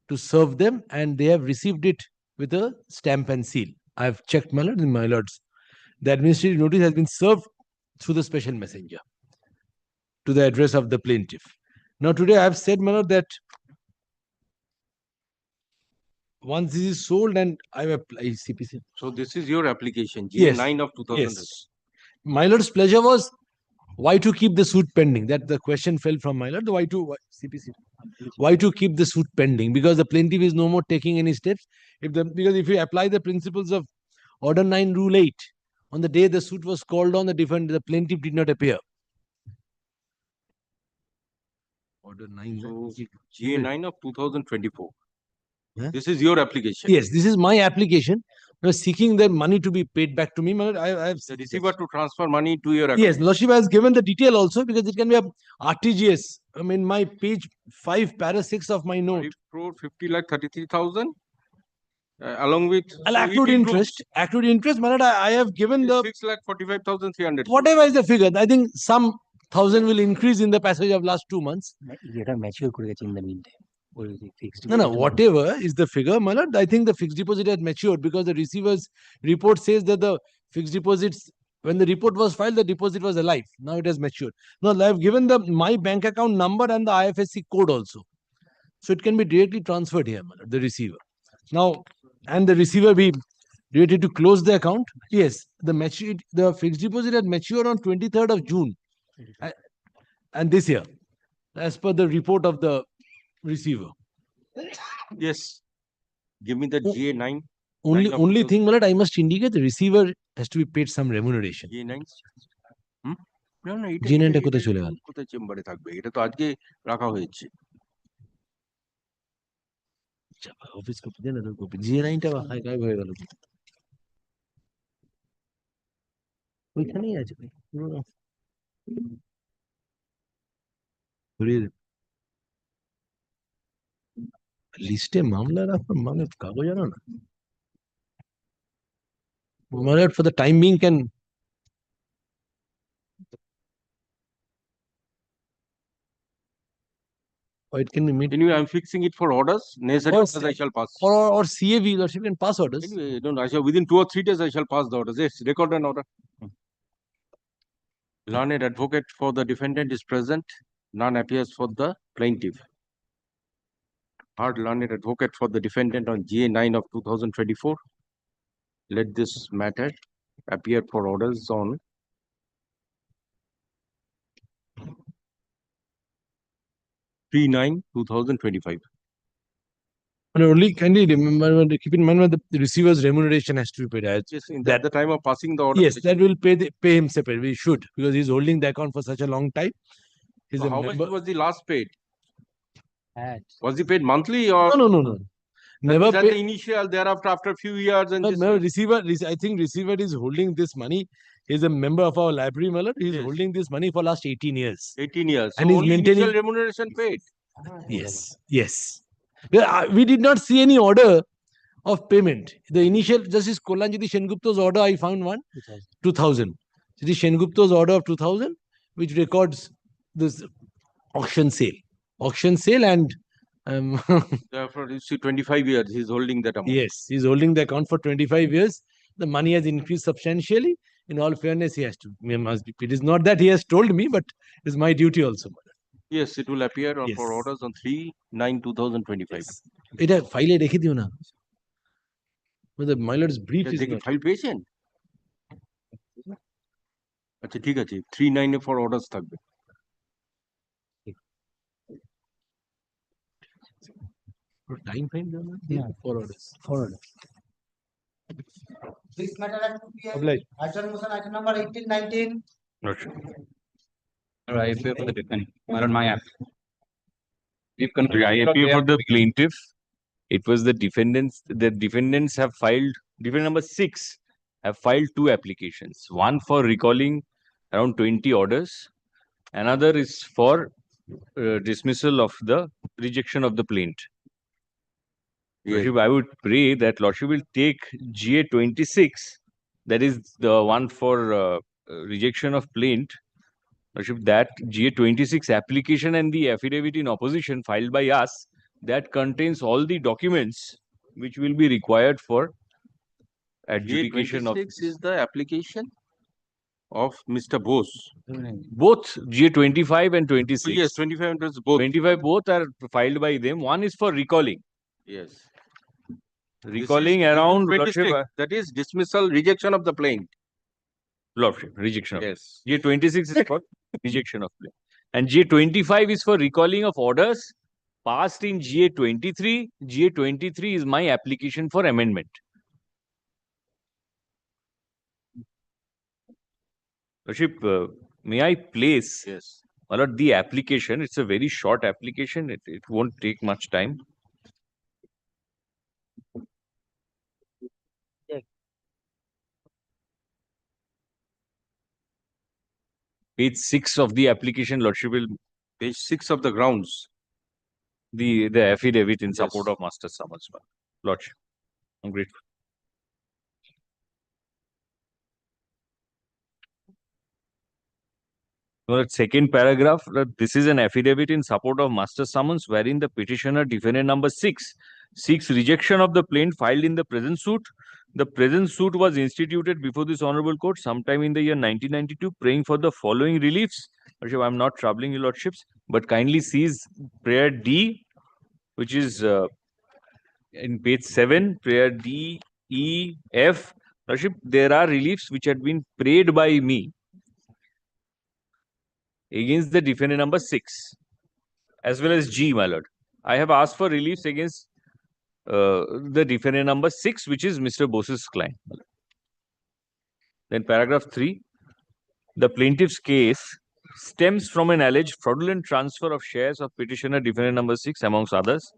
to serve them, and they have received it with a stamp and seal. I have checked, my lord, in my lord's. The administrative notice has been served through the special messenger to the address of the plaintiff. Now today I have said, my lord, that once this is sold and I have applied CPC. So this is your application, Yes. G9 of 2000. Yes. My lord's pleasure was why to keep the suit pending. That the question fell from my lord. Why to keep the suit pending? Because the plaintiff is no more taking any steps. Because if you apply the principles of Order 9, Rule 8, on the day the suit was called on, the plaintiff did not appear. Order 9. So G9 of 2024. Yeah. This is your application. Yes, this is my application. I was seeking the money to be paid back to me. I have The receiver to transfer money to your account. Yes, lordship has given the detail also because it can be a RTGS. I mean, my page 5, para 6 of my note. 5 crore 50 lakh 33,000 along with Accrued interest. Accrued interest, my lord, I have given the 6 lakh 45,300. whatever is the figure. I think some 1,000 will increase in the passage of last 2 months. In the meantime. No, whatever is the figure, my lord, I think the fixed deposit has matured because the receiver's report says that the fixed deposits When the report was filed, the deposit was alive. Now it has matured. Now I have given my bank account number and the IFSC code also. So it can be directly transferred here, the receiver. Now, and the receiver be ready to close the account. Yes, the fixed deposit had matured on 23rd of June. And this year, as per the report of the receiver. Yes. Give me the GA9. Only thing, Malad, I must indicate the receiver has to be paid some remuneration. GA9. না না এটা GA9 টা কোথায় চলে গেল? কোথায় চেম্বারে থাকবে? এটা তো আজকে রাখা হয়েছে। অফিস কপি দেন না কপি। GA9 টা গায়েব হয়ে গেল। ওইখানেই আছে ভাই। লিস্টে মামলা রাখার মানে কাগজ জানো না? Malad, for the time being can or it can be made. Anyway, I'm fixing it for orders. Necessary Or orders I shall pass. Or CAV, Lordship can pass orders. Anyway, don't I shall within 2 or 3 days I shall pass the orders. Yes, record an order. Learned advocate for the defendant is present. None appears for the plaintiff. Hard learned advocate for the defendant on GA9 of 2024. Let this matter appear for orders on 3/9/2025. And only kindly remember, keep in mind that the receiver's remuneration has to be paid. Yes, at the time of passing the order. Yes, that will pay him separate. We should, because he's holding the account for such a long time. He's So a how member. much was the last paid? Was he paid monthly or? No. Never That paid. the initial, thereafter, after a few years and this. No, I think receiver is holding this money. He's a member of our library, Malad. He's holding this money for last 18 years. 18 years. And So he's only maintaining. initial remuneration paid. Yes. We did not see any order of payment. The initial, Justice Kolanjiti Shengupta's order, I found one, 2000. It is Shengupta's order of 2000, which records this auction sale and Therefore, you see 25 years he's holding that amount. yes, he's holding the account for 25 years. The money has increased substantially. In all fairness, he has to. It is not that he has told me, but it is my duty also. Yes, it will appear for orders on 3/9/2025. এটা ফাইলে রেখে দিও না। The Milord's brief is দেখি not. File পেয়েছেন? আচ্ছা ঠিক আছে 3/9 for orders থাকবে। Time frame দেও না? For orders. This matter has to be Obliged. adjourned motion item number 1819. I appear for the defendant. My app. I appear for the plaintiff. It was the defendants. The defendants have filed, defendant number 6 have filed 2 applications. One for recalling around 20 orders. Another is for dismissal of the rejection of the plaint. Lordship, I would pray that Lordship will take GA26, that is the one for rejection of plaint. Lordship, that GA26 application and the affidavit in opposition filed by us, that contains all the documents which will be required for adjudication of. GA26 is the application of Mr. Bose. Both GA25 and 26. Yes, 25 and both. 25 both are filed by them. One is for recalling. Yes. Recalling around 26, Lordship, that is dismissal, rejection of the plaint. Lordship, rejection of. Yes. GA26 is for rejection of plaint. And GA25 is for recalling of orders passed in GA23. GA23 is my application for amendment. Lordship, may I place the application? It's a very short application. It won't take much time. Page 6 of the application, Lordship will. Page 6 of the grounds. The affidavit in support of Master Summons. Lordship, I'm grateful. Second paragraph, this is an affidavit in support of Master Summons wherein the petitioner, defendant number 6, seeks rejection of the plaint filed in the present suit. The present suit was instituted before this honorable court sometime in the year 1992, praying for the following reliefs. Lordship, I'm not troubling you, Lordships, but kindly seize prayer D, which is in page 7, prayer D, E, F. Lordship, there are reliefs which had been prayed by me against the defendant number 6, as well as G, my lord. I have asked for reliefs against the defendant number 6, which is Mr. Bose's client. Then paragraph 3, the plaintiff's case stems from an alleged fraudulent transfer of shares of petitioner defendant number 6, amongst others.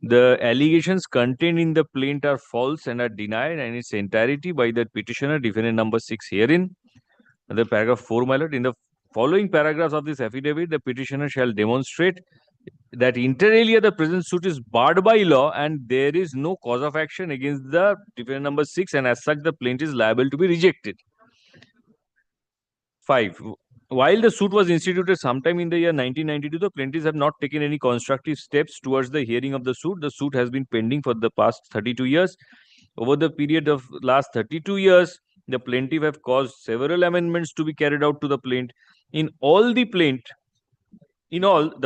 The allegations contained in the plaint are false and are denied in its entirety by the petitioner defendant number 6 herein. And the paragraph 4, my lord, in the following paragraphs of this affidavit, the petitioner shall demonstrate that inter alia the present suit is barred by law and there is no cause of action against the defendant number 6, and as such the plaintiff is liable to be rejected. 5. While the suit was instituted sometime in the year 1992, the plaintiffs have not taken any constructive steps towards the hearing of the suit. The suit has been pending for the past 32 years. Over the period of last 32 years, the plaintiff have caused several amendments to be carried out to the plaint. In all, the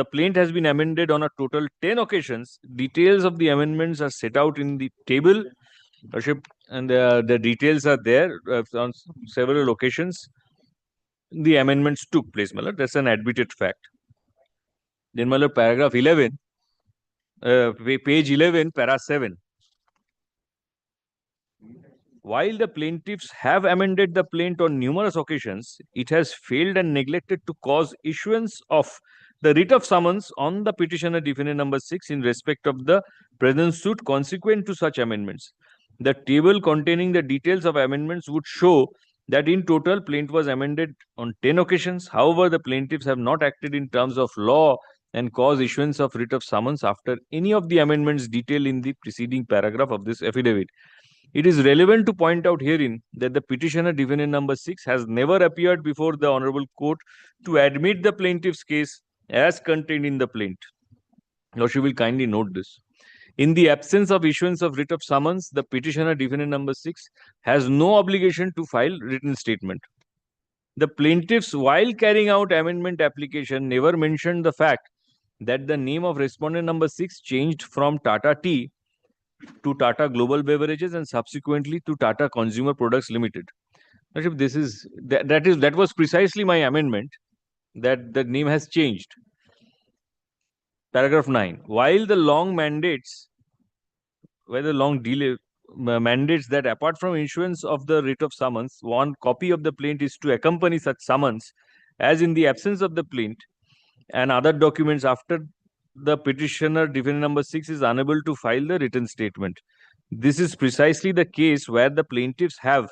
plaint has been amended on a total 10 occasions. Details of the amendments are set out in the table, and the details are there on several occasions. The amendments took place, my lord. That's an admitted fact. Then, my lord, paragraph 11, page 11, para 7. While the plaintiffs have amended the plaint on numerous occasions, it has failed and neglected to cause issuance of the writ of summons on the petitioner defendant number 6 in respect of the present suit consequent to such amendments. The table containing the details of amendments would show that in total, plaint was amended on 10 occasions. However, the plaintiffs have not acted in terms of law and caused issuance of writ of summons after any of the amendments detailed in the preceding paragraph of this affidavit. It is relevant to point out herein that the petitioner defendant number 6 has never appeared before the honorable court to admit the plaintiff's case as contained in the plaint. Lordship will kindly note this. In the absence of issuance of writ of summons, the petitioner defendant number 6 has no obligation to file written statement. The plaintiffs, while carrying out amendment application, never mentioned the fact that the name of respondent number 6 changed from Tata Tea to Tata Global Beverages and subsequently to Tata Consumer Products Limited. That was precisely my amendment, that the name has changed. Paragraph 9. While the long mandates that apart from issuance of the writ of summons, one copy of the plaint is to accompany such summons, as in the absence of the plaint and other documents after the petitioner defendant number 6 is unable to file the written statement. This is precisely the case where the plaintiffs have,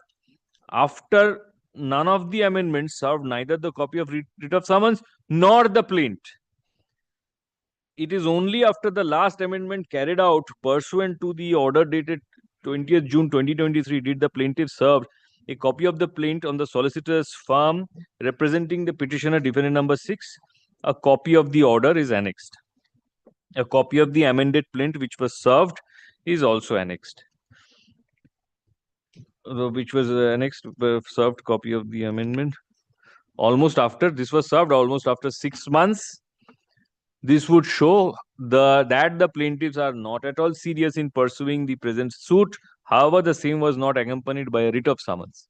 after none of the amendments, served neither the copy of writ of summons nor the plaint. It is only after the last amendment carried out pursuant to the order dated 20th June 2023 did the plaintiff serve a copy of the plaint on the solicitor's firm representing the petitioner defendant number 6. A copy of the order is annexed. A copy of the amended plaint which was served is also annexed. Served copy of the amendment. This was served almost after 6 months. This would show that the plaintiffs are not at all serious in pursuing the present suit. However, the same was not accompanied by a writ of summons.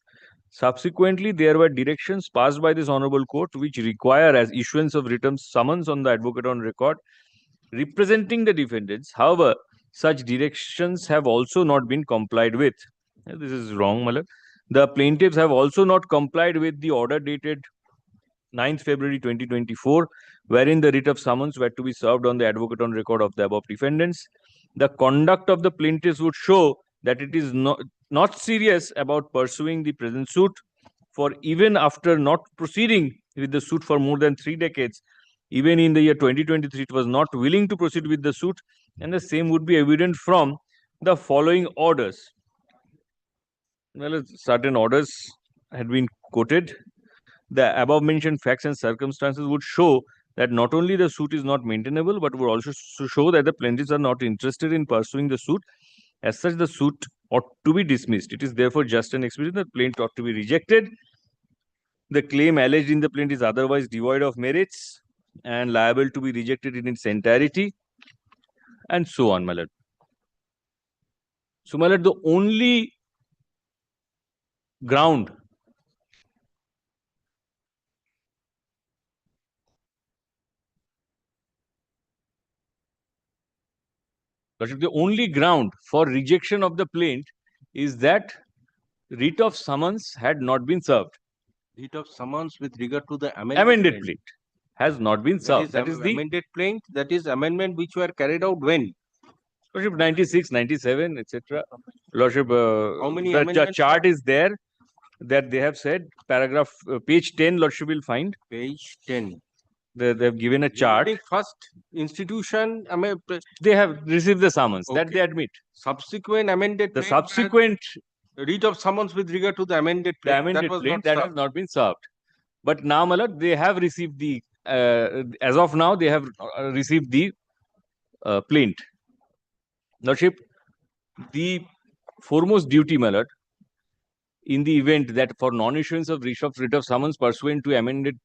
Subsequently, there were directions passed by this honorable court which require as issuance of written summons on the advocate on record representing the defendants. However, such directions have also not been complied with. This is wrong, Malak. The plaintiffs have also not complied with the order dated 9th February 2024, wherein the writ of summons were to be served on the advocate on record of the above defendants. The conduct of the plaintiffs would show that it is not serious about pursuing the present suit, for even after not proceeding with the suit for more than 3 decades, even in the year 2023, it was not willing to proceed with the suit, and the same would be evident from the following orders. Well, certain orders had been quoted. The above mentioned facts and circumstances would show that not only the suit is not maintainable, but would also show that the plaintiffs are not interested in pursuing the suit. As such, the suit ought to be dismissed. It is therefore just and expedient that plaint ought to be rejected. The claim alleged in the plaint is otherwise devoid of merits and liable to be rejected in its entirety, and so on, my lord. So, my lord, the only ground the only ground for rejection of the plaint is that writ of summons had not been served. Writ of summons with regard to the Amended plaint has not been served. That is the amended plaint. That is amendment which were carried out when? Lordship 96, 97, etc. Lordship, How many the amendments? chart is there that they have said, paragraph, page 10, Lordship will find. Page 10. They have given a chart. The first institution, they have received the summons, that Okay. they admit. Subsequent amended The plaint subsequent writ of summons with regard to the amended the plaint, amended that was plaint not that has served. not been served. But now, my lord, they have received the, as of now, they have received the plaint. Lordship, the foremost duty, my lord, in the event that for non-issuance of writ of summons pursuant to amendment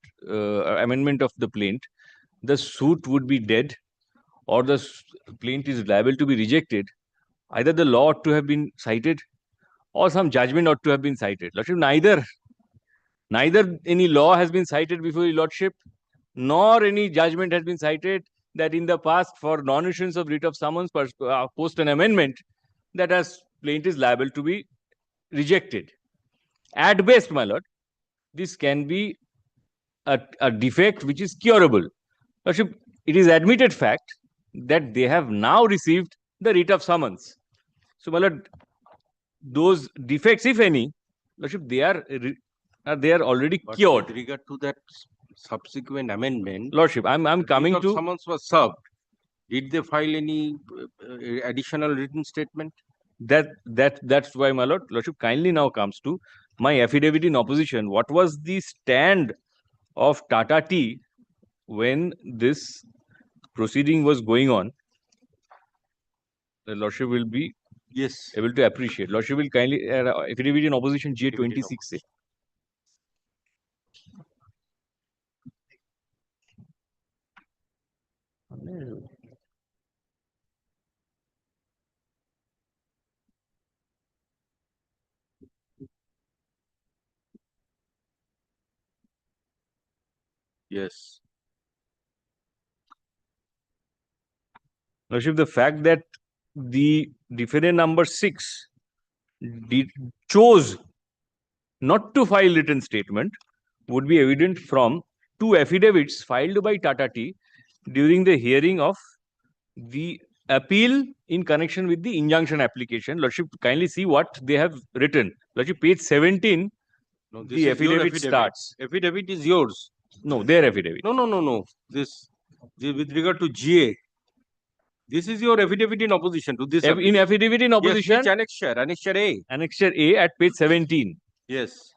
of the plaint, the suit would be dead or the plaint is liable to be rejected, either the law ought to have been cited or some judgment ought to have been cited. Lordship, neither any law has been cited before your lordship, nor any judgment has been cited that in the past for non-issuance of writ of summons post an amendment, that as plaint is liable to be rejected. At best, my lord, this can be a defect which is curable. Lordship, it is admitted fact that they have now received the writ of summons. So, my lord, those defects, if any, Lordship, they are already But cured. with regard to that subsequent amendment, Lordship, I'm coming writ of to. summons was served. Did they file any additional written statement? That's why, my lord, Lordship kindly now comes to my affidavit in opposition. What was the stand of Tata Tea when this proceeding was going on? The Lordship will be able to appreciate. Lordship will kindly affidavit in opposition J26. Yes. Lordship, the fact that the defendant number 6 chose not to file written statement would be evident from two affidavits filed by Tata Tea during the hearing of the appeal in connection with the injunction application. Lordship, kindly see what they have written. Lordship, page 17, No, this the is your affidavit starts. Affidavit is yours. No, their affidavit. No. This with regard to GA. This is your affidavit in opposition to this. In affidavit in opposition. Yes, which annexure? Annexure A. Annexure A at page 17. Yes.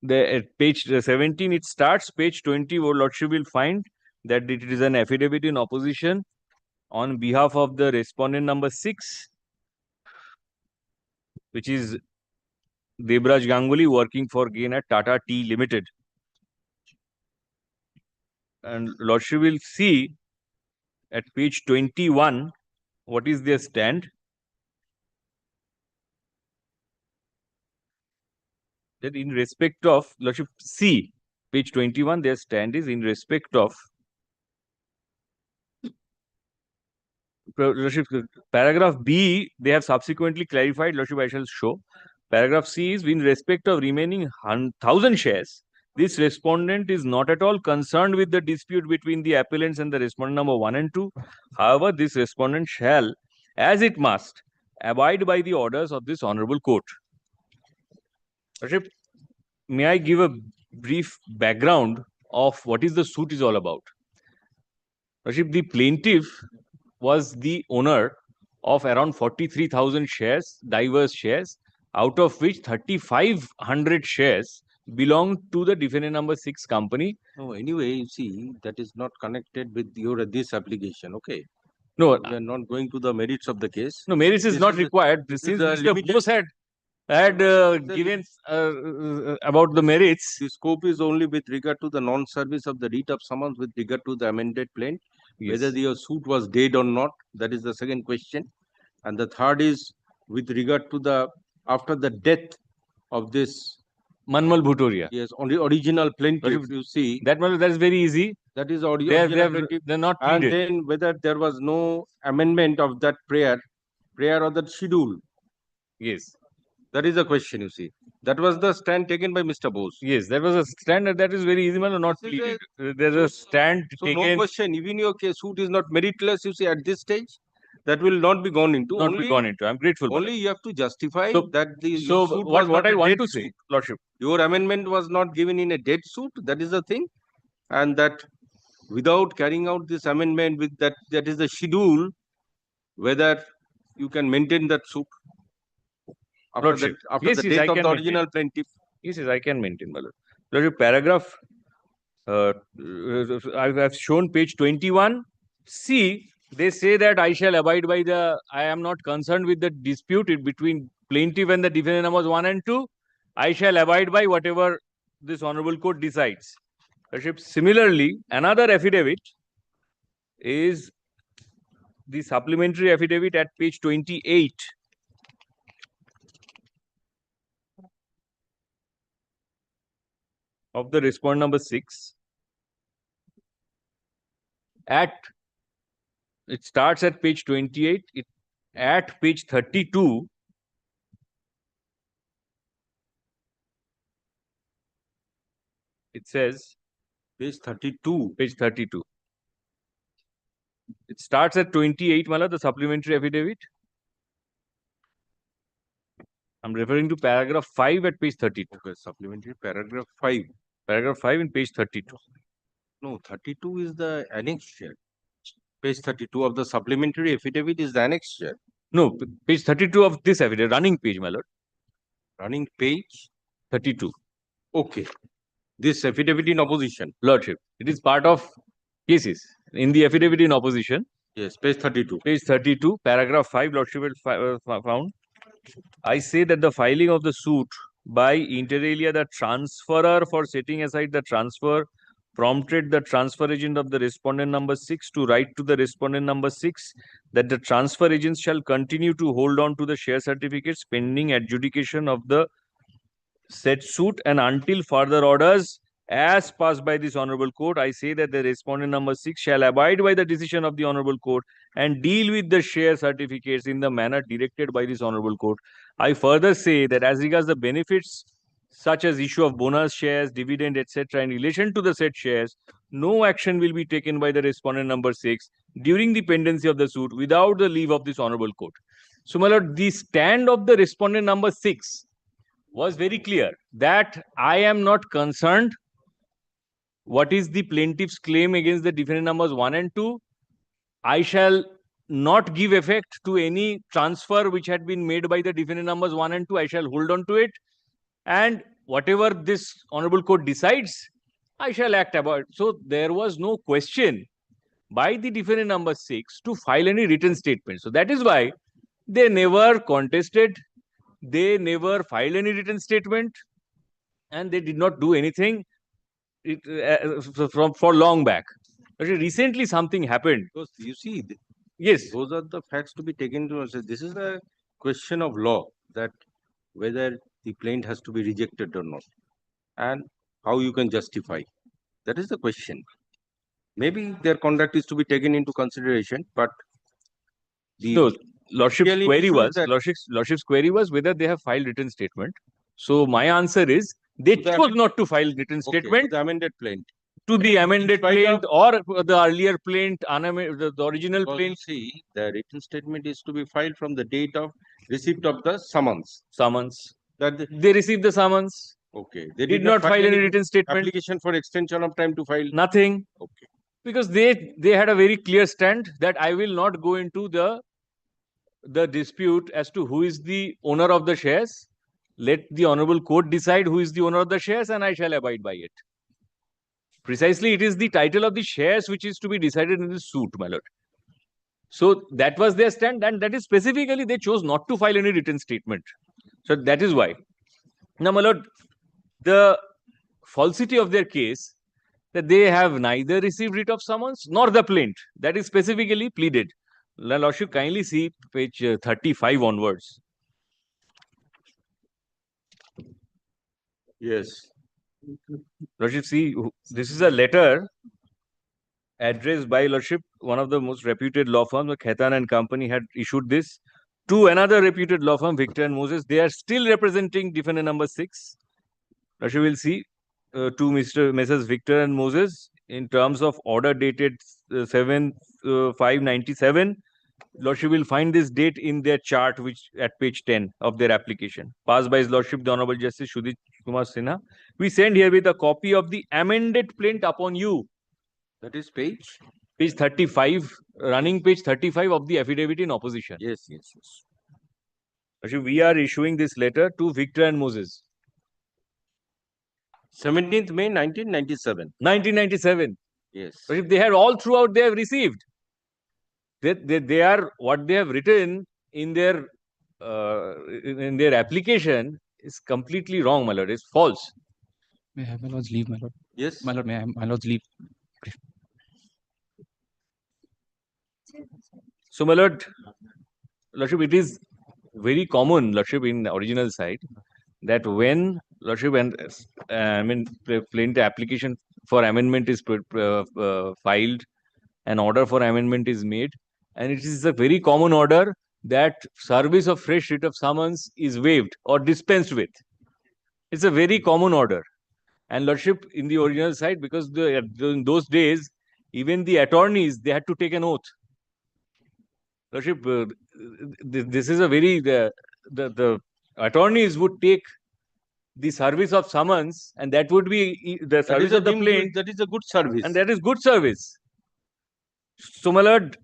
At page 17 it starts. Page 20, your lordship will find that it is an affidavit in opposition on behalf of the respondent number 6, which is Debraj Ganguly, working for gain at Tata Tea Limited. And lordship will see at page 21 what is their stand. That in respect of, lordship, C, page 21, their stand is in respect of lordship, paragraph B, they have subsequently clarified, lordship, I shall show. Paragraph C is in respect of remaining 1,000 shares. This respondent is not at all concerned with the dispute between the appellants and the respondent number 1 and 2. However, this respondent shall, as it must, abide by the orders of this honorable court. Lordship, may I give a brief background of what is the suit is all about? Lordship, the plaintiff was the owner of around 43,000 shares, diverse shares, out of which 3,500 shares belong to the defendant number 6 company. No, anyway, you see, that is not connected with your this application, okay? No, We are not going to the merits of the case. no, merits is This not is a- required. this Since is a Mr. limited- Bose had given about the merits. The scope is only with regard to the non-service of the writ of summons with regard to the amended plaint. Whether your suit was dead or not, that is the second question. And the third is with regard to the, after the death of this Manmal Bhutoria. Yes, only original plaintiff, you see. That is very easy. That is They original have, plaintiff. they're not And pleaded. then whether there was no amendment of that prayer or the schedule. Yes. That is the question, you see. That was the stand taken by Mr. Bose. Yes, that was a stand that is very easy, man, not This is pleaded. There's a stand So taken. no question, even your case suit is not meritless, you see, at this stage, that will not be gone into. Not be gone into. I'm grateful. Only you have to justify So- that the your So suit what was not I a want dead to say, suit. Lordship. Your amendment was not given in a dead suit. That is the thing. And that without carrying out this amendment with that is the schedule, whether you can maintain that suit after Lordship. after Yes, the yes, I death of can the maintain. original plaintiff. Yes, yes, I can maintain, my lord. Lordship, paragraph, I've shown page 21. See, they say that I shall abide by I am not concerned with the dispute between plaintiff and the defendant numbers 1 and 2. I shall abide by whatever this honorable court decides. Lordship, similarly, another affidavit is the supplementary affidavit at page 28. Of the respondent number 6. It starts at page 28. At page 32, it says, Page 32. Page 32. It starts at 28, Mala, the supplementary affidavit. I'm referring to paragraph 5 at page 32. Okay, supplementary paragraph 5. Paragraph 5 in page 32. No, 32 is the annexure. Page 32 of the supplementary affidavit is the annexure. No, page 32 of this affidavit, running page, my lord. Running page 32. Okay. This affidavit in opposition. Lordship, it is part of cases. In the affidavit in opposition. Yes, page 32. Page 32, paragraph 5, Lordship found. I say that the filing of the suit by inter alia the transferor for setting aside the transfer prompted the transfer agent of the respondent number 6 to write to the respondent number 6 that the transfer agents shall continue to hold on to the share certificates pending adjudication of the said suit, and until further orders as passed by this honorable court, I say that the respondent number 6 shall abide by the decision of the honorable court and deal with the share certificates in the manner directed by this honorable court. I further say that as regards the benefits such as issue of bonus shares, dividend, etc. in relation to the said shares, no action will be taken by the respondent number 6 during the pendency of the suit without the leave of this honorable court. So, my lord, the stand of the respondent number 6 was very clear that I am not concerned what is the plaintiff's claim against the defendant numbers 1 and 2. I shall not give effect to any transfer which had been made by the defendant numbers 1 and 2. I shall hold on to it. And whatever this honorable court decides, I shall act about it. So there was no question by the defendant number 6 to file any written statement. So that is why they never contested, they never filed any written statement, and they did not do anything for long back. But recently something happened. Because you see, yes, those are the facts to be taken into account. This is a question of law, that whether the plaint has to be rejected or not, and how you can justify. That is the question. Maybe their conduct is to be taken into consideration, but the Lordship's real query issue was is that Lordship's query was whether they have filed written statement. So my answer is they chose not to file written statement the amended plaint. To the amended plaint or the earlier plaint, the original Because plaint. See, the written statement is to be filed from the date of receipt of the summons. That they received the summons. Okay. They did not file any written statement. Application for extension of time to file. Nothing. Okay. Because they had a very clear stand that I will not go into the dispute as to who is the owner of the shares. Let the honorable court decide who is the owner of the shares, and I shall abide by it. Precisely, it is the title of the shares which is to be decided in this suit, my lord. So that was their stand, and that is specifically they chose not to file any written statement. So that is why. Now, my lord, the falsity of their case that they have neither received writ of summons nor the plaint that is specifically pleaded. Lordship, kindly see page 35 onwards. Yes. Lordship, see, this is a letter addressed by Lordship, one of the most reputed law firms, Khaitan and Company, had issued this to another reputed law firm, Victor and Moses. They are still representing defendant number 6. Lordship will see to Messrs. Victor and Moses in terms of order dated 7/5/97. Lordship will find this date in their chart, which at page 10 of their application. Passed by His Lordship, the Honorable Justice Sudhir Kumar Sinha. We send here with a copy of the amended plaint upon you. That is page? Page 35, running page 35 of the affidavit in opposition. Yes, yes, yes. Lordship, we are issuing this letter to Victor and Moses. 17th May 1997. 1997. Yes. Lordship, they had all throughout they have received. They are what they have written in their application is completely wrong, my lord. It's false. May I have my lord's leave, my lord? Yes. My lord, may I have my lord's leave? So, my lord, Lordship, it is very common, Lordship, in the original side, that when Lordship and plaint application for amendment is filed, an order for amendment is made, and it is a very common order that service of fresh writ of summons is waived or dispensed with. It's a very common order. And Lordship, in the original side, because in those days, even the attorneys, they had to take an oath. Lordship, this is a very, the attorneys would take the service of summons, and that would be the service of the plaint. That is a good service. And that is good service. So, my lord,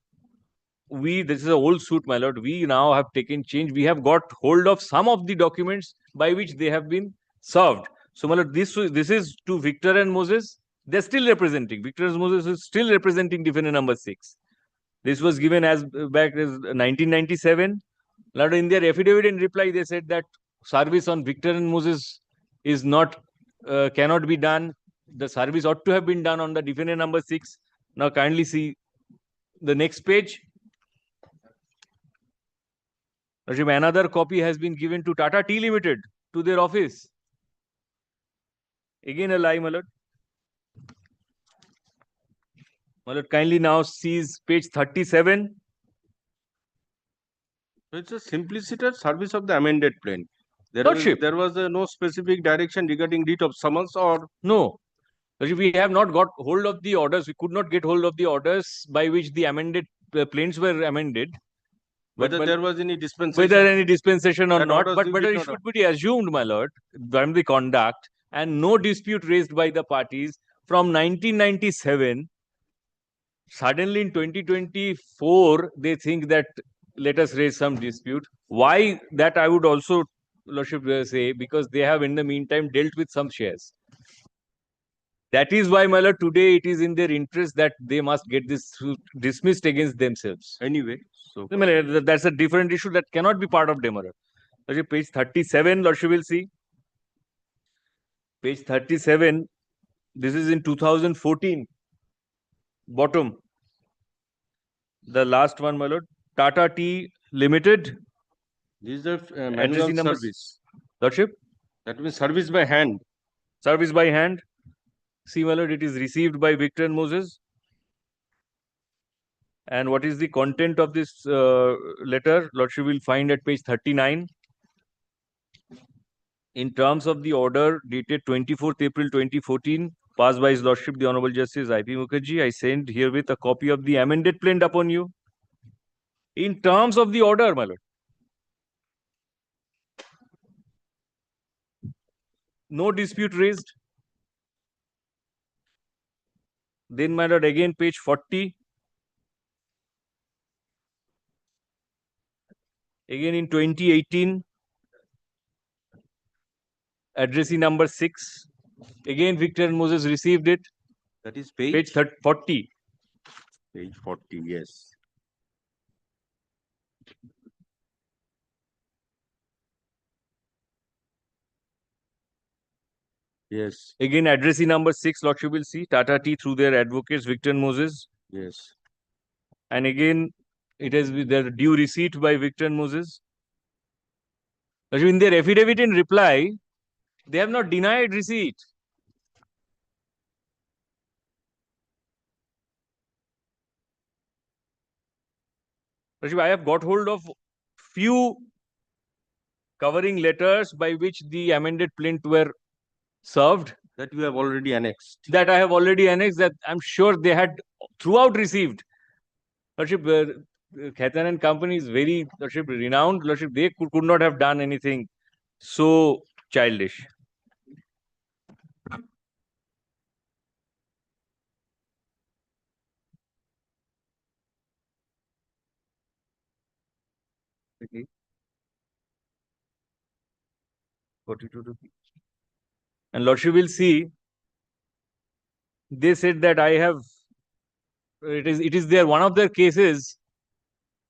this is an old suit, my lord. We now have taken change. We have got hold of some of the documents by which they have been served. So, my lord, this is to Victor and Moses. They're still representing. Victor and Moses is still representing defendant number 6. This was given as back as 1997. Lord, in their affidavit in reply, they said that service on Victor and Moses is not, cannot be done. The service ought to have been done on the defendant number 6. Now, kindly see the next page. Lordship, another copy has been given to Tata Tea Limited, to their office. Again a lie, my lord. My lord, kindly now sees page 37. It's a simpliciter service of the amended plaint. Lordship. There was no specific direction regarding writ of summons or... No. Lordship, we have not got hold of the orders. We could not get hold of the orders by which the amended plaints were amended. Whether there was any dispensation. Whether any dispensation or That not, orders but did whether it not should be assumed, my lord, from the conduct and no dispute raised by the parties from 1997. Suddenly in 2024, they think that let us raise some dispute. Why that I would also, Lordship, say, because they have in the meantime dealt with some shares. That is why, my lord, today it is in their interest that they must get this dismissed against themselves. Anyway, so that's a different issue that cannot be part of demurrer. Lordship, page 37, Lordship will see. Page 37, this is in 2014. Bottom. The last one, my lord. Tata Tea Limited. This is the manual service. Lordship? That means service by hand. Service by hand. See, my lord, it is received by Victor and Moses. And what is the content of this letter? Lordship will find at page 39. In terms of the order dated 24th April 2014, passed by His Lordship, the Honorable Justice I.P. Mukherjee, I send herewith a copy of the amended plaint upon you. In terms of the order, my lord. No dispute raised. Then, my lord, again page 40. Again in 2018. Addressee number 6. Again, Victor and Moses received it. That is page 40. Page 40, yes. Yes. Again, addressee number 6, Lordship will see, Tata Tea through their advocates, Victor Moses. Yes. And again, it has with their due receipt by Victor Moses. Lordship, in their affidavit in reply, they have not denied receipt. Lordship, I have got hold of few covering letters by which the amended plaint were served. That you have already annexed. That I have already annexed, that I'm sure they had throughout received. Lordship, Khaitan and Company is very, Lordship, renowned. Lordship, they could not have done anything so childish. Okay. 42 rupees. And Lordship will see, they said that I have, it is their one of their cases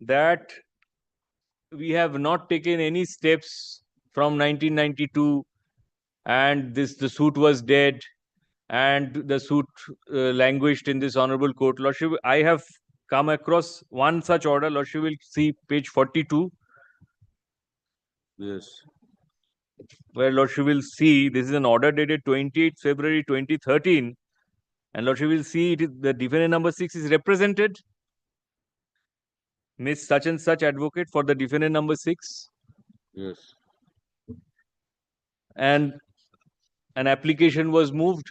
that we have not taken any steps from 1992 and the suit was dead and the suit languished in this honorable court. Lordship, I have come across one such order. Lordship will see page 42. Yes. Where Lordship will see, this is an order dated 28th February 2013. And Lordship will see it is, the defendant number 6 is represented. Miss such and such advocate for the defendant number 6. Yes. And an application was moved.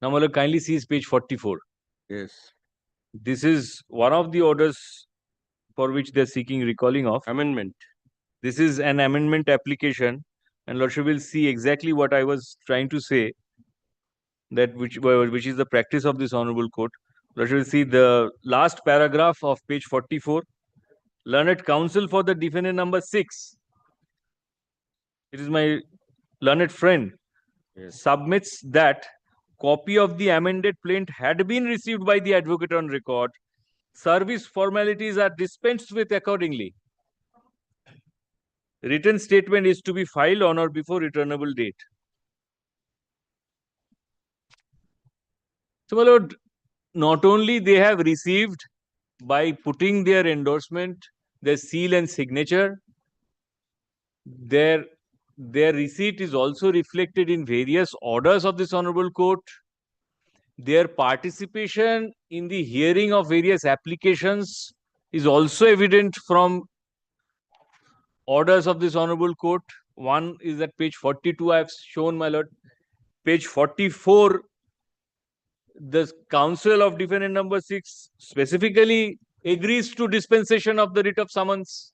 Now, my lord, kindly see page 44. Yes. This is one of the orders for which they are seeking recalling of. Amendment. This is an amendment application. And Lordship will see exactly what I was trying to say, that which is the practice of this honorable court. Lordship will see the last paragraph of page 44. Learned counsel for the defendant number 6. It is my learned friend. Yes. Submits that copy of the amended plaint had been received by the advocate on record. Service formalities are dispensed with accordingly. Written statement is to be filed on or before returnable date. So, my lord, not only they have received by putting their endorsement, their seal and signature, their receipt is also reflected in various orders of this honorable court. Their participation in the hearing of various applications is also evident from orders of this honorable court. One is at page 42, I have shown, my lord. Page 44, the counsel of defendant number 6 specifically agrees to dispensation of the writ of summons.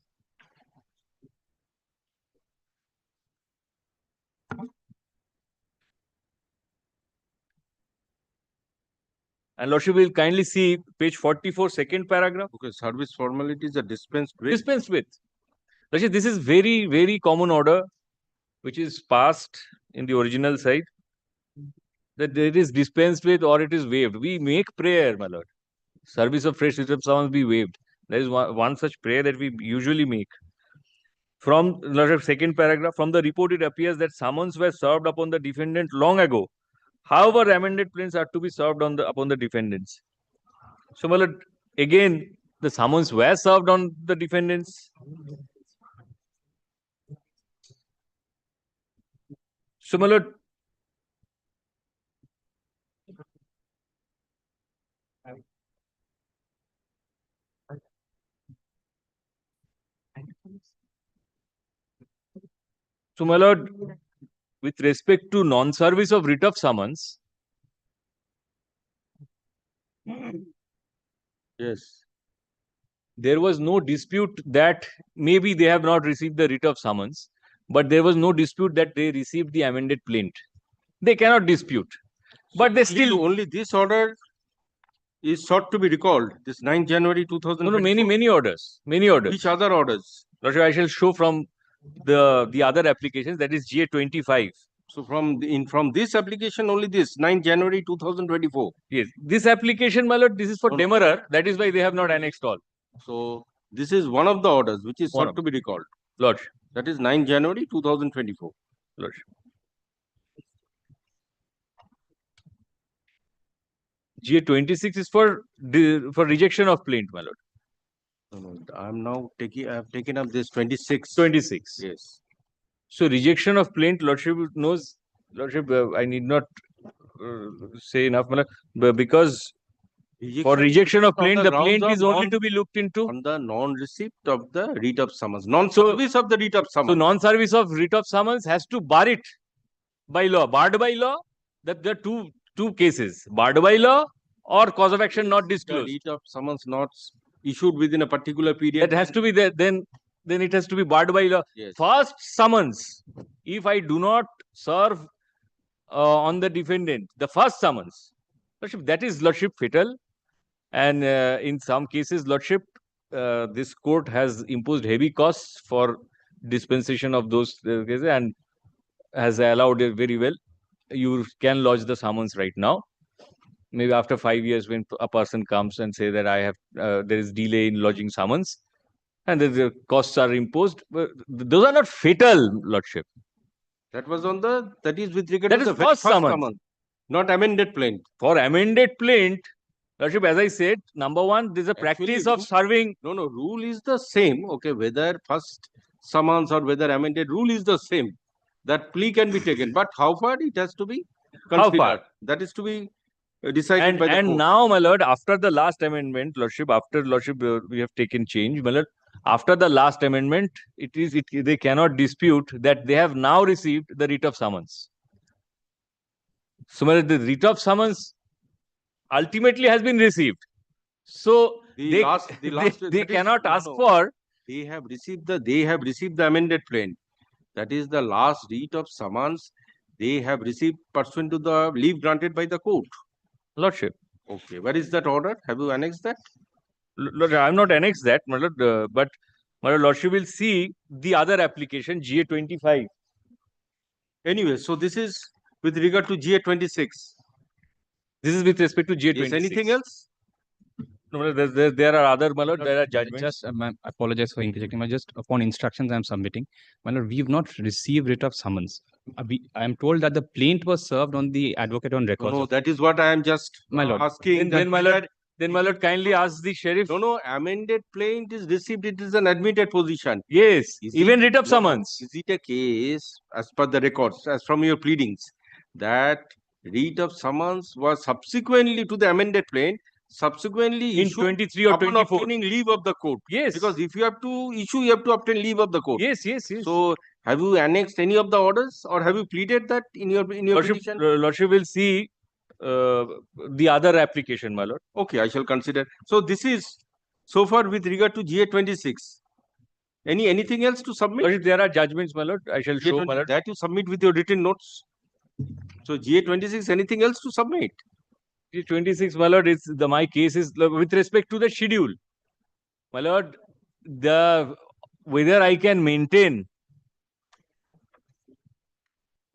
And Lordship will kindly see page 44, second paragraph. Okay, service formalities are dispensed with. Dispensed with. Lordship, this is very, very common order which is passed in the original side. That it is dispensed with or it is waived. We make prayer, my lord. Service of fresh writ of summons be waived. There is one such prayer that we usually make. From Lordship, second paragraph, from the report it appears that summons were served upon the defendant long ago. However, amended plaints are to be served upon the defendants. So, my lord, again, the summons were served on the defendants. So, my lord, with respect to non-service of writ of summons, yes, there was no dispute that maybe they have not received the writ of summons, but there was no dispute that they received the amended plaint. They cannot dispute. But they still only this order is sought to be recalled. This 9 January 2000. no, many orders. Which other orders? Lordship, I shall show from the other applications, that is GA 25. So from this application, only this 9 January 2024. Yes, this application, my lord, this is for demurrer. That is why they have not annexed all. So this is one of the orders which is One sought of- to be recalled. Lordship. That is 9 January 2024. Lordship. GA 26 is for rejection of plaint, my lord. No, I'm now taking. I have taken up this 26. 26. Yes. So rejection of plaint, Lordship knows. Lordship, I need not say enough, my lord, because for rejection of plaint, the plaint is only to be looked into on the non-receipt of the writ of summons, non-service of the writ of summons. So non-service of writ of summons has to bar it by law. Barred by law, that there are two cases: barred by law or cause of action not disclosed. The writ of summons not issued within a particular period. That has to be there. Then it has to be barred by law. Yes. First summons, if I do not serve on the defendant, the first summons, Lordship, that is Lordship fatal. And in some cases, Lordship, this court has imposed heavy costs for dispensation of those cases and has allowed it very well. You can lodge the summons right now. Maybe after 5 years, when a person comes and say that I have there is delay in lodging summons, and the costs are imposed, but those are not fatal, Lordship. That was on the, that is with regard That to is the very first summons. not amended plaint. For amended plaint, Lordship, as I said, number one, there is a practice of serving. No, rule is the same. Okay, whether first summons or whether amended, rule is the same. That plea can be taken, but how far it has to be considered. How far? That is to be decided by the And court. now, my lord, after the last amendment, Lordship, after Lordship, we have taken change, my lord. After the last amendment, they cannot dispute that they have now received the writ of summons. So, my lord, the writ of summons ultimately has been received. So they cannot ask for. They have received the amended plaint. That is the last writ of summons they have received pursuant to the leave granted by the court. Lordship. Okay, where is that order? Have you annexed that? Lord, I am not annexed that, my lord, but my lordship will see the other application, GA 25. Anyway, so this is with regard to GA 26. This is with respect to GA 26. Is anything else? No, there are other, my lord, there are judgments. Just, I apologize for interjecting. Just upon instructions I am submitting, my lord, we have not received writ of summons. I am told that the plaint was served on the advocate on record. No, that is what I am just My lord. asking. Then, my lord, kindly ask the sheriff. No, amended plaint is received. It is an admitted position. Yes, even writ of summons. Is it a case, as per the records, as from your pleadings, that writ of summons was subsequently to the amended plaint, subsequently In issued 23 or upon 24. obtaining leave of the court? Yes. Because if you have to issue, you have to obtain leave of the court. Yes. So, have you annexed any of the orders, or have you pleaded that in your petition? Lordship will see the other application, my lord. Okay, I shall consider. So this is so far with regard to GA 26. Anything else to submit? Lordship, there are judgments, my lord. I shall GA show, 20 my lord. that you submit with your written notes. So GA 26, anything else to submit? GA 26, my lord, is my case is with respect to the schedule. My lord, whether I can maintain.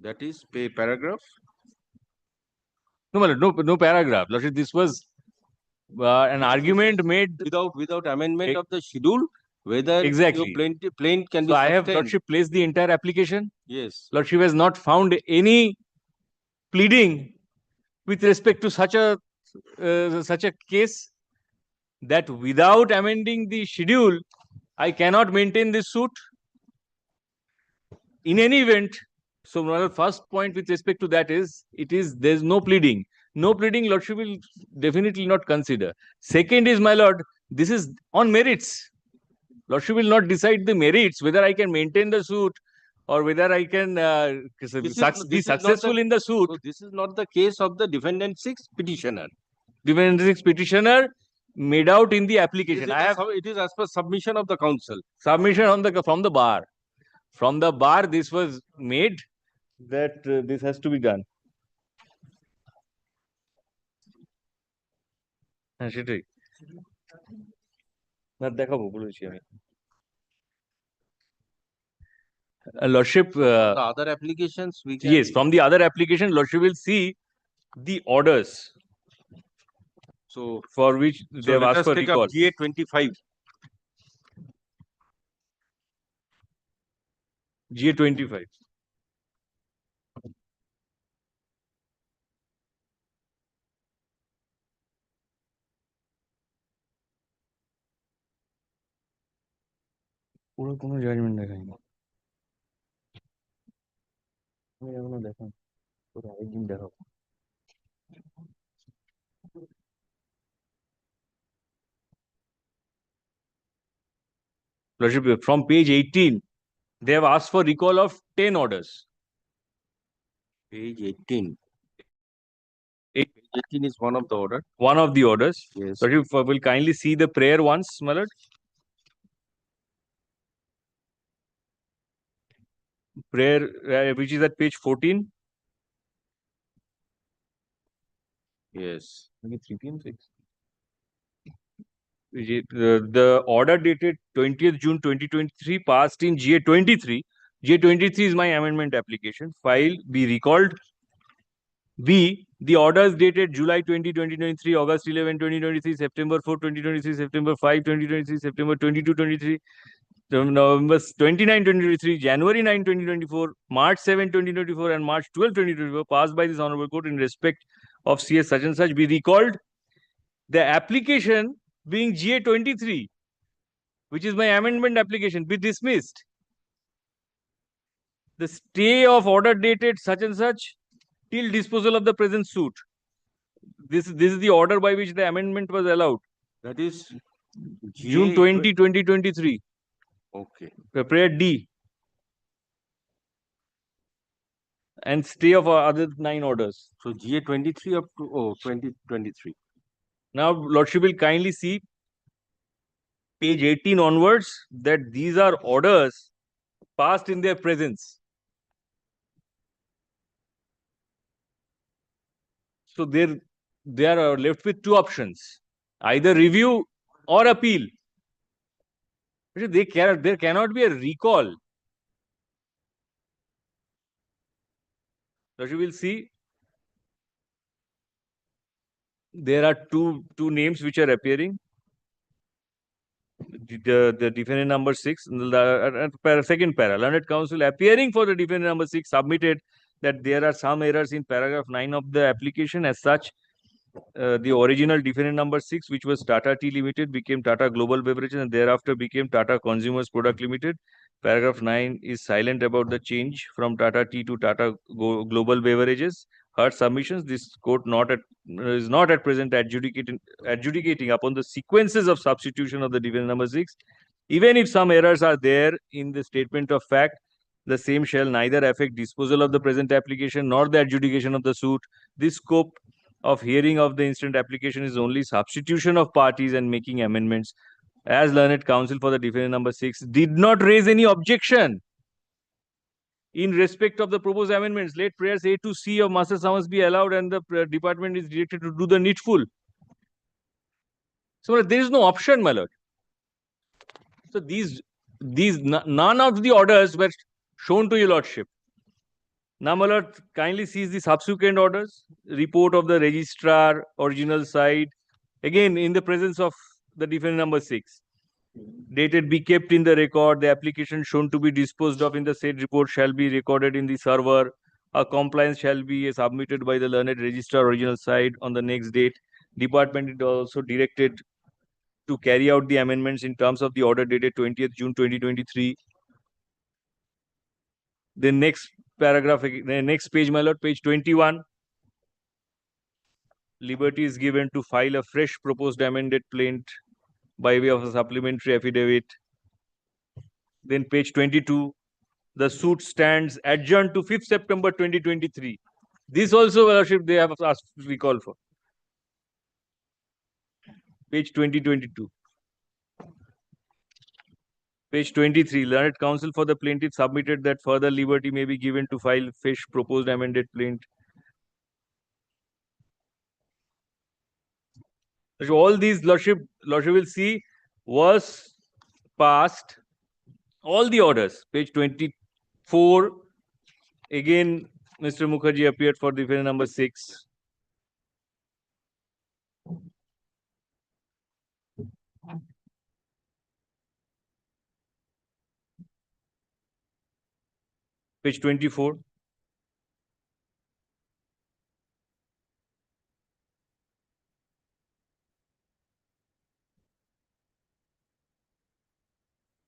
That is paragraph. No, my lord, no paragraph. Lordship, this was an argument made without amendment of the schedule. Whether exactly your plaint can be so I have, sustained. Lordship, placed the entire application. Yes. Lordship has not found any pleading with respect to such a case that without amending the schedule, I cannot maintain this suit. In any event, so my first point with respect to that is, there is no pleading. No pleading, Lordship will definitely not consider. Second is, my lord, this is on merits. Lordship will not decide the merits, whether I can maintain the suit or whether I can be successful in the suit. So this is not the case of the defendant 6 petitioner. Defendant 6 petitioner made out in the application. It is as per submission of the council. Submission on from the bar. From the bar, this was made that this has to be done. হ্যাঁ সেটাই না দেখাবো বলেছি আমি Lordship, The other applications we can. yes, from the other application, Lordship will see the orders. So for which they have let asked us for take recall. up GA 25. GA 25. পুরো কোনো judgement দেখায়নি আমি এখনো দেখান পুরো আরেকদিন দেখাবো Lordship, from page 18, they have asked for recall of 10 orders. Page 18. 18 is one of the order. One of the orders. Yes. Lordship will kindly see the prayer once, my lord. Prayer, which is at page 14. Yes. Maybe 3 p.m. 6. The order dated 20th June 2023 passed in GA 23. GA 23 is my amendment application. File be recalled. B. The orders dated July 20, 2023, August 11, 2023, September 4, 2023, September 5, 2023, September 22, 23, November 29, 2023, January 9, 2024, March 7, 2024, and March 12, 2024 passed by this Honorable Court in respect of CS such and such be recalled. The application being GA 23, which is my amendment application, be dismissed. The stay of order dated such and such till disposal of the present suit. This is the order by which the amendment was allowed. That is June 20, 2023. Okay. Prayer D. And stay of other 9 orders. So GA 23 up to 2023. Now, Lordship will kindly see page 18 onwards that these are orders passed in their presence. So they are left with 2 options, either review or appeal. There cannot be a recall. So you will see there are two names which are appearing. The defendant number 6, second para, Learned Counsel appearing for the defendant number 6 submitted that there are some errors in paragraph 9 of the application. As such, the original defendant number 6, which was Tata Tea Limited, became Tata Global Beverages and thereafter became Tata Consumers Product Limited. Paragraph 9 is silent about the change from Tata Tea to Tata Global Beverages. Her submissions, this court is not at present adjudicating upon the sequences of substitution of the defendant number 6. Even if some errors are there in the statement of fact, the same shall neither affect disposal of the present application nor the adjudication of the suit. This scope of hearing of the instant application is only substitution of parties and making amendments. As Learned Counsel for the defendant number 6 did not raise any objection in respect of the proposed amendments, let prayers A to C of master summons be allowed and the department is directed to do the needful. So there is no option, my lord. So none of the orders were shown to your lordship. Now, my lord, kindly sees the subsequent orders, report of the registrar, original side, again in the presence of the defendant number 6. Dated be kept in the record, the application shown to be disposed of in the said report shall be recorded in the server. A compliance shall be submitted by the learned registrar original side on the next date. Department is also directed to carry out the amendments in terms of the order dated 20th June 2023. The next paragraph, the next page, my lord, page 21. Liberty is given to file a fresh proposed amended plaint by way of a supplementary affidavit. Then page 22, the suit stands adjourned to 5th September 2023. This also, Lordship, they have asked recall for. page 2022. Page 23, learned counsel for the plaintiff submitted that further liberty may be given to file fresh proposed amended plaint. So all these lordship will see was passed. All the orders, page 24. Again, Mr. Mukherjee appeared for defendant number 6. Page 24.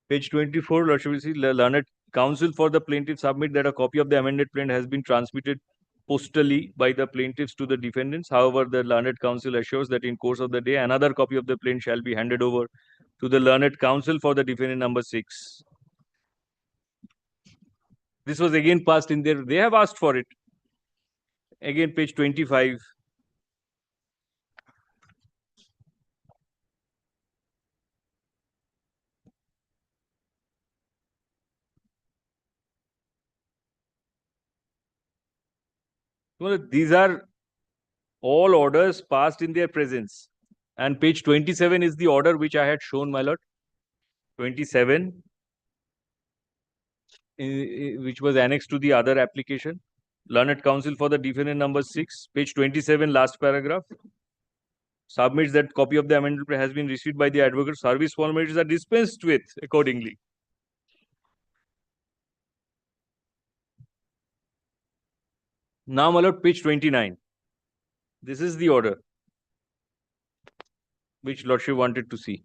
Page 24, Lordship will see learned counsel for the plaintiff submit that a copy of the amended plaint has been transmitted postally by the plaintiffs to the defendants. However, the learned counsel assures that in course of the day, another copy of the plaint shall be handed over to the learned counsel for the defendant number 6. This was again passed in there. They have asked for it. Again, page 25. Well, these are all orders passed in their presence. And page 27 is the order which I had shown, my lord. 27, which was annexed to the other application. Learned counsel for the defendant number 6, page 27, last paragraph. Submits that copy of the amendment has been received by the advocate. Service formalities are dispensed with accordingly. Now, my lord, page 29. This is the order which lordship wanted to see.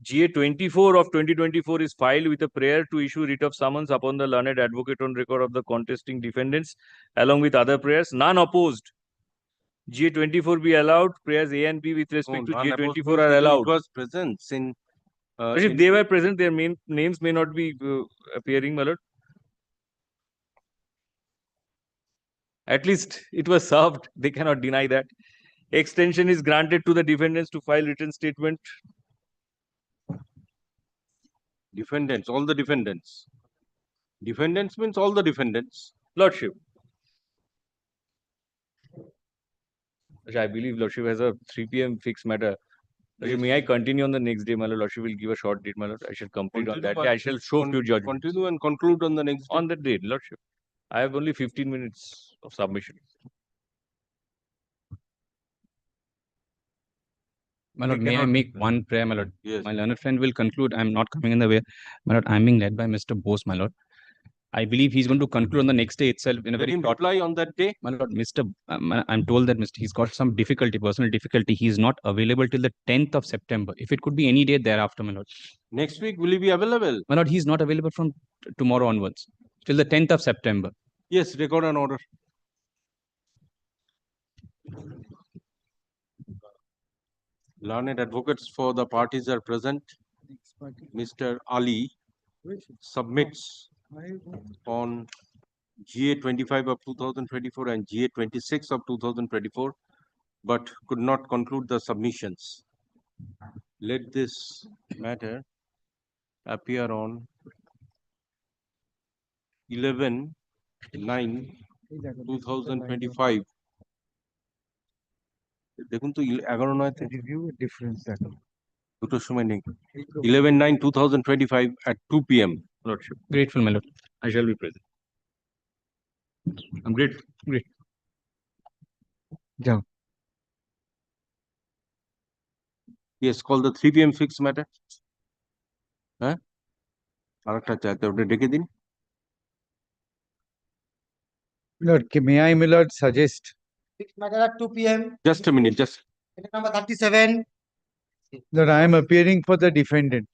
GA 24 of 2024 is filed with a prayer to issue writ of summons upon the learned advocate on record of the contesting defendants, along with other prayers, none opposed. GA 24 be allowed. Prayers A and B with respect to GA 24 are allowed. It was present in. If they were present, their names may not be appearing, my lord. At least it was served. They cannot deny that. Extension is granted to the defendants to file written statement. Defendants, all the defendants. Defendants means all the defendants. Lordship. I believe Lordship has a 3 p.m. fixed matter. Lordship, may I continue on the next day, my lord? Lordship will give a short date, my lord. I shall complete on that day. I shall show few judgments. Continue and conclude on the next day. On that date, Lordship. I have only 15 minutes of submission. My lord, may I make one prayer, my lord? Yes. My learned friend will conclude. I'm not coming in the way. My lord, I'm being led by Mr. Bose, my lord. I believe he's going to conclude on the next day itself in a Let very him short. reply on that day. My lord, I'm told that he's got some difficulty, personal difficulty. He's not available till the 10th of September. If it could be any day thereafter, my lord. Next week, will he be available? My lord, he's not available from tomorrow onwards till the 10th of September. Yes, record an order. Learned advocates for the parties are present. Mr. Ali submits on GA 25 of 2024 and GA 26 of 2024, but could not conclude the submissions. Let this matter appear on 11/9/2025. দেখুন তো 11/9 review difference দেখো দুটোর সময় নেই 11/9/2025 at 2 p.m. Lordship, grateful, my lord. I shall be present. I'm grateful. Great. Yeah. Yes, call the 3 p.m. fixed matter. হ্যাঁ আরেকটা চাইতে ওটা ডেকে দিন Lord, may I, my lord, suggest? Fixed matter at 2 p.m. Just a minute, just Number 37. Lord, I am appearing for the defendant.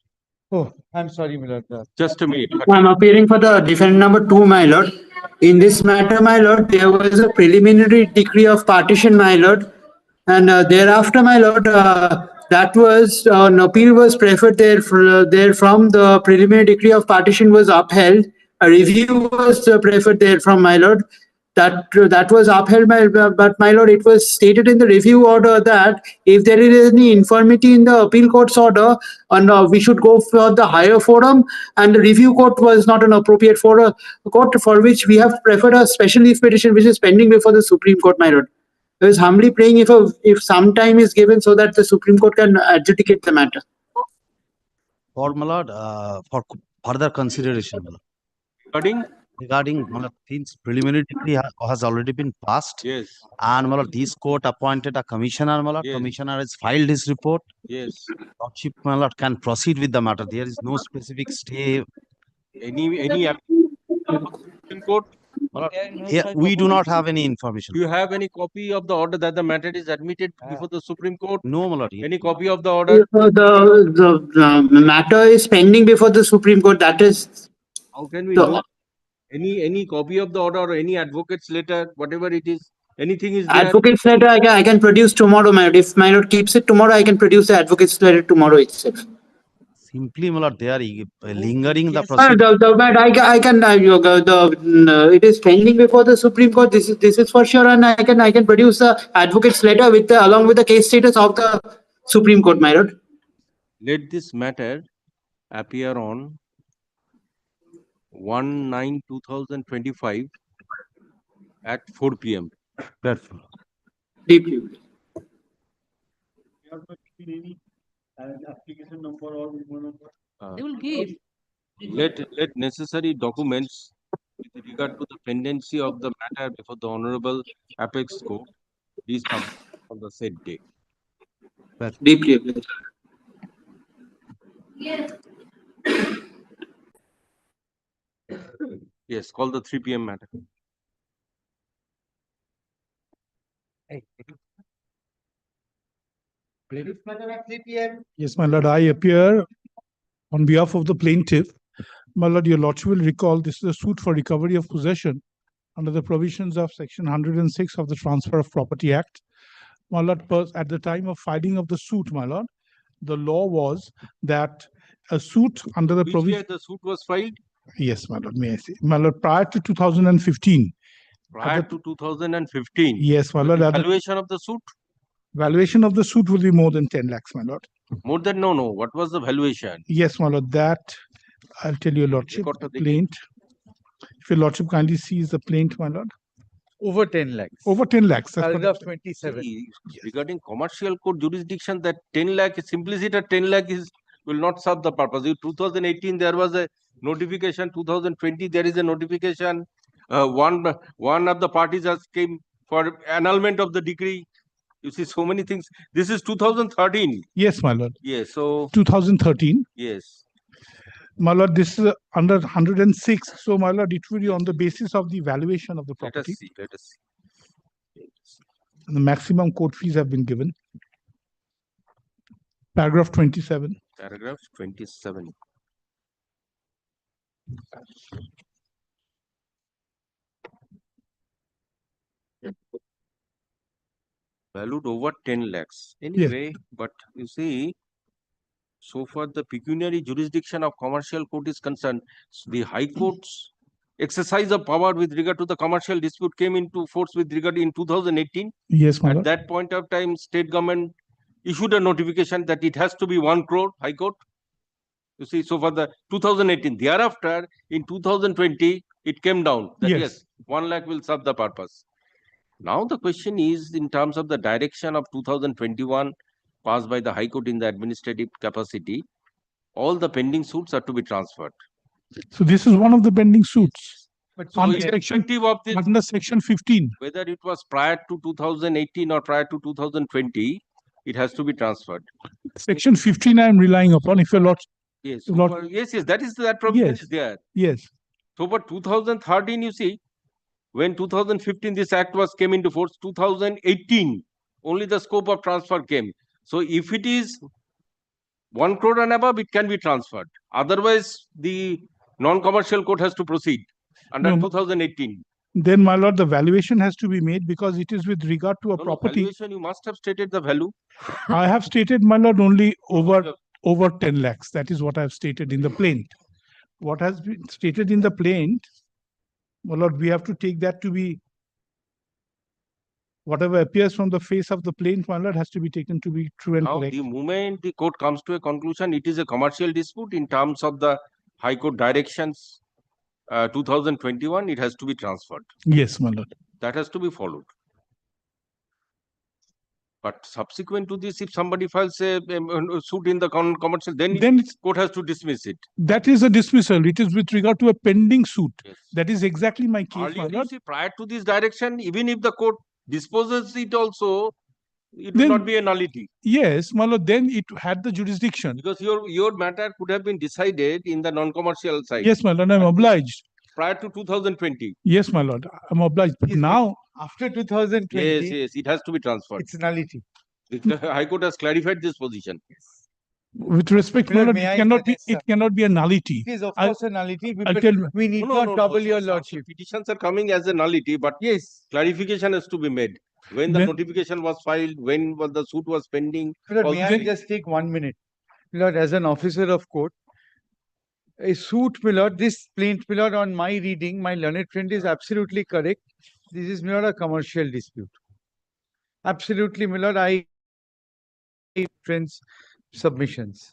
Oh, I'm sorry, my lord. Just a minute. I'm appearing for the defendant number 2, my lord. In this matter, my lord, there was a preliminary decree of partition, my lord, and thereafter, my lord, that was an appeal was preferred there from the preliminary decree of partition was upheld. A review was preferred there from, my lord. that was upheld, but my lord, it was stated in the review order that if there is any infirmity in the appeal court's order, and we should go for the higher forum, and the review court was not an appropriate court, for which we have preferred a special leave petition which is pending before the Supreme Court, my lord. I was humbly praying if some time is given so that the Supreme Court can adjudicate the matter. For my lord, for further consideration, my lord. Regarding my lord, since preliminary decree has already been passed, Yes. and my lord, this court appointed a commissioner, my lord. Yes. Commissioner has filed his report. Yes. Lordship, my lord, can proceed with the matter. There is no specific stay. Any Supreme Court? My lord, here we do not have any information. Do you have any copy of the order that the matter is admitted before the Supreme Court? No, my lord. Any copy of the order? The matter is pending before the Supreme Court. That is. How can we know? Any copy of the order or any advocate's letter, whatever it is, anything is there? Advocate's letter I can produce tomorrow, my lord. If my lord keeps it tomorrow, I can produce the advocate's letter tomorrow itself. Simply, my lord, they are lingering the Yes, procedure. It is pending before the Supreme Court. This is for sure, and I can produce the advocate's letter along with the case status of the Supreme Court, my lord. Let this matter appear on 1/9/2025 at 4 p.m. Deeply. They will give. Let necessary documents with regard to the pendency of the matter before the Honorable Apex Court be submitted on the said day. Deeply. Yes, call the 3 p.m. matter. Yes, my lord, I appear on behalf of the plaintiff. My lord, your lordship will recall this is a suit for recovery of possession under the provisions of section 106 of the Transfer of Property Act. My lord, at the time of filing of the suit, my lord, the law was that a suit under the Which provision. year the suit was filed? Yes, my lord, may I say. My lord, prior to 2015. Prior to 2015. Yes, my lord. The valuation of the suit? Valuation of the suit will be more than 10 lakhs, my lord. More than no. What was the valuation? Yes, my lord. That I'll tell your lordship. Plaint. If your lordship kindly sees the plaint, my lord. Over 10 lakhs. Over 10 lakhs. That's Paragraph what- 27. Regarding commercial court jurisdiction, that 10 lakh, simplicity at 10 lakh will not serve the purpose. In 2018, there was a notification. 2020, there is a notification. One of the parties has came for annulment of the decree. You see, so many things. This is 2013. Yes, my lord. Yes, so 2013. yes. My lord, this is under 106. So, my lord, it will be on the basis of the valuation of the Let us property. see. Let us see. The maximum court fees have been given. Paragraph 27. Paragraph 27. Valued over 10 lakhs. Anyway, but you see, so far the pecuniary jurisdiction of commercial court is concerned, the High Court's exercise of power with regard to the commercial dispute came into force with regard in 2018. Yes, my At lord. that point of time, state government issued a notification that it has to be 1 crore, High Court. You see, so for the 2018, thereafter, in 2020, it came down that yes, 1 lakh will serve the purpose. Now the question is in terms of the direction of 2021 passed by the High Court in the administrative capacity, all the pending suits are to be transferred. So, this is one of the pending suits. But so Under irrespective of this, under section 15. whether it was prior to 2018 or prior to 2020, it has to be transferred. Section 15 I am relying upon. If your lord. Yes, Lord- so yes, that provision Yes. is there. Yes. So for 2013, you see, when 2015 this act came into force, 2018 only the scope of transfer came. So if it is 1 crore and above, it can be transferred. Otherwise, the non-commercial court has to proceed under No, 2018. Then, my lord, the valuation has to be made because it is with regard to a No, property. valuation, you must have stated the value. I have stated, my lord, only over 10 lakhs. That is what I have stated in the plaint. What has been stated in the plaint, my lord, we have to take that to be Whatever appears from the face of the plaint, my lord, has to be taken to be true and Now, correct. the moment the court comes to a conclusion, it is a commercial dispute in terms of the High Court directions 2021, it has to be transferred. Yes, my lord. That has to be followed. But subsequent to this, if somebody files a suit in the commercial, then court has to dismiss it. That is a dismissal. It is with regard to a pending suit. Yes. That is exactly my case, my Earlier, lord. see, prior to this direction, even if the court disposes it also, it will not be a nullity. Yes, my lord, then it had the jurisdiction. Because your matter could have been decided in the non-commercial side. Yes, my lord, I'm obliged. Prior to 2020. Yes, my lord, I'm obliged. But now, after 2020, yes, it has to be transferred. it's nullity. The High Court has clarified this position. With respect, my lord, it cannot be a nullity. It is of course a nullity. We need No, not trouble your lordship. Petitions are coming as a nullity, but yes, clarification has to be made. When the notification was filed, when the suit was pending. May I just take 1 minute? My lord, as an officer of court, a suit, my lord, this plaint, my lord, on my reading, my learned friend is absolutely correct. This is not a commercial dispute. Absolutely, my lord, I friends submissions.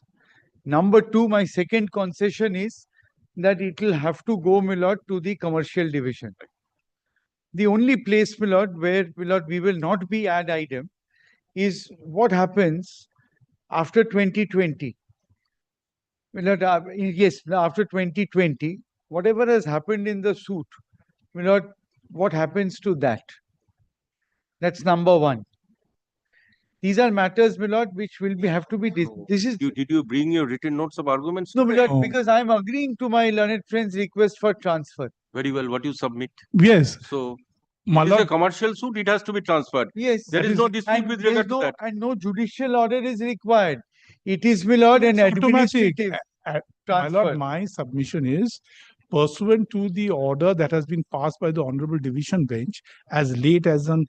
Number two, my second concession is that it will have to go, my lord, to the commercial division. The only place, my lord, where, my lord, we will not be ad idem is what happens after 2020. My lord, yes, after 2020, whatever has happened in the suit, my lord, what happens to that? That's number one. These are matters, my lord, which will have to be. Did you bring your written notes of arguments? No, my lord, because I am agreeing to my learned friend's request for transfer. Very well. What you submit? Yes. So, my it lord, is a commercial suit. It has to be transferred. Yes. There is no dispute with regard to that. And no judicial order is required. It is, my lord, an administrative my transfer. lord, my submission is pursuant to the order that has been passed by the Honorable Division Bench as late as on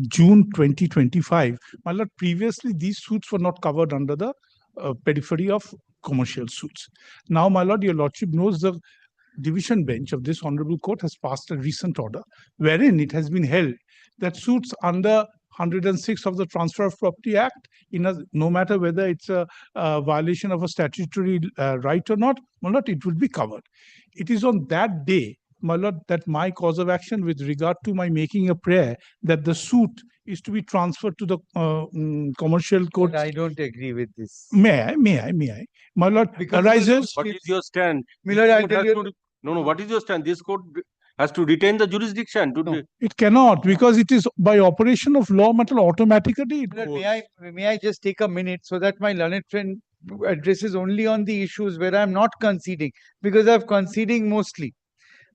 June 2025. My lord, previously these suits were not covered under the periphery of commercial suits. Now, my lord, your lordship knows the Division Bench of this Honorable Court has passed a recent order wherein it has been held that suits under 106 of the Transfer of Property Act, no matter whether it's a violation of a statutory right or not, my lord, it will be covered. It is on that day, my lord, that my cause of action with regard to my making a prayer that the suit is to be transferred to the commercial court. But I don't agree with this. May I? My lord, arises. What is your stand? My lord, I'll tell you. No, what is your stand? This court has to retain the jurisdiction. It cannot, because it is by operation of law, matter automatically. May I just take a minute so that my learned friend addresses only on the issues where I'm not conceding, because I'm conceding mostly.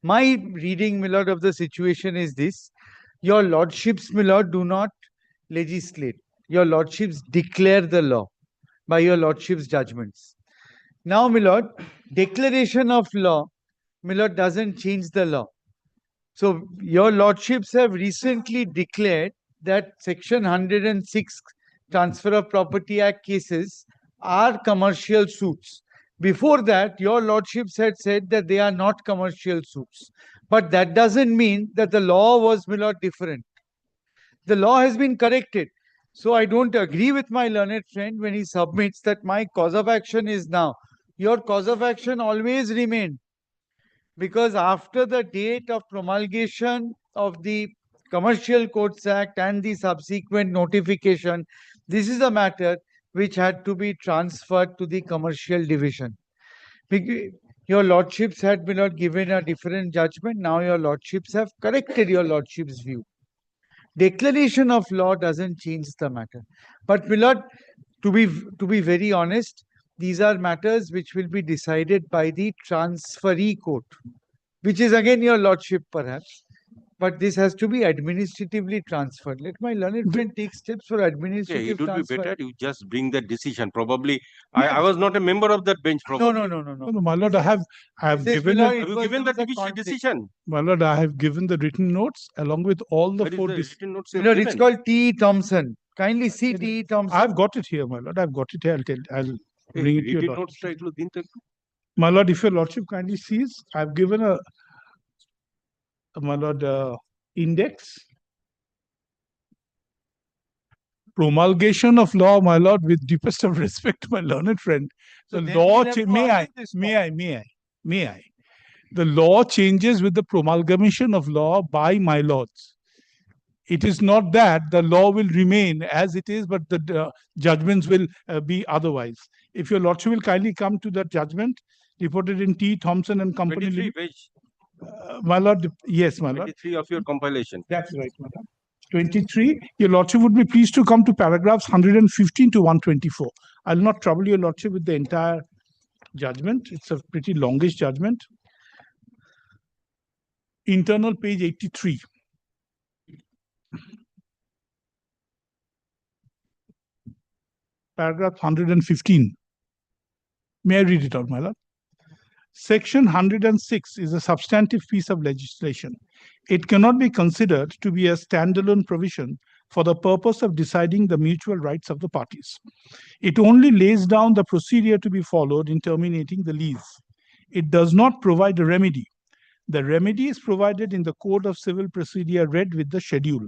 My reading, my lord, of the situation is this. Your lordships, my lord, do not legislate. Your lordships declare the law by your lordship's judgments. Now, my lord, declaration of law, my lord, doesn't change the law. So, your lordships have recently declared that Section 106 Transfer of Property Act cases are commercial suits. Before that, your lordships had said that they are not commercial suits. But that doesn't mean that the law was, my lord, different. The law has been corrected. So I don't agree with my learned friend when he submits that my cause of action is now. Your cause of action always remained. Because after the date of promulgation of the Commercial Courts Act and the subsequent notification, this is a matter which had to be transferred to the commercial division. Your lordships had been not given a different judgment. Now your lordships have corrected your lordship's view. Declaration of law doesn't change the matter. But, my lord, to be very honest, these are matters which will be decided by the transferee court, which is again your lordship perhaps. But this has to be administratively transferred. Let my learned friend take steps for administrative transfer. It would be better you just bring that decision. Probably, I was not a member of that bench. Probably. No, my lord, I have given. Have you given the decision? My lord, I have given the written notes along with all the four written notes. My lord, it's called T. Thompson. Kindly see T. Thompson. I've got it here, my lord. I've got it here. I'll bring it to your lordship. My lord, if your lordship kindly sees, I've given my lord, index. promulgation of law, my lord, with deepest of respect to my learned friend, So the then law, we'll have to argue this may I. The law changes with the promulgation of law by my lords. It is not that the law will remain as it is, but the judgments will be otherwise. If your lordship will kindly come to that judgment, reported in T. Thompson and Company. 23 page. My lord, yes, my lord. 23 of your compilation. That's right, my lord. 23, your lordship would be pleased to come to paragraphs 115 to 124. I'll not trouble your lordship with the entire judgment. It's a pretty longish judgment. Internal page 83. Paragraph 115. May I read it out, my lord? Section 106 is a substantive piece of legislation. It cannot be considered to be a standalone provision for the purpose of deciding the mutual rights of the parties. It only lays down the procedure to be followed in terminating the lease. It does not provide a remedy. The remedy is provided in the Code of Civil Procedure read with the schedule.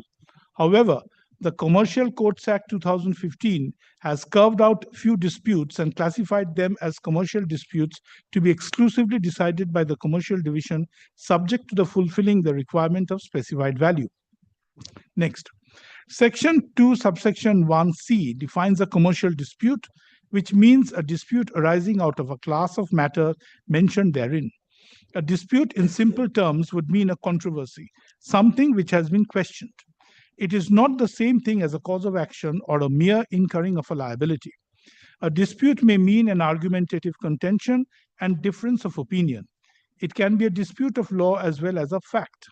However, the Commercial Courts Act 2015 has carved out few disputes and classified them as commercial disputes to be exclusively decided by the Commercial Division, subject to the fulfilling the requirement of specified value. Next, Section 2, subsection 1c defines a commercial dispute, which means a dispute arising out of a class of matter mentioned therein. A dispute in simple terms would mean a controversy, something which has been questioned. It is not the same thing as a cause of action or a mere incurring of a liability. A dispute may mean an argumentative contention and difference of opinion. It can be a dispute of law as well as of fact.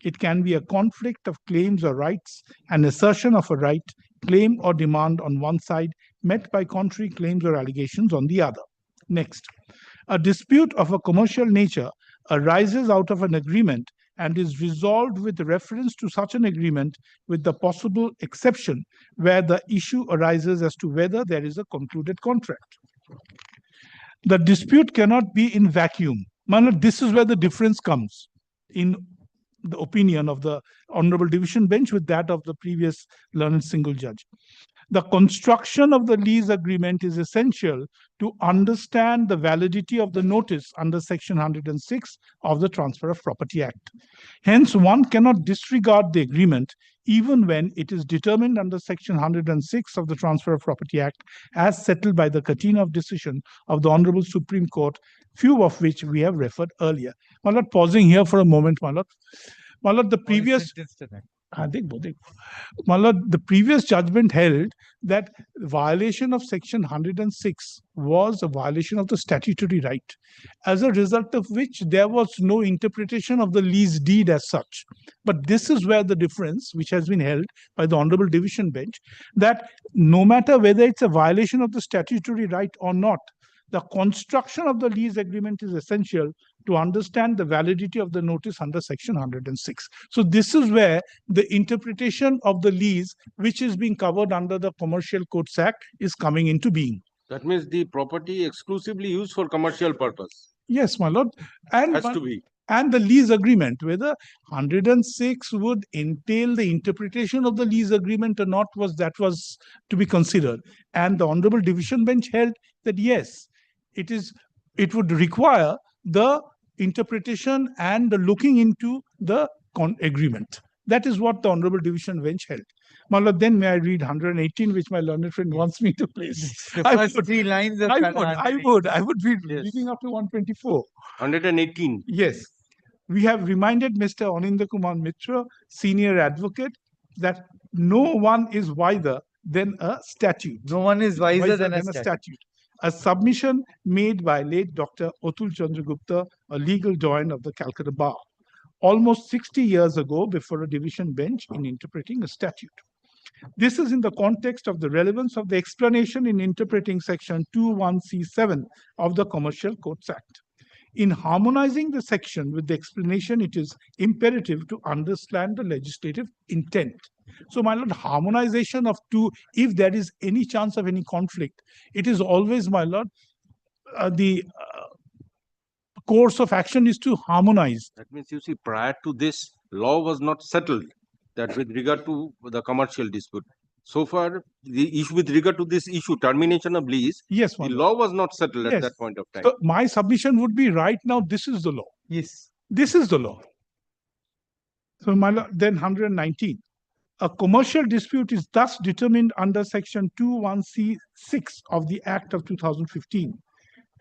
It can be a conflict of claims or rights, an assertion of a right, claim or demand on one side, met by contrary claims or allegations on the other. Next, a dispute of a commercial nature arises out of an agreement and is resolved with reference to such an agreement, with the possible exception where the issue arises as to whether there is a concluded contract. The dispute cannot be in vacuum. This is where the difference comes in the opinion of the Honorable Division Bench with that of the previous learned single judge. The construction of the lease agreement is essential to understand the validity of the notice under Section 106 of the Transfer of Property Act. Hence, one cannot disregard the agreement even when it is determined under Section 106 of the Transfer of Property Act as settled by the catena of decision of the Honorable Supreme Court, few of which we have referred earlier. My lord, pausing here for a moment, my lord. My lord, the previous... My lord, the previous judgment held that violation of Section 106 was a violation of the statutory right, as a result of which there was no interpretation of the lease deed as such. But this is where the difference, which has been held by the Honorable Division Bench, that no matter whether it's a violation of the statutory right or not, the construction of the lease agreement is essential to understand the validity of the notice under Section 106. So this is where the interpretation of the lease, which is being covered under the Commercial Courts Act, is coming into being. That means the property exclusively used for commercial purpose. Yes, my lord. And has to be. And the lease agreement, whether 106 would entail the interpretation of the lease agreement or not, was to be considered. And the Honorable Division Bench held that yes, it would require the interpretation and the looking into the agreement. That is what the Honorable Division Bench held. My lord, then may I read 118, which my learned friend wants me to place? The first 3 lines of I would be reading up to 124. 118. Yes. We have reminded Mr. Aninda Kumar Mitra, senior advocate, that no one is wiser than a statute. No one is wiser than a statute. A submission made by late Dr. Atul Chandragupta, a legal doyen of the Calcutta Bar, almost 60 years ago before a division bench in interpreting a statute. This is in the context of the relevance of the explanation in interpreting Section 21C7 of the Commercial Courts Act. In harmonizing the section with the explanation, it is imperative to understand the legislative intent. So, my lord, harmonization of two, if there is any chance of any conflict, it is always, my lord, the course of action is to harmonize. That means, you see, prior to this, law was not settled that with regard to the commercial dispute. so far, the issue with regard to this issue, termination of lease, Yes, the my lord. law was not settled at Yes. that point of time. So my submission would be right now, this is the law. Yes. This is the law. So my lord, then 119. A commercial dispute is thus determined under section 21C6 of the Act of 2015.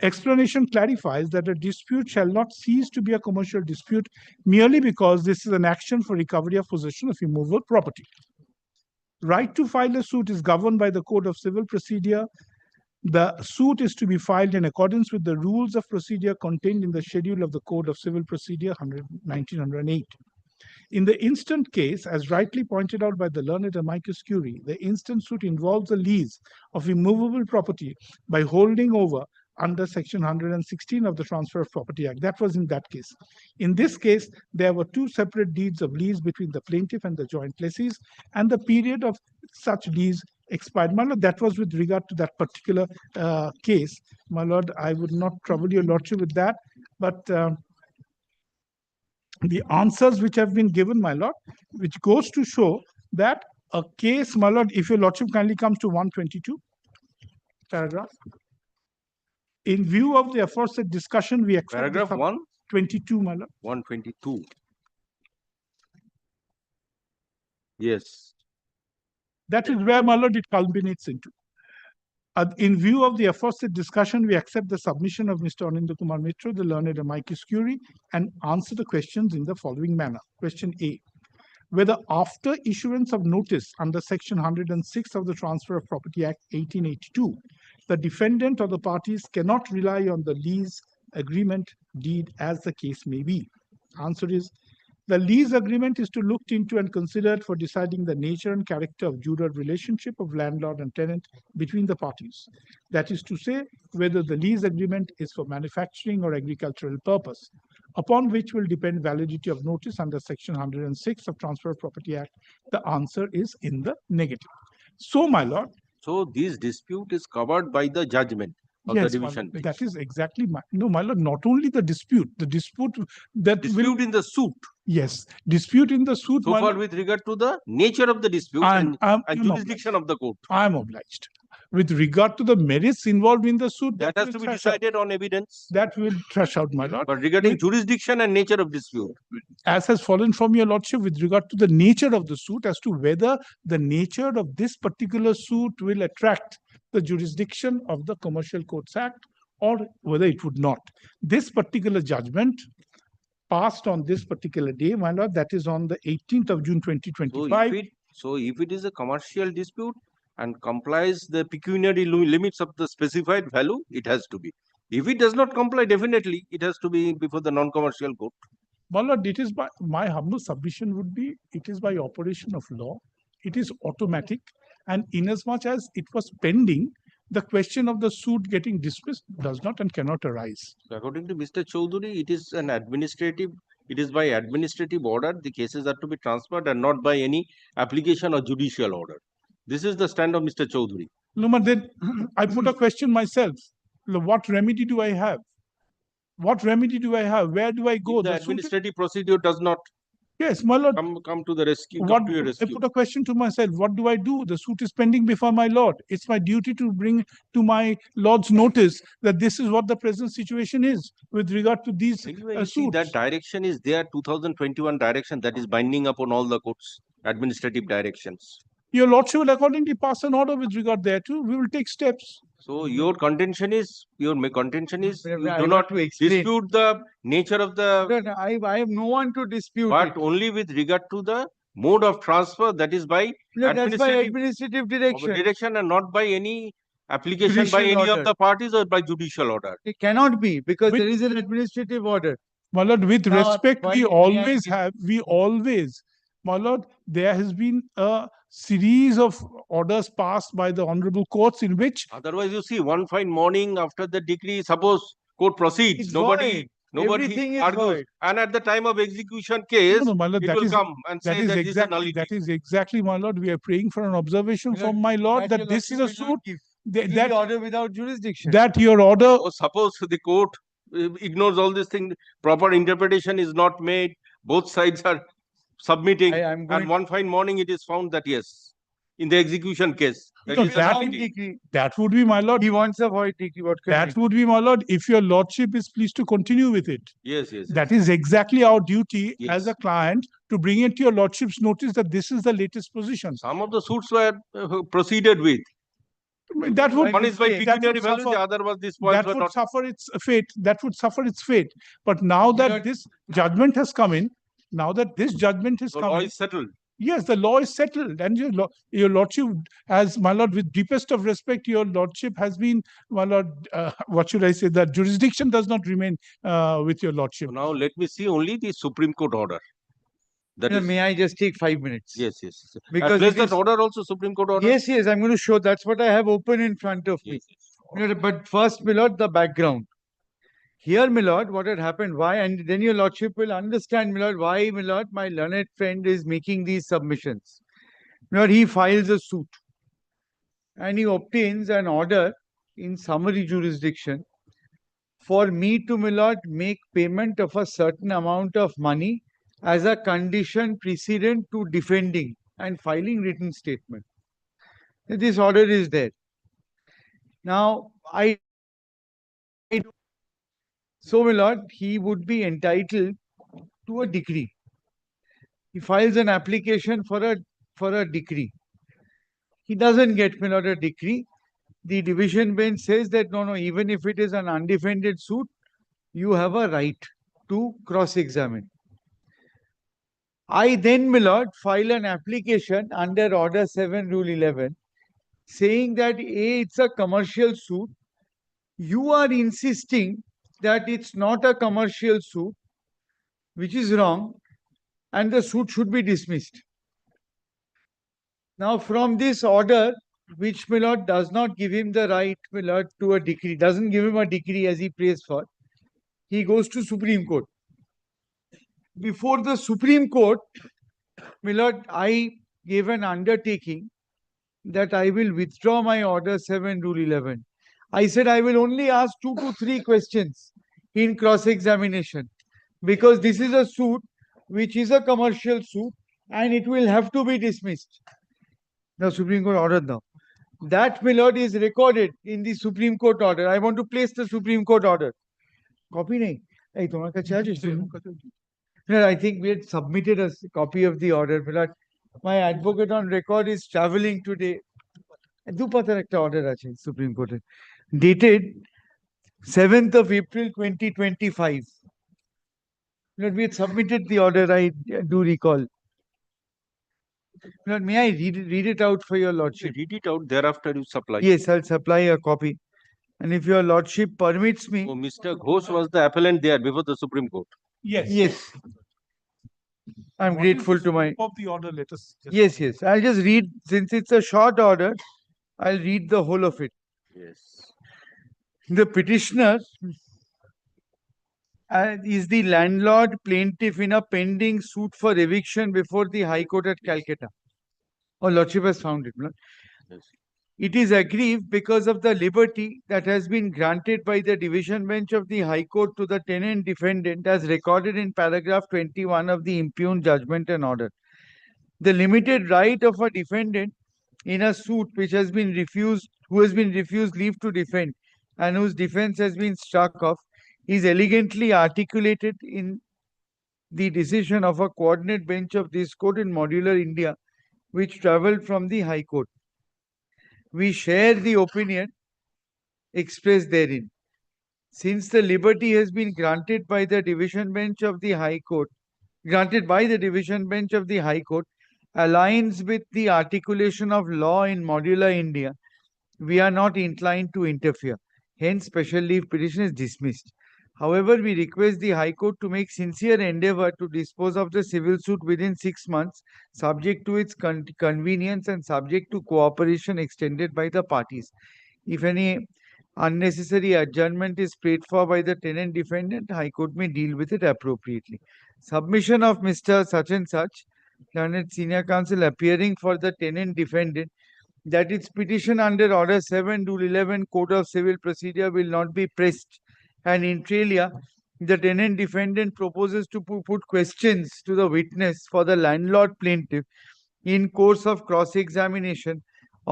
Explanation clarifies that a dispute shall not cease to be a commercial dispute merely because this is an action for recovery of possession of immovable property. Right to file a suit is governed by the Code of Civil Procedure. The suit is to be filed in accordance with the rules of procedure contained in the schedule of the Code of Civil Procedure 1908. In the instant case, as rightly pointed out by the learned amicus curiae, the instant suit involves a lease of immovable property by holding over under section 116 of the Transfer of Property Act. That was in that case. In this case, there were two separate deeds of lease between the plaintiff and the joint lessees, and the period of such lease expired. My lord, that was with regard to that particular case. My lord, I would not trouble your lordship with that, but the answers which have been given, my lord, which goes to show that a case, my lord, if your lordship kindly comes to 122 paragraph. In view of the aforesaid discussion, we accept Paragraph 122, my lord. 122. Yes. That is where, my lord, it culminates into. In view of the aforesaid discussion, we accept the submission of Mr. Anindya Kumar Mitra, the learned amicus curiae, and answer the questions in the following manner. Question A. Whether after issuance of notice under section 106 of the Transfer of Property Act 1882, the defendant or the parties cannot rely on the lease agreement deed as the case may be. Answer is, the lease agreement is to looked into and considered for deciding the nature and character of juror relationship of landlord and tenant between the parties. That is to say, whether the lease agreement is for manufacturing or agricultural purpose, upon which will depend validity of notice under section 106 of Transfer of Property Act. The answer is in the negative. So, my lord. So this dispute is covered by the judgment of Yes, the my division lord, bench. that is exactly my, no, my lord, not only the dispute that Dispute in the suit. Yes, dispute in the suit. So far with regard to the nature of the dispute and jurisdiction of the court. I am obliged. With regard to the merits involved in the suit, That has to be decided on evidence. That will thrash out, my lord. But regarding jurisdiction and nature of dispute. As has fallen from your lordship with regard to the nature of the suit, as to whether the nature of this particular suit will attract the jurisdiction of the Commercial Courts Act or whether it would not. This particular judgment passed on this particular day, my lord, that is on the 18th of June 2025. So if it is a commercial dispute and complies the pecuniary limits of the specified value, it has to be. If it does not comply, definitely it has to be before the non-commercial court. My lord, it is by my humble submission would be, it is by operation of law. It is automatic, and inasmuch as it was pending, the question of the suit getting dismissed does not and cannot arise. So according to Mr. Chaudhary, it is an administrative, it is by administrative order, the cases are to be transferred and not by any application or judicial order. This is the stand of Mr. Chaudhary. No, but then I put a question myself. What remedy do I have? What remedy do I have? Where do I go? If the administrative procedure does not Yes, my lord. Come to the rescue. What, come to your rescue. I put a question to myself. What do I do? The suit is pending before my lord. It's my duty to bring to my lord's notice that this is what the present situation is with regard to these suits. See, that direction is there, 2021 direction that is binding upon all the courts, administrative directions. Your lordship will accordingly pass an order with regard thereto. We will take steps. So your contention is you do not dispute the nature of the. No, I have no one to dispute. But it. only with regard to the mode of transfer, that is by administrative direction and not by any application Judicial by any order. of the parties or by judicial order. It cannot be because there is an administrative order. My lord, with Now, respect, why we may I always give- have, my lord, there has been a series of orders passed by the honorable courts in which. Otherwise, you see, one fine morning after the decree, suppose court proceeds, It's nobody Everything is argues, void. and at the time of execution case, No, my lord, it that will is- come and say that this is a nullity. That is exactly, my lord. We are praying for an observation from my lord that this is a suit. That order without jurisdiction. That your order. So suppose the court ignores all these things, proper interpretation is not made, both sides are submitting, and one fine morning it is found that yes, in the execution case. No, that would be, my lord. He wants a void decree. What can That would be, my lord, if your lordship is pleased to continue with it. Yes, yes. That is exactly our duty Yes. as a client to bring it to your lordship's notice that this is the latest position. Some of the suits were proceeded with. That would One is by that would pecuniary value, the suffer- other was these points that were would not. suffer its fate. That would suffer its fate. But now that this judgment has come in, now that this judgment has The come law in, is settled. yes, the law is settled, and your lordship, as my lord, with deepest of respect, your lordship has been, my lord. What should I say? That jurisdiction does not remain with your lordship. So now let me see only the Supreme Court order. That is, May I just take 5 minutes? yes, yes. Because Place it that is- order also, Supreme Court order. Yes, yes, I'm going to show. That's what I have open in front of me. But first, my lord, the background. Here, my lord, what had happened, why, and then your lordship will understand, my lord, why, my lord, my learned friend is making these submissions. My lord, he files a suit and he obtains an order in summary jurisdiction for me to, my lord, make payment of a certain amount of money as a condition precedent to defending and filing written statement. This order is there. Now, so, my lord, he would be entitled to a decree. He files an application for a decree. He doesn't get, my lord, a decree. The division bench says that no, even if it is an undefended suit, you have a right to cross-examine. I then, my lord, file an application under Order 7, Rule 11, saying that A, it's a commercial suit. You are insisting that it's not a commercial suit, which is wrong, and the suit should be dismissed. Now, from this order, which, my lord, does not give him the right, my lord, to a decree, doesn't give him a decree as he prays for, he goes to Supreme Court. Before the Supreme Court, my lord, I gave an undertaking that I will withdraw my Order 7, Rule 11. I said I will only ask 2 to 3 questions in cross-examination, because this is a suit which is a commercial suit and it will have to be dismissed. The Supreme Court ordered now. That, my lord, is recorded in the Supreme Court order. I want to place the Supreme Court order. Copy nahi? Hey, tomar kache aaje? No, I think we had submitted a copy of the order. My lord, my advocate on record is traveling today. Do pata ekta order ache Supreme Court. Dated 7th of April 2025. Lord, we had submitted the order, I do recall. Lord, may I read it out for your lordship? Read it out, thereafter you supply. Yes, I'll supply a copy. And if your lordship permits me. Oh, Mr. Ghosh was the appellant there before the Supreme Court. Yes. Yes. I'm What is grateful the to my. scope of the order? Let us. Yes, yes. I'll just read, since it's a short order, I'll read the whole of it. Yes. The petitioner is the landlord plaintiff in a pending suit for eviction before the High Court at Calcutta. Oh, lordship has found it. No? Yes. It is aggrieved because of the liberty that has been granted by the division bench of the High Court to the tenant defendant as recorded in paragraph 21 of the impugned judgment and order. The limited right of a defendant in a suit which has been refused, who has been refused leave to defend and whose defense has been struck off, is elegantly articulated in the decision of a coordinate bench of this court in Modular India, which travelled from the High Court. We share the opinion expressed therein. Since the liberty has been granted by the division bench of the High Court, aligns with the articulation of law in Modular India, we are not inclined to interfere. Hence, special leave petition is dismissed. However, we request the High Court to make sincere endeavour to dispose of the civil suit within 6 months, subject to its convenience and subject to cooperation extended by the parties. If any unnecessary adjournment is prayed for by the tenant defendant, High Court may deal with it appropriately. Submission of Mr. Such and Such, learned senior counsel appearing for the tenant defendant, that its petition under Order 7, Rule 11, Code of Civil Procedure will not be pressed, and inter alia, the tenant defendant proposes to put questions to the witness for the landlord plaintiff in course of cross-examination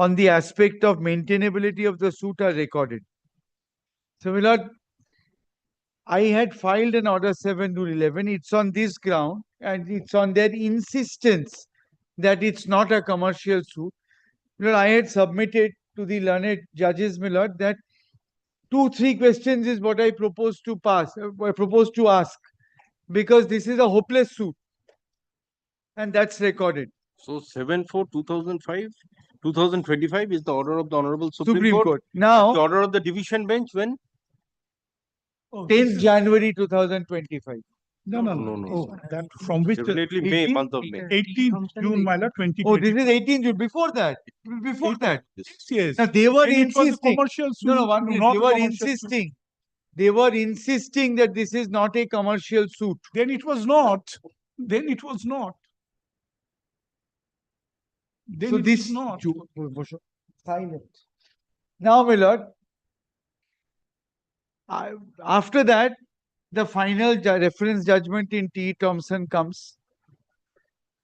on the aspect of maintainability of the suit are recorded. So, my lord, I had filed an order 7/11. It's on this ground and it's on their insistence that it's not a commercial suit. My lord, I had submitted to the learned judges, my lord, that 2-3 questions is what I propose to ask, because this is a hopeless suit. And that's recorded. So 7/4/2005, 2025 is the order of the Honorable Supreme, Supreme Court. Court. Now, The order of the division bench when? 10th January 2025. No. Oh, that from which? Definitely May, month of May. 18th June, my lord, 2020. Oh, this is 18th June. Before that. Yes. Now, they were And it was a insisting. commercial suit, No, 1 minute. not They were commercial suit. insisting. They were insisting that this is not a commercial suit. Then it was not. Then it was not. Then So it this was not. silent. Now, my lord, after that, the final reference judgment in T. Thompson comes.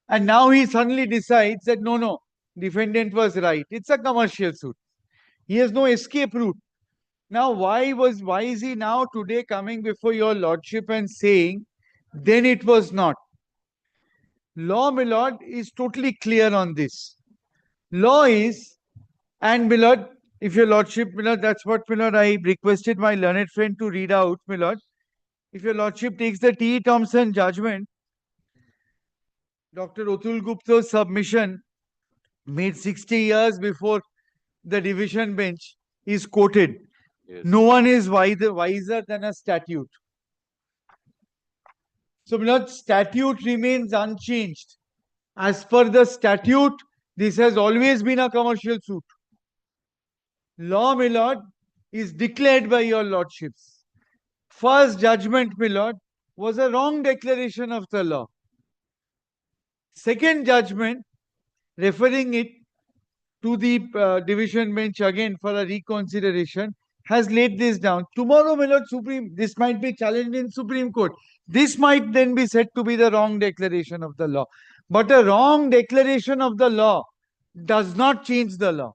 And now he suddenly decides that no, defendant was right. It's a commercial suit. He has no escape route. Now, why is he now today coming before your lordship and saying, then it was not? Law, my lord, is totally clear on this. Law is, and my lord, if your lordship, my lord, that's what, my lord, I requested my learned friend to read out, my lord. If your lordship takes the T. Thompson judgment, Dr. Atul Gupta's submission made 60 years before the division bench is quoted. Yes. No one is wiser than a statute. So, my lord, statute remains unchanged. As per the statute, this has always been a commercial suit. Law, my lord, is declared by your lordships. First judgment, my lord, was a wrong declaration of the law. Second judgment, referring it to the division bench again for a reconsideration, has laid this down. Tomorrow, my lord, this might be challenged in Supreme Court. This might then be said to be the wrong declaration of the law. But a wrong declaration of the law does not change the law.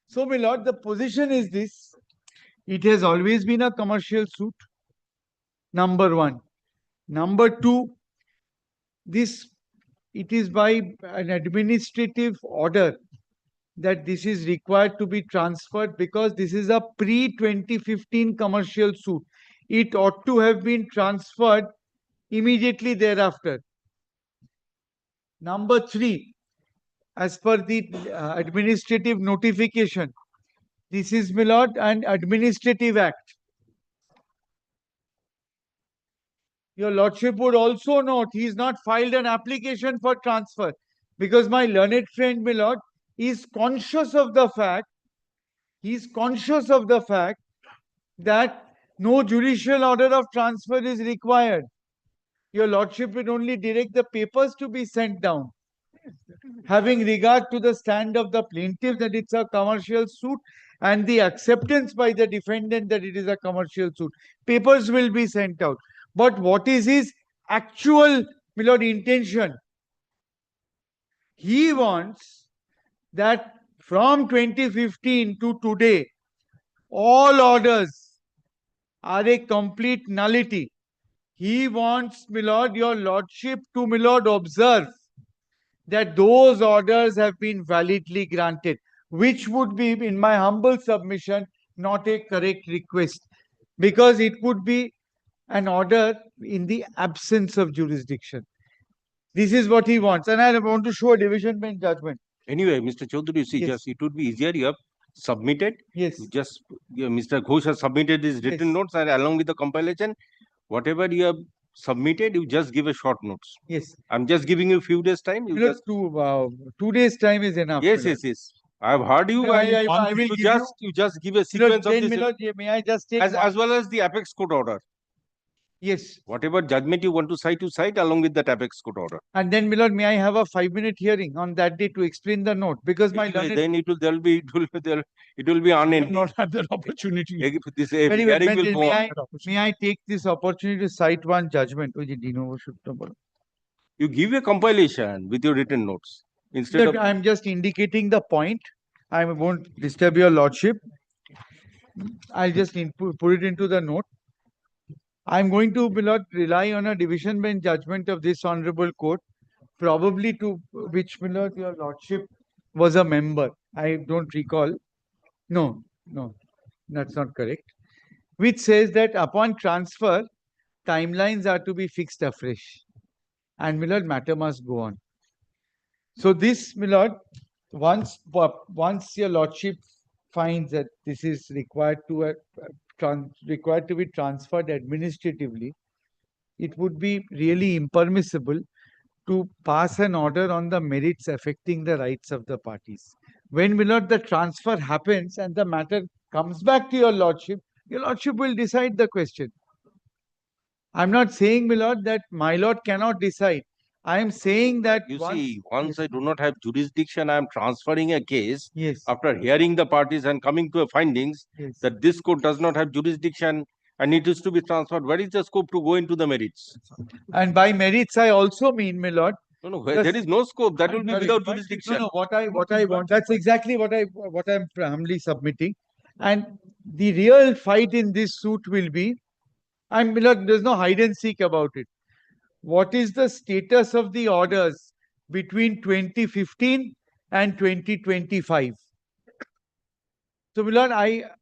So, my lord, the position is this. It has always been a commercial suit. Number one. Number two, it is by an administrative order that this is required to be transferred, because this is a pre-2015 commercial suit. It ought to have been transferred immediately thereafter. Number three, as per the administrative notification, this is, my lord, an administrative act. Your lordship would also note he has not filed an application for transfer, because my learned friend, my lord, is conscious of the fact, that no judicial order of transfer is required. Your lordship would only direct the papers to be sent down. Having regard to the stand of the plaintiff that it's a commercial suit and the acceptance by the defendant that it is a commercial suit, papers will be sent out. But what is his actual, my lord, intention? He wants that from 2015 to today, all orders are a complete nullity. He wants, my lord, your lordship to, my lord, observe that those orders have been validly granted, which would be, in my humble submission, not a correct request, because it would be an order in the absence of jurisdiction. This is what he wants, and I want to show a division bench judgment. Anyway, Mr. Chaudhary, see, Yes. just it would be easier. You have submitted. Yes. Mr. Ghosh has submitted his written Yes. notes, and along with the compilation, whatever you have submitted, you just give a short notes. Yes. I'm just giving you a few days time. You just 2 days time is enough. yes, my yes, yes. I have heard you. lord. And I will you give just give a you, sequence of then, this, my lord, may I just take as well as the apex court order. Yes. Whatever judgment you want to cite, you cite along with that apex court order. And then, my lord, may I have a 5-minute hearing on that day to explain the note? Because my Anyway, learned then it will be I have unending. not had that opportunity. This Very well, hearing will then go on. may I take this opportunity to cite one judgment? You You give a compilation with your written notes instead Look, of. I'm just indicating the point. I won't disturb your lordship. I'll just put it into the note. I'm going to, my lord, rely on a division bench judgment of this honorable court, probably to which, my lord, your lordship was a member. I don't recall. No, that's not correct. Which says that upon transfer, timelines are to be fixed afresh. And, my lord, matter must go on. So this, my lord, once your lordship finds that this is required to be transferred administratively, it would be really impermissible to pass an order on the merits affecting the rights of the parties. When, my lord, the transfer happens and the matter comes back to your lordship will decide the question. I'm not saying, my lord, that my lord cannot decide. I am saying that You see, once I do not have jurisdiction, I am transferring a case. Yes. After hearing the parties and coming to a findings Yes. that this court does not have jurisdiction and it is to be transferred. Where is the scope to go into the merits? And by merits, I also mean, my lord. No, there is no scope. That will be without jurisdiction. No, what I want. That's exactly what I'm humbly submitting. And the real fight in this suit will be, my lord, there's no hide and seek about it. What is the status of the orders between 2015 and 2025? So, my lord,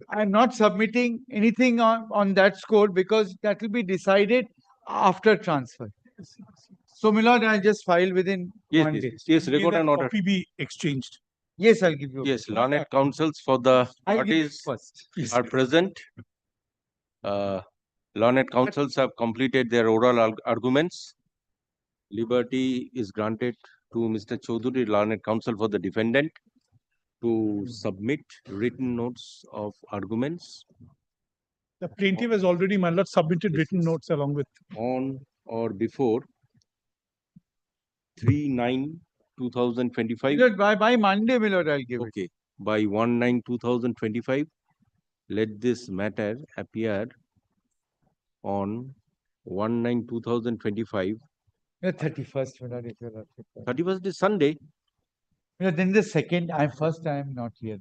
I'm not submitting anything on that score because that will be decided after transfer. So, my lord, I'll just file within one day. Yes, record and order. Copy be exchanged. Yes, I'll give you. Yes, learned counsels for the I'll give you parties first. are present. Learned counsels have completed their oral arguments. Liberty is granted to Mr. Chaudhary, learned counsel for the defendant, to submit written notes of arguments The plaintiff has already, my lord, submitted written notes along with. on or before 3/9/2025. Lord, by Monday, my lord, I'll give it. Okay, by 1/9/2025, let this matter appear on 1/9/2025. 31st, my lord, if you're not. 31st is Sunday. Then the second, I'm not here.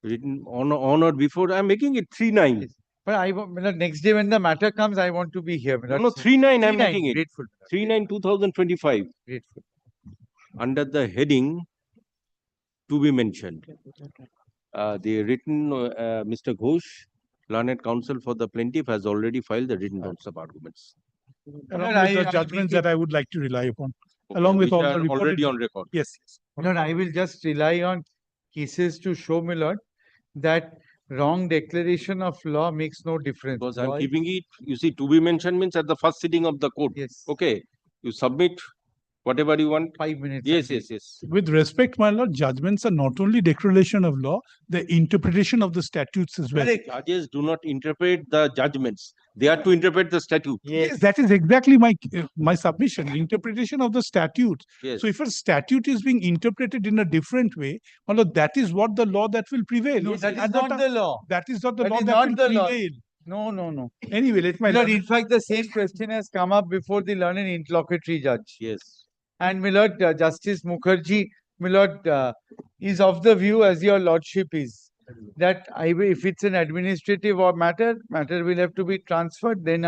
Written on or before, I'm making it 3/9. But my lord, next day when the matter comes, I want to be here. My lord. No, 3/9, I'm 3/9, making it. Grateful. 3/9/2025. Grateful. Under the heading to be mentioned. The written, Mr. Ghosh, learned counsel for the plaintiff, has already filed the written notes of arguments. Along with the judgments that I would like to rely upon. Along with which all the are reported. already on record. Yes. Lord, I will just rely on cases to show, my lord, that wrong declaration of law makes no difference. Because I'm keeping it, you see, to be mentioned means at the first sitting of the court. Yes. Okay, you submit whatever you want. 5 minutes. Yes. With respect, my lord, judgments are not only declaration of law, the interpretation of the statutes as well. Judges do not interpret the judgments. They are to interpret the statute. Yes, that is exactly my submission. Interpretation of the statutes. Yes. So if a statute is being interpreted in a different way, my lord, that is what the law that will prevail. No, Yes, that is at not time, the law. That is not the That law is that not will the law. prevail. No. Anyway, let my Lord, in fact, the same question has come up before the learned interlocutory judge. Yes. And my lord, Justice Mukherjee, my lord, is of the view, as your lordship is, that if it's an administrative or matter will have to be transferred. Then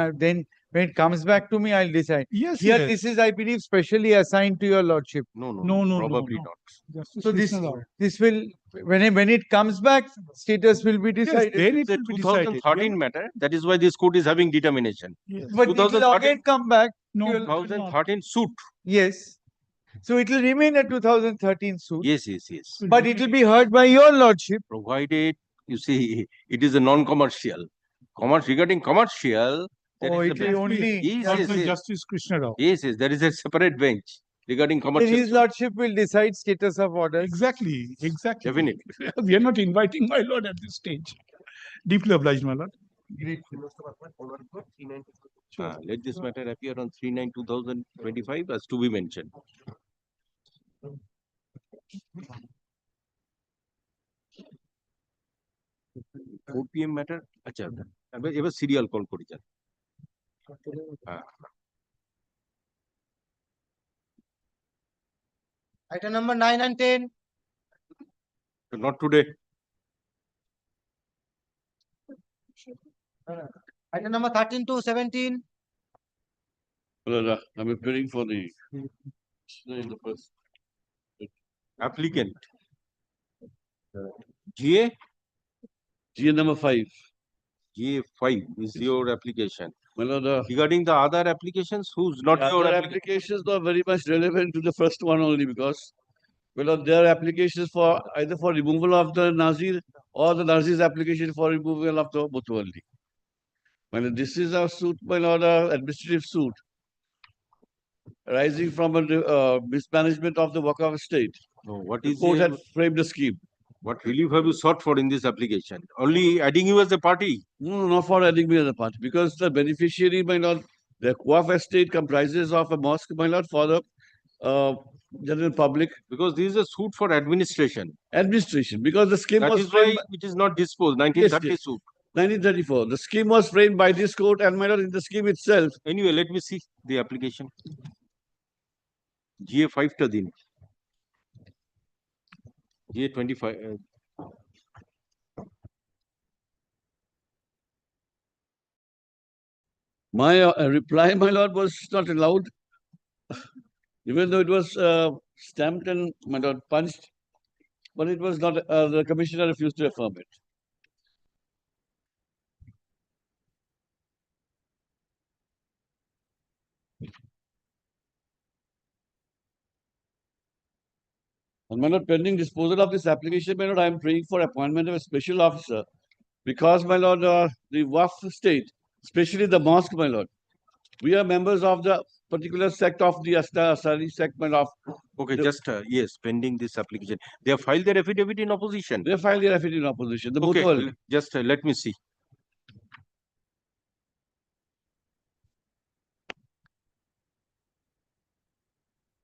when it comes back to me, I'll decide. Yes, Here, yes. this is, I believe, specially assigned to your lordship. No, Probably not. Justice So Krishna Rao. this will, when it comes back, status will be decided. then It's it a will be decided. 2013 matter. That is why this court is having determination. Yes. But it will 2013 again come back. No, to- 2013 suit. Yes. So it will remain a 2013 suit. Yes. But it will be heard by your lordship. Provided, you see, it is a non-commercial. Regarding commercial, there Oh, is it a will only. Yes. Justice Krishna Rao. Yes, there is a separate bench regarding Then commercial. his lordship will decide status of orders. Exactly. Definitely. We are not inviting my lord at this stage. Deeply obliged, my lord. Let this matter appear on 3/9/2025 as to be mentioned. 4 PM matter. আচ্ছা এবার serial call করি যান। Item number 9 and 10. Not today. Item number 13 to 17. I'm appearing for the first Applicant. GA? GA number 5. GA 5 is your application. Well, regarding the other applications, who's not the your other application? applications are very much relevant to the first one only because their applications for either for removal of the Nazir or the Nazir's application for removal of the Mutawalli. Well, this is a suit, administrative suit arising from a mismanagement of the Waqf estate. No, what The is court your- had framed a scheme. What relief have you sought for in this application? Only adding you as a party? No, not for adding me as a party, because the beneficiary, the Waqf estate comprises of a mosque, for the general public. Because this is a suit for administration. Administration, because the scheme That was is why framed. it is not disposed, 1930 Yes, suit. 1934. The scheme was framed by this court and in the scheme itself. Anyway, let me see the application. GA 5 ta din. GA 25. My reply, my lord, was not allowed, even though it was stamped and punched, but it was not. The commissioner refused to affirm it. And my lord, pending disposal of this application, my lord, I am praying for appointment of a special officer, because my lord, the Waqf state, especially the mosque, my lord, we are members of the particular sect of the Asari sect, my lord. Okay, yes, pending this application. They have filed their affidavit in opposition. They have filed their affidavit in opposition. The okay, Mutawalli. just let me see.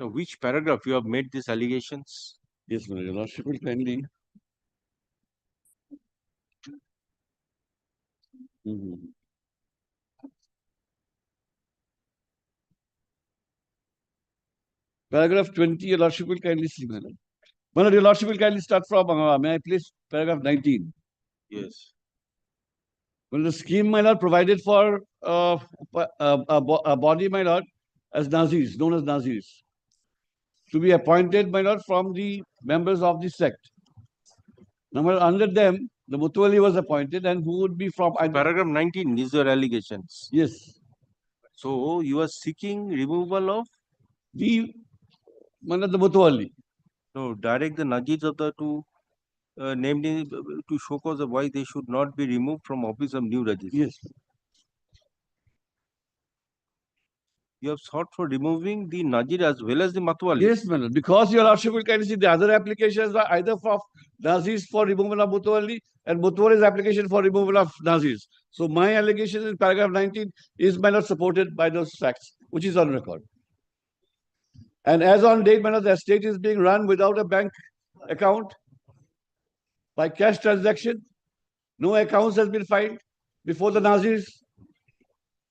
Now, which paragraph you have made these allegations? Yes, my lordship will kindly. Paragraph 20, your lordship will kindly see, my lord. My lord, your lordship will kindly start from, may I please, paragraph 19. Yes. Well, the scheme, my lord, provided for a body, my lord, as Nazis, known as Nazis, to be appointed, my lord, from the members of the sect. Now, under them, the Mutawalli was appointed, and who would be from paragraph 19 is your allegations. Yes. So you are seeking removal of the Mutawalli. No, direct the Najids of the two named in, to show cause of why they should not be removed from office of new registry. Yes. You have sought for removing the Najid as well as the Matwali. Yes, madam. Because your lordship will kindly see the other applications are either for Nazis for removal of Mutawalli and Mutawalli's application for removal of Nazis. So my allegation in paragraph 19 is not supported by those facts, which is on record. And as on date, the estate is being run without a bank account by cash transaction. No accounts has been filed before the Nazis.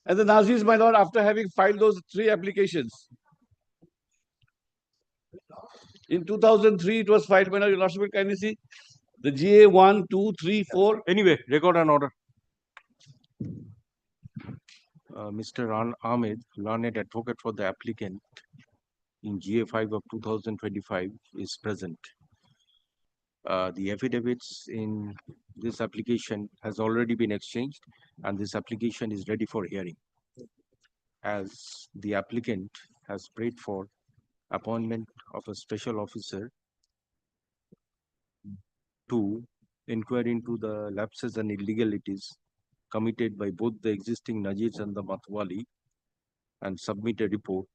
And the Nazis, my lord, after having filed those 3 applications, in 2003, it was filed by your lordship will kindly see the GA 1, 2, 3, 4. Anyway, record and order. Mr. Ahmed, learned advocate for the applicant in GA 5 of 2025 is present. The affidavits in this application has already been exchanged and this application is ready for hearing. As the applicant has prayed for appointment of a special officer to inquire into the lapses and illegalities committed by both the existing Najids and the Matwali and submit a report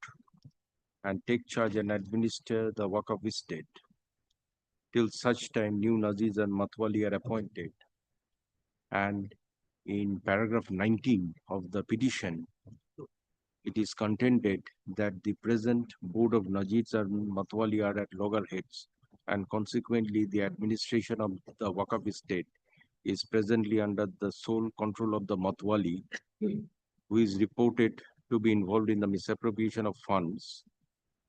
and take charge and administer the Waqf estate till such time new Najids and Matwali are appointed. And in paragraph 19 of the petition, it is contended that the present board of Najids and Matwali are at loggerheads, and consequently the administration of the Waqf estate is presently under the sole control of the Matwali, who is reported to be involved in the misappropriation of funds.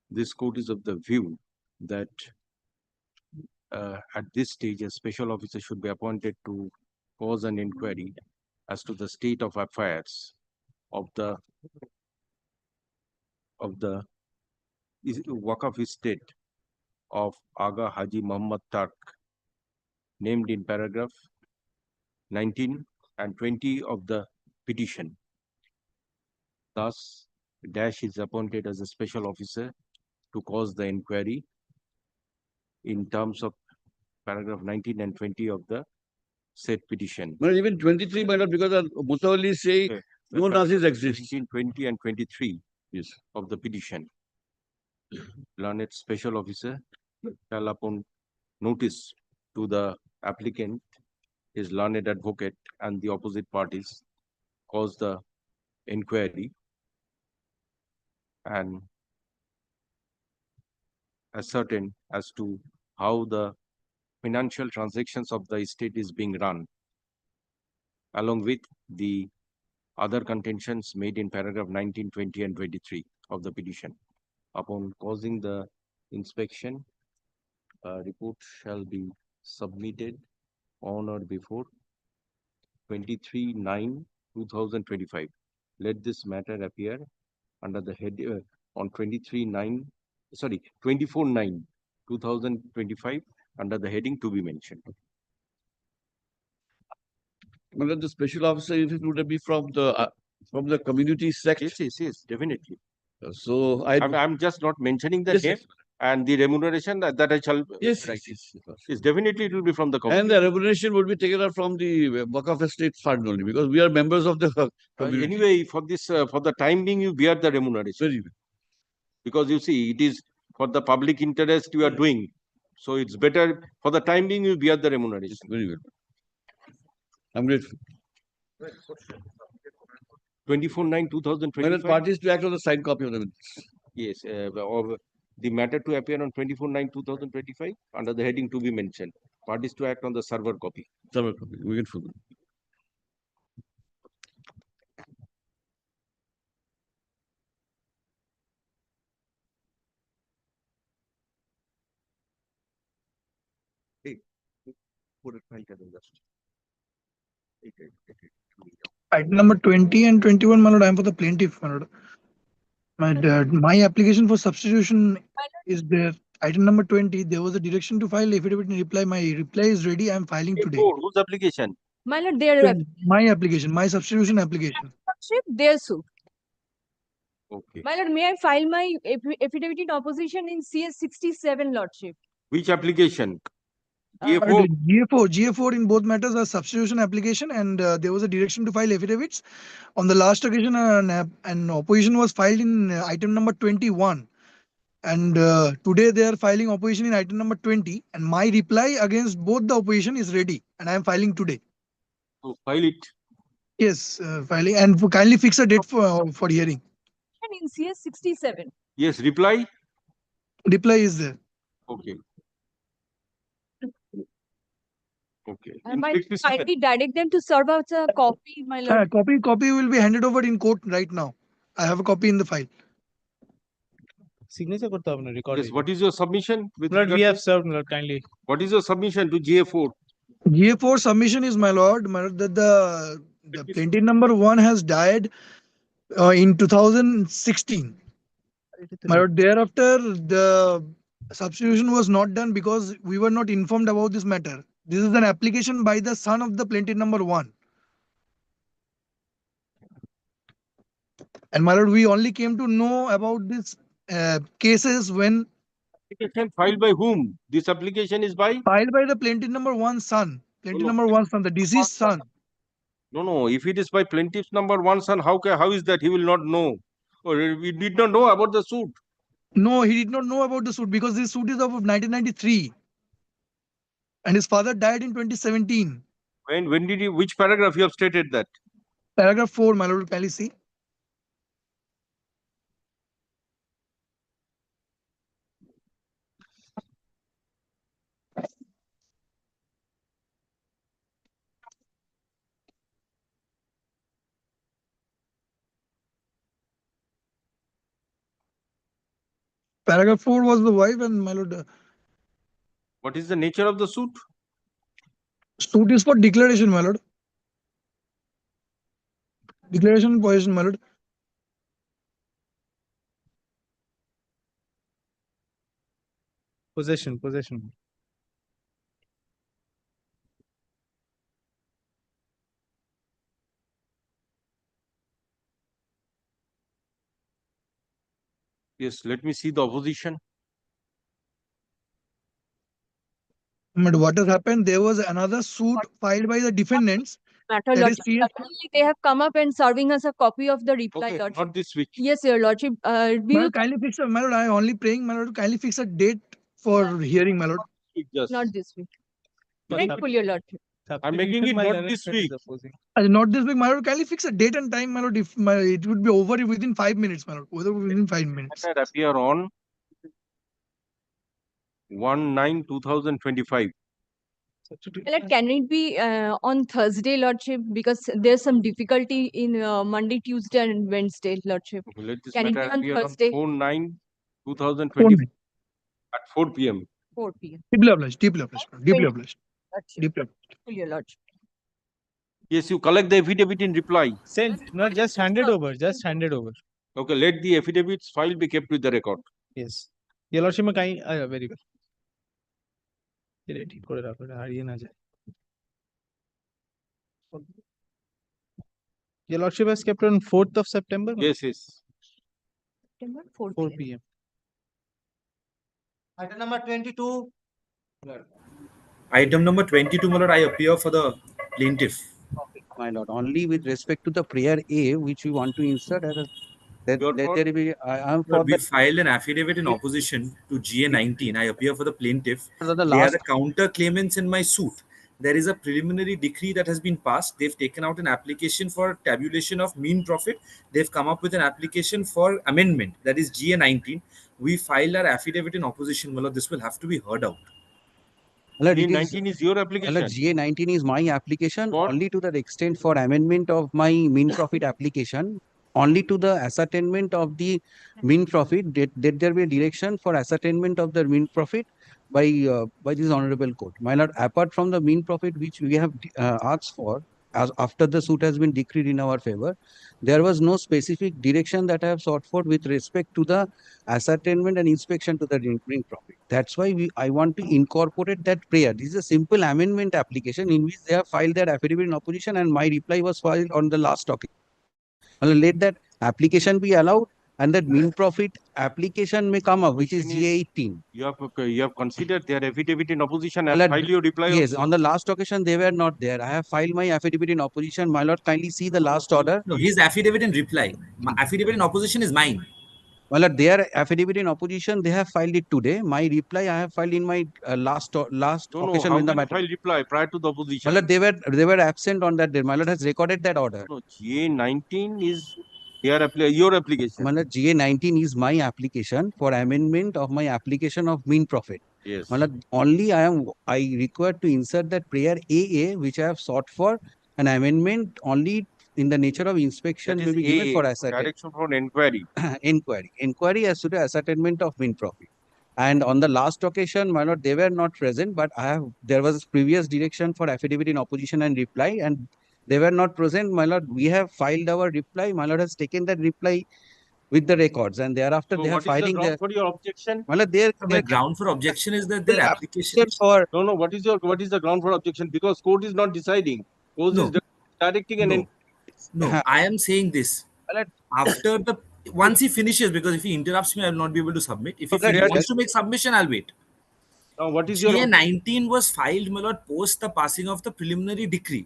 This court is of the view that at this stage, a special officer should be appointed to cause an inquiry as to the state of affairs of the Waqf estate of Aga Haji Muhammad Tark, named in paragraph 19 and 20 of the petition. Thus, Dash is appointed as a special officer to cause the inquiry in terms of paragraph 19 and 20 of the said petition. Well, even 23, my lord, because Mutawalli say no Nazis exist. 19, 20 and 23 yes. of the petition. Learned special officer shall, upon notice to the applicant, his learned advocate and the opposite parties, cause the inquiry and ascertain as to how the financial transactions of the estate is being run, along with the other contentions made in paragraph 19, 20 and 23 of the petition. Upon causing the inspection, a report shall be submitted on or before 23/9/2025. Let this matter appear under the head on 24/9/2025 under the heading to be mentioned. Well, the special officer, if it would be from the community sect. Yes, definitely. So I'm just not mentioning the name and the remuneration that I shall. Yes, Yes, definitely it will be from the community. And the remuneration would be taken out from the Waqf Estate Fund only, because we are members of the community. Anyway, for this, for the time being, you bear the remuneration. Very well. Because you see, it is for the public interest you are doing. So it's better for the time being you bear the remuneration. Very well. I'm grateful. 24/9/2025. Parties to act on the signed copy of the minutes. Yes, of the matter to appear on 24/9/2025 under the heading to be mentioned. Parties to act on the server copy. Server copy. We get full. Item number 20 and 21, my lord, I am for the plaintiff, my lord. My application for substitution is there. Item number 20, there was a direction to file affidavit in reply. My reply is ready. I am filing today. Whose application? My lord, their My application, my substitution application. their suit. Okay. My lord, may I file my affidavit in opposition in CS 67, lordship? Which application? GA4. GA4 in both matters are substitution application, and there was a direction to file affidavits. On the last occasion, an opposition was filed in item number 21. And today they are filing opposition in item number 20. And my reply against both the opposition is ready. And I am filing today. So file it. Yes, filing. And kindly fix a date for hearing. In CS 67. Yes, reply. Reply is there. Okay. Okay. I kindly direct them to serve out a copy, my lord. Copy will be handed over in court right now. I have a copy in the file. Signature করতে হবে না record. Yes, what is your submission? Lord, we have served, Lord, kindly. What is your submission to GA4? GA4 submission is, my lord, that the plaintiff number 1 has died in 2016. My lord, thereafter, the substitution was not done because we were not informed about this matter. This is an application by the son of the plaintiff number 1. And my lord, we only came to know about this cases when. Application filed by whom? This application is by? Filed by the plaintiff number 1 son. Plaintiff number 1 son, the deceased son. No. If it is by plaintiff's number 1 son, how is that he will not know? Or we did not know about the suit? No, he did not know about the suit because this suit is of 1993. And his father died in 2017. When did you, which paragraph you have stated that? Paragraph 4, my lord, can you see? Paragraph 4 was the wife, and my lord, What is the nature of the suit? suit is for declaration, my lord. Declaration in possession, my lord. Possession. Yes, let me see the opposition. But what has happened? There was another suit filed by the defendants. Matter, That is Lordship. CS. Suddenly they have come up and serving us a copy of the reply, Okay, Lordship. not this week. Yes, Your Lordship. We My will lord, kindly fix a, my lord, I only praying, my lord, kindly fix a date for hearing, my lord. Just not this week. But Grateful, Your Lordship. I'm making it not this week. Not this week, my lord. Kindly fix a date and time, my lord. If my, it would be over within 5 minutes, my lord. Over within 5 minutes. That appear on 1/9/2025. Like, can it be on Thursday, Lordship? Because there's some difficulty in Monday, Tuesday, and Wednesday, Lordship. Okay, let this Can it be matter on appear on Thursday? 4/9/2025 at 4 p.m. 4 p.m. Deeply obliged, deeply obliged, my lord, deeply obliged. Lordship. Deeply obliged. Grateful, Your Lordship. Yes, you collect the affidavit in reply. Sent, not just handed over. Okay, let the affidavits file be kept with the record. Yes. Your Lordship, very well. Ready করে রাখো, এটা হারিয়ে না যায়। Your Lordship has kept on 4th of September? Yes, yes. September 4 4 p.m. p.m. Item number 22. Item number 22, my lord, I appear for the plaintiff. My lord, only with respect to the prayer A, which we want to insert as a that there be I am for We the filed an affidavit in opposition to GA 19. I appear for the plaintiff. the They are last the counter claimants in my suit. There is a preliminary decree that has been passed. They've taken out an application for tabulation of mean profit. They've come up with an application for amendment, that is GA 19. We filed our affidavit in opposition. My lord, this will have to be heard out. Well, GA it is 19 is your application. well, GA 19 is my application What? only to the extent for amendment of my mean profit application, only to the ascertainment of the mean profit. Did there be a direction for ascertainment of the mean profit by this honorable court? My lord, apart from the mean profit which we have asked for as after the suit has been decreed in our favor, there was no specific direction that I have sought for with respect to the ascertainment and inspection to the mean profit. That's why I want to incorporate that prayer. This is a simple amendment application in which they have filed their affidavit in opposition, and my reply was filed on the last occasion. Let that application be allowed, and that mean profit application may come up, which is GA 18. You have considered their affidavit in opposition and Well, filed your reply. Yes, also. on the last occasion they were not there. I have filed my affidavit in opposition. My lord, kindly see the last order. No, his affidavit in reply. My affidavit in opposition is mine. Well, their affidavit in opposition, they have filed it today. My reply, I have filed in my last No, occasion how when the can you matter. file reply prior to the opposition? Well, they were absent on that day. My lord has recorded that order. No, GA 19 is your application. My lord, GA 19 is my application for amendment of my application of mean profit. Yes. My lord, only I required to insert that prayer AA, which I have sought for an amendment only in the nature of inspection That may is be given for AA, ascertainment. direction for inquiry. Inquiry as to the ascertainment of mean profit. And on the last occasion, my lord, they were not present, but there was previous direction for affidavit in opposition and reply, and they were not present. My lord, we have filed our reply. My lord has taken that reply with the records, and thereafter So they are what is the filing ground for your objection? My lord, The ground for objection is that their application is for No, what is the ground for objection? Because court is not deciding. Court is directing an No, I am saying this. After the once he finishes, because if he interrupts me, I will not be able to submit. If he wants to make submission, I'll wait. Now, what is your GA 19 was filed, my lord, post the passing of the preliminary decree.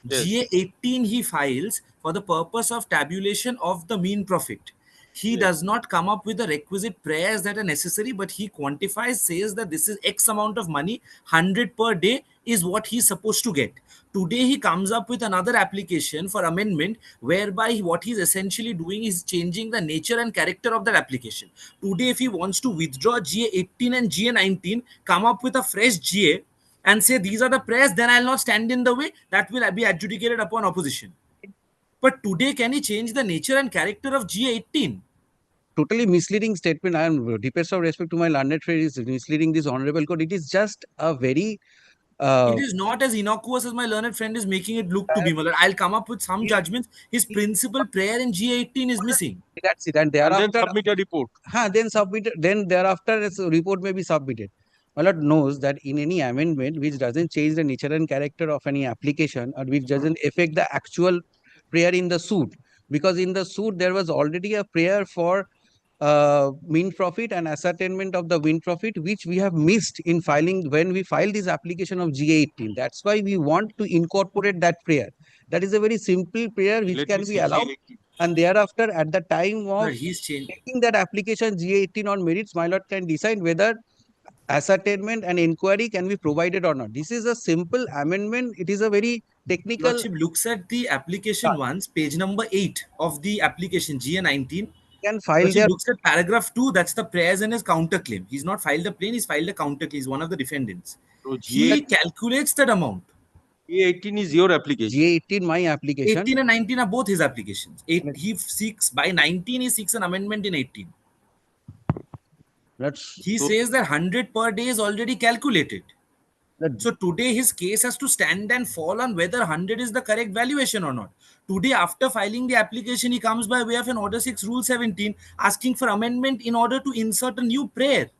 Yes. GA 18 he files for the purpose of tabulation of the mean profit. He does not come up with the requisite prayers that are necessary, but he quantifies, says that this is X amount of money, 100 per day is what he's supposed to get. Today he comes up with another application for amendment, whereby what he's essentially doing is changing the nature and character of that application. Today, if he wants to withdraw GA 18 and GA 19, come up with a fresh GA and say these are the prayers, then I'll not stand in the way. That will be adjudicated upon opposition. But today, can he change the nature and character of GA 18? totally misleading statement. I am deepest of respect to my learned friend is misleading this honorable court. It is just a very It is not as innocuous as my learned friend is making it look to be. Malad. I'll come up with some judgments. His principal prayer in G18 is missing. That's it. And And then thereafter, submit a report. then thereafter, a report may be submitted. My lord knows that in any amendment which doesn't change the nature and character of any application or which doesn't affect the actual prayer in the suit, because in the suit there was already a prayer for mean profit and ascertainment of the mean profit, which we have missed in filing when we filed this application of G18. That's why we want to incorporate that prayer. That is a very simple prayer which Let can me be see allowed. G18. And thereafter, at the time of But he's changed. taking that application G18 on merits, my lord can decide whether ascertainment and inquiry can be provided or not. This is a simple amendment. It is a very technical. Lordship looks at the application once, page number 8 of the application GA19. Can file Lordship their looks at paragraph 2, that's the prayers and his counterclaim. He's not filed a plain, he's filed a counterclaim. He's one of the defendants. So He calculates that amount. G18 is your application. G18, my application. 18 and 19 are both his applications. He seeks, by 19, he seeks an amendment in 18. He says that 100 per day is already calculated. So today his case has to stand and fall on whether 100 is the correct valuation or not. Today, after filing the application, he comes by way of an Order 6 Rule 17 asking for amendment in order to insert a new prayer,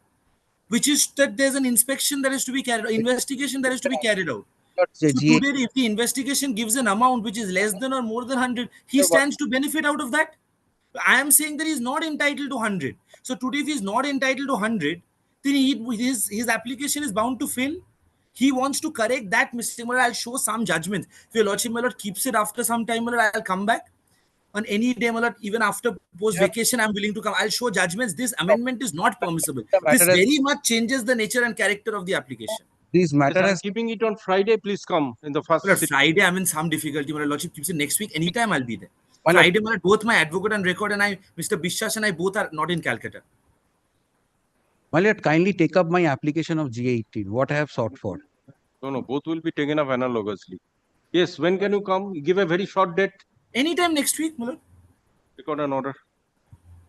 which is that there's an inspection that is to be carried out, investigation that is to be carried out. So today, if the investigation gives an amount which is less than or more than 100, he stands to benefit out of that. I am saying that he's not entitled to 100. So today, if he's not entitled to 100, then his application is bound to fail. He wants to correct that mistake. I'll show some judgment. If your lordship, my lord, keeps it after some time, my lord, I'll come back. On any day, my lord, even after post-vacation, I'm willing to come. I'll show judgments. This amendment is not permissible. This very much changes the nature and character of the application. This matter Yes, has keeping it on Friday, please come in the first. Well, Friday, I'm in some difficulty. My lordship keeps it next week. Anytime I'll be there. Why not? Friday, my lord, both my advocate and record and I, Mr. Bishas and I both are not in Calcutta. My lord, kindly take up my application of G18, what I have sought for. No, both will be taken up analogously. Yes, when can you come? Give a very short date. Anytime next week, my lord. Record an order.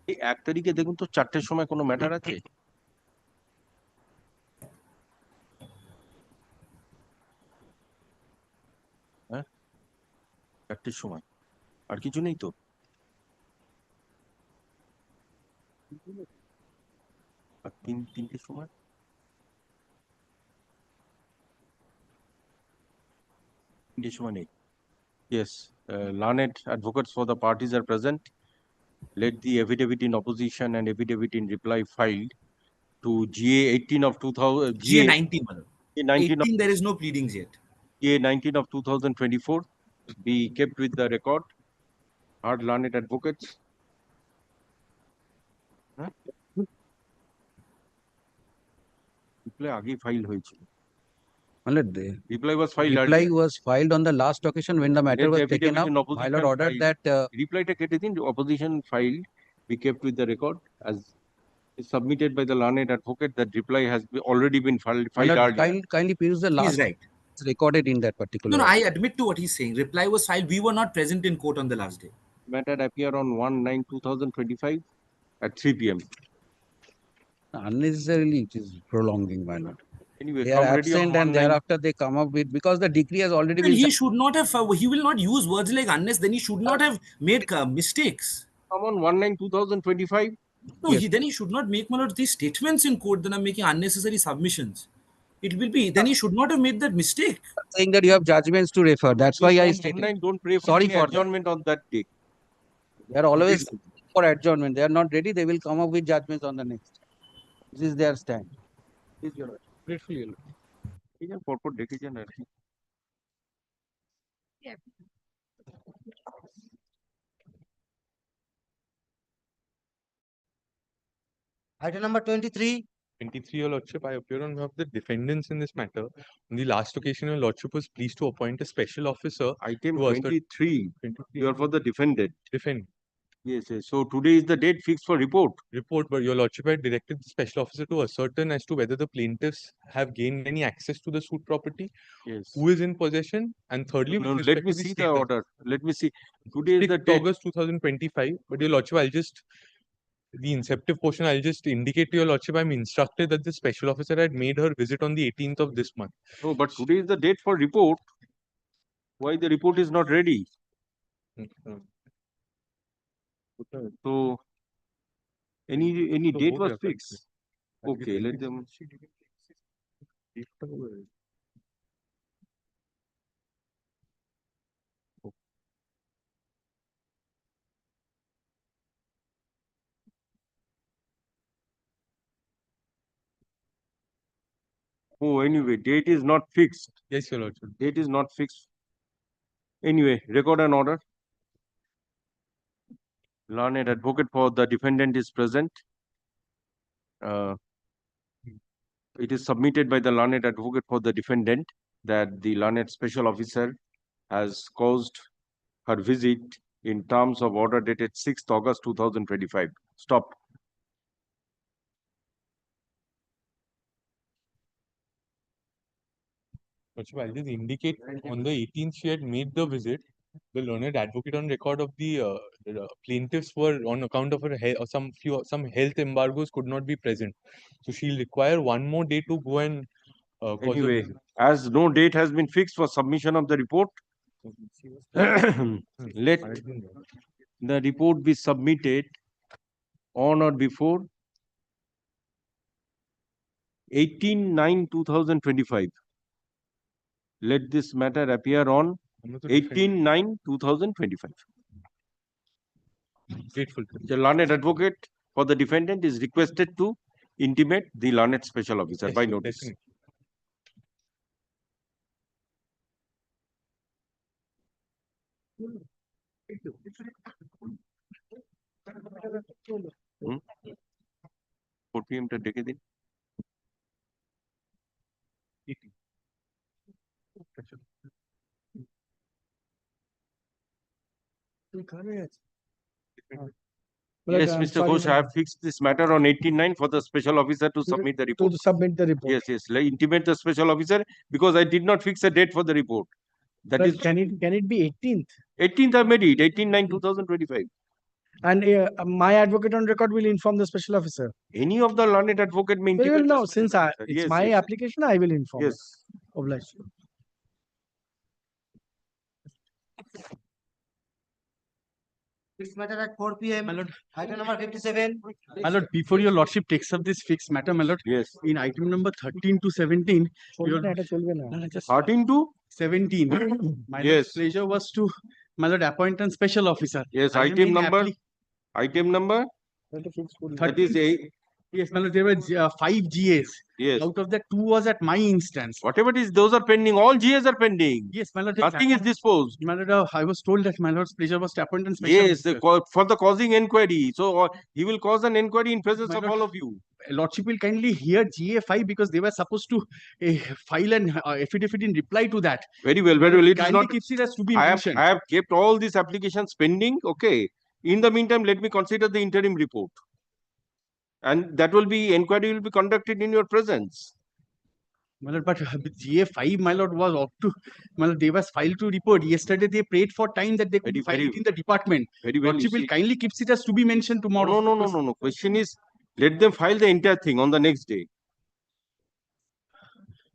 এই 1 তারিখে দেখুন তো 4টের সময় কোনো matter আছে? হ্যাঁ 4টের সময় আর কিছু নেই তো? আর 3টের সময়? Yes, learned advocates for the parties are present. Let the affidavit in opposition and affidavit in reply filed to GA 18 of 2000. GA 19, my lord. GA 18, there is no pleadings yet. GA 19 of 2024 be kept with the record. Hard learned advocates. Reply আগে file হয়েছিল. Reply was filed. Reply was filed on the last occasion when the matter Let was the taken affidavit up. in My lord opposition ordered filed. that Reply to in opposition filed be kept with the record as is submitted by the learned advocate. That reply has already been filed my lord, earlier. kindly peruse the He last. is right. It's recorded in that particular. No, I admit to what he's saying. Reply was filed. We were not present in court on the last day. Matter appear on 1/9/2025 at 3 p.m. Unnecessarily, it is prolonging, my lord. Anyway, They are come ready on absent and 1/9. thereafter they come up with, because the decree has already Then been. he should not have, he will not use words like unless, then he should not have made mistakes. Come on 1/9/2025. No, then he should not make, my lord, these statements in court. Then I'm making unnecessary submissions. It will be, then he should not have made that mistake. Saying that you have judgments to refer. That's why I stated. 1/9, don't pray for Sorry any for that. adjournment on that day. They are always for adjournment. They are not ready. They will come up with judgments on the next. This is their stand. This is your grateful. ঠিক আছে পরপর ডেকেছেন আর কি Item number 23. 23, Your Lordship, I appear on behalf of the defendants in this matter. On the last occasion, Your Lordship was pleased to appoint a special officer. Item to assert- 23. You are for the defendant. Defend. Yes. So today is the date fixed for report. Report, but Your Lordship had directed the special officer to ascertain as to whether the plaintiffs have gained any access to the suit property, Yes. who is in possession, and thirdly, No, with let respect me to the see the status. order. Let me see. Today is the 6th date. August 2025. But Your Lordship, I'll just the inceptive portion, I'll just indicate to your lordship, I'm instructed that the special officer had made her visit on the 18th of this month. No, but today is the date for report. Why the report is not ready? So any date was fixed. Okay, let them. Oh, anyway, date is not fixed. Yes, your lordship. Date is not fixed. Anyway, record an order. Learned advocate for the defendant is present. It is submitted by the learned advocate for the defendant that the learned special officer has caused her visit in terms of order dated 6th August 2025. Stop. Lordship, I'll just indicate on the 18th she had made the visit. The learned advocate on record of the plaintiffs were on account of her some health embargoes could not be present. So she'll require one more day to go and cause a Anyway, visit. as no date has been fixed for submission of the report, let the report be submitted on or before 18/9/2025. Let this matter appear on 18/9/2025. Grateful. The learned advocate for the defendant is requested to intimate the learned special officer Yes, by sir, notice. definitely. Hmm? 4 PM টা ডেকে দিন। Yes, Mr. Ghosh, I have fixed this matter on 18/9 for the special officer to submit the report. To submit the report. Yes, yes. Let intimate the special officer because I did not fix a date for the report. That is Can it be 18th? 18th I made it, 18/9/2025. And my advocate on record will inform the special officer. Any of the learned advocate may Well, intimate the no, special since officer. it's Yes, my yes. application, I will inform. Yes. Obliged. Fixed matter at 4 PM. My lord. Item number 57. My lord, before your lordship takes up this fixed matter, my lord, yes, in item number 13 to 17, your 13 to 17, my lord's Yes. pleasure was to, my lord, appoint a special officer. Yes, I am item in number. appli- Item number. That is a. Yes, my lord, there were 5 GAs. Yes. Out of that, 2 was at my instance. Whatever it is, those are pending. All GAs are pending. Yes, my lord. Nothing is disposed. My lord, I was told that my lord's pleasure was to appoint a special Yes, officer. for the causing inquiry. So he will cause an inquiry in presence My of lord, all of you. Lordship will kindly hear GA5 because they were supposed to file an affidavit in reply to that. Very well, very well. It is Kindly not. keeps it as to be I mentioned. have kept all these applications pending. Okay. In the meantime, let me consider the interim report. And that will be, inquiry will be conducted in your presence. My lord, but GA5, my lord, was up to, my lord, they was filed to report. Yesterday, they prayed for time that they could file it in the department. Very well. Lordship will kindly keeps it as to be mentioned tomorrow. No. Question is, let them file the entire thing on the next day.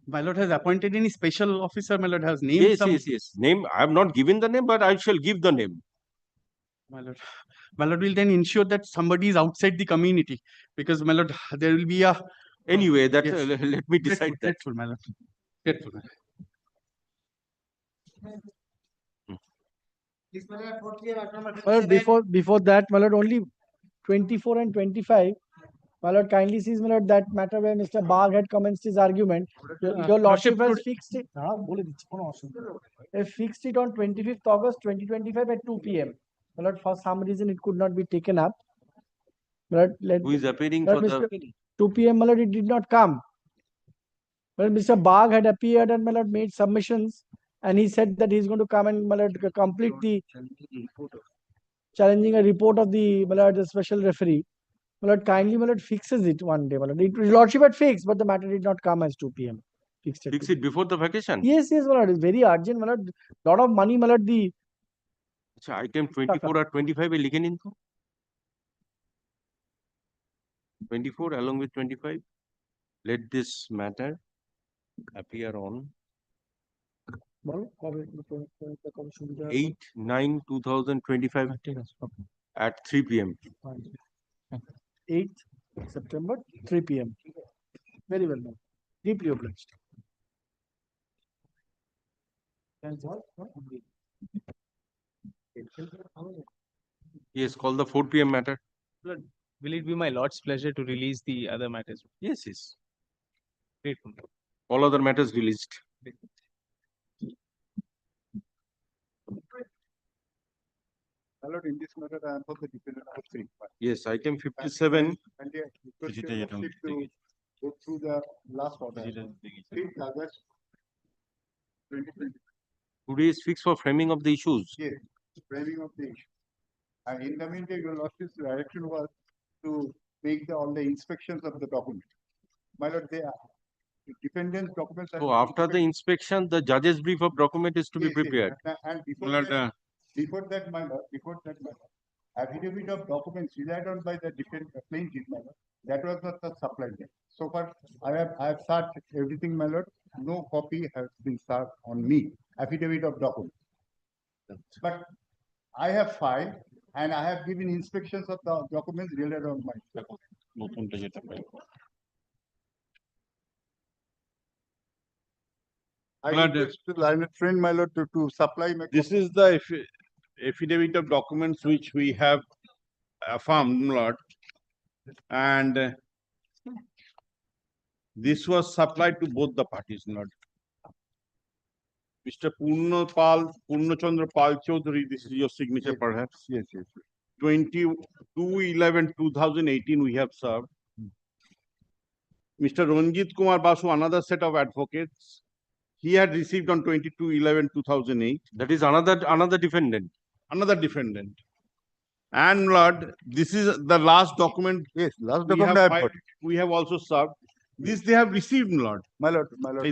My lord has appointed any special officer, my lord has named Yes, some. yes. Name, I have not given the name, but I shall give the name. My lord will then ensure that somebody is outside the community because, my lord, there will be a. Anyway, that Yes. let me decide that. Grateful, my lord. Grateful, my lord. Fixed matter at 4 PM. Item number Well, 57. before that, my lord, only 24 and 25. My lord kindly sees, my lord, that matter where Mr. Bagh had commenced his argument. Your lordship has fixed it. They fixed it on 25th August 2025 at 2 PM. My lord, for some reason it could not be taken up. My lord, Who is appearing my for lord, the? 2 PM, my lord, it did not come. Well, Mr. Bagh had appeared and my lord made submissions, and he said that he's going to come and my lord complete the challenging a report of the my lord the special referee. My lord kindly my lord fixes it one day. My lord, your lordship had fixed, but the matter did not come as 2 PM. Fixed Fix it before the vacation. Yes, my lord, it's very urgent. My lord, lot of money, my lord. The अच्छा, item 24 और 25 में लिखे नहीं इनको? 24 along with 25. Let this matter appear on 8/9/2025 at 3 p.m. 8th September, 3 p.m. Very well, ma'am. Deeply obliged. Yes, call the 4 p.m. matter. Will it be my Lord's pleasure to release the other matters? Yes, yes. Grateful. All other matters released. My lord, in this matter, I am for the defendant number 3. Yes, item 57. And the request your lordship to go through the last order. 5th August 2020. Today is fixed for framing of the issues. Yes, framing of the issue. And in the meantime, your lordship's direction was to make all the inspections of the document. My lord, the defendant's documents. So after the inspection, the judge's brief of document is to be prepared. And before Well, that, my lord, affidavit of documents relied on by the plaintiff, my lord, that was not supplied yet. So far, I have searched everything, my lord. No copy has been served on me, affidavit of documents. But I have filed and I have given inspections of the documents relied on my. I request the learned friend, my lord, to supply my. This is the affidavit of documents which we have affirmed, Lord. And this was supplied to both the parties, Lord. Mr. Purnachandra Pal Chaudhary, this is your signature perhaps? Yes, yes. 22/11/2018 we have served. Mr. Ranjit Kumar Basu, another set of advocates, he had received on 22/11/2008. That is another defendant. Another defendant. And Lord, this is the last document. Yes, last we document have I have got. we have also served. This they have received, Lord. My lord, my lord.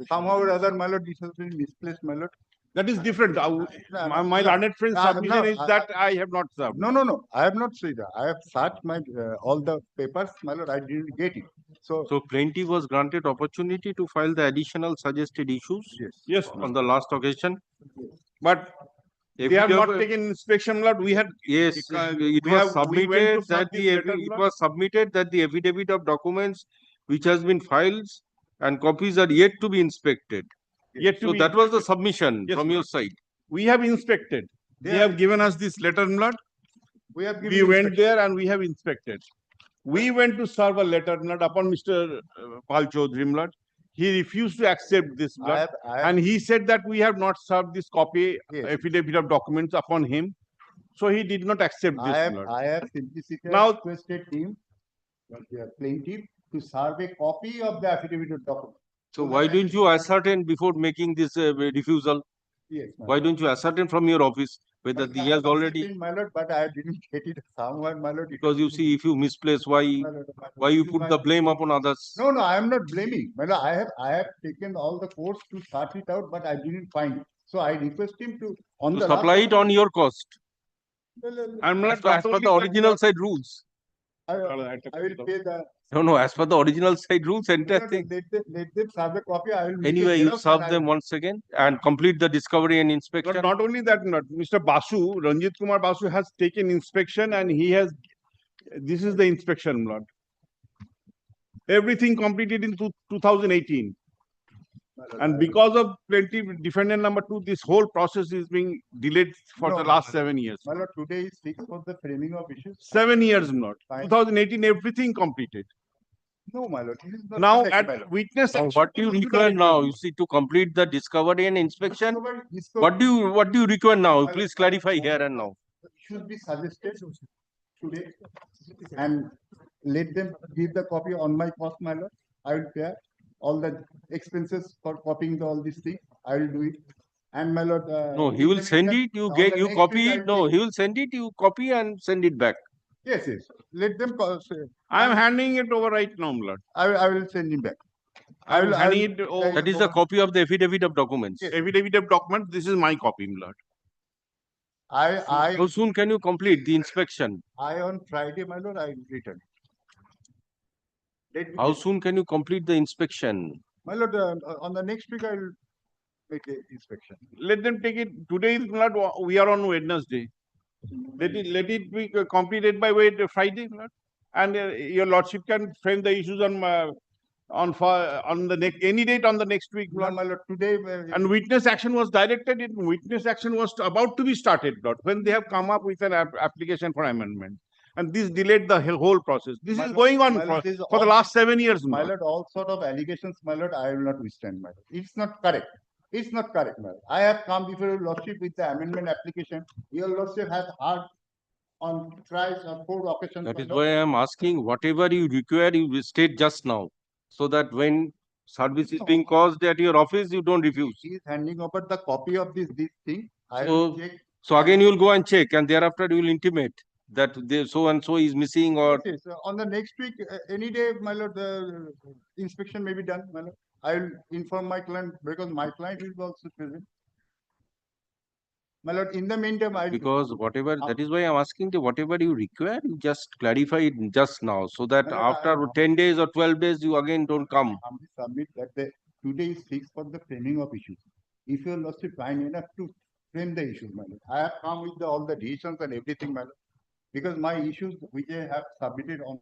Somehow or other, my lord, this has been misplaced, my lord. That is different. My learned friend's submission is that I have not served. No. I have not said that. I have searched my all the papers, my lord. I didn't get it. So plaintiff was granted opportunity to file the additional suggested issues. Yes, on the last occasion. But they have not taken inspection, Lord. We had it was submitted that the affidavit of documents which has been filed and copies are yet to be inspected. So that was the submission from your side. We have inspected. They have given us this letter, Lord. We went there and we have inspected. We went to serve a letter, Lord, upon Mr. Pal Chaudhary, Lord. He refused to accept this, Lord. And he said that we have not served this copy affidavit of documents upon him. So he did not accept this, Lord. I have simply requested him, plaintiff, to serve a copy of the affidavit of documents. So why don't you ascertain before making this refusal? Yes, why don't you ascertain from your office whether he has already? My lord, but I didn't get it somewhere, my lord. Because you see, if you misplace, why you put the blame upon others? No, I am not blaming. My lord, I have taken all the course to sort it out, but I didn't find it. So I request him to supply it on your cost. I'm not as per the original side rules. I will pay the. No, as per the original side rules, entire thing. Let them serve a copy. I will. Anyway, you serve them once again and complete the discovery and inspection. But not only that, Mr. Basu, Ranjit Kumar Basu has taken inspection and he has. This is the inspection, Lord. Everything completed in 2018. And because of defendant number 2, this whole process is being delayed for the last 7 years. My lord, today is fixed for the framing of issues. 7 years, Lord. 2018, everything completed. No, my lord. Now, at witness. What do you require now? You see, to complete the discovery and inspection. What do you require now? Please clarify here and now. Should be suggested today, and let them give the copy on my cost, my lord. I will pay all the expenses for copying all these things. I will do it. And my lord. No, he will send it. You copy it. No, he will send it. You copy and send it back. Yes. Let them. I am handing it over right now, Lord. I will send him back. I will hand it over. That is the copy of the affidavit of documents. Yes. Affidavit of documents. This is my copy, Lord. How soon can you complete the inspection? On Friday, my lord, I returned. How soon can you complete the inspection? My lord, on the next week, I will make the inspection. Let them take it. Today is not, we are on Wednesday. Let it be completed by Friday, Lord. And your lordship can frame the issues on the next any date on the next week, Lord. My lord, today. And witness action was directed. Witness action was about to be started, Lord, when they have come up with an application for amendment. And this delayed the whole process. This is going on for the last 7 years. My lord, all sort of allegations, my lord, I will not withstand, my lord. It's not correct. It's not correct, my lord. I have come before your lordship with the amendment application. Your lordship has heard on thrice or 4 occasions. That is why I am asking, whatever you require, you will state just now, so that when service is being caused at your office, you don't refuse. He is handing over the copy of this thing. I So, will check. so again you will go and check, and thereafter you will intimate that so and so is missing, or Yes, on the next week, any day, my lord, the inspection may be done, my lord. I will inform my client because my client is also present. My lord, in the meantime, because whatever, that is why I am asking the whatever you require, you just clarify it just now, so that My lord, after 10 days or 12 days, you again don't come. I submit that today is fixed for the framing of issues. If your lordship find enough to frame the issues, my lord, I have come with all the decisions and everything, my lord, because my issues which I have submitted on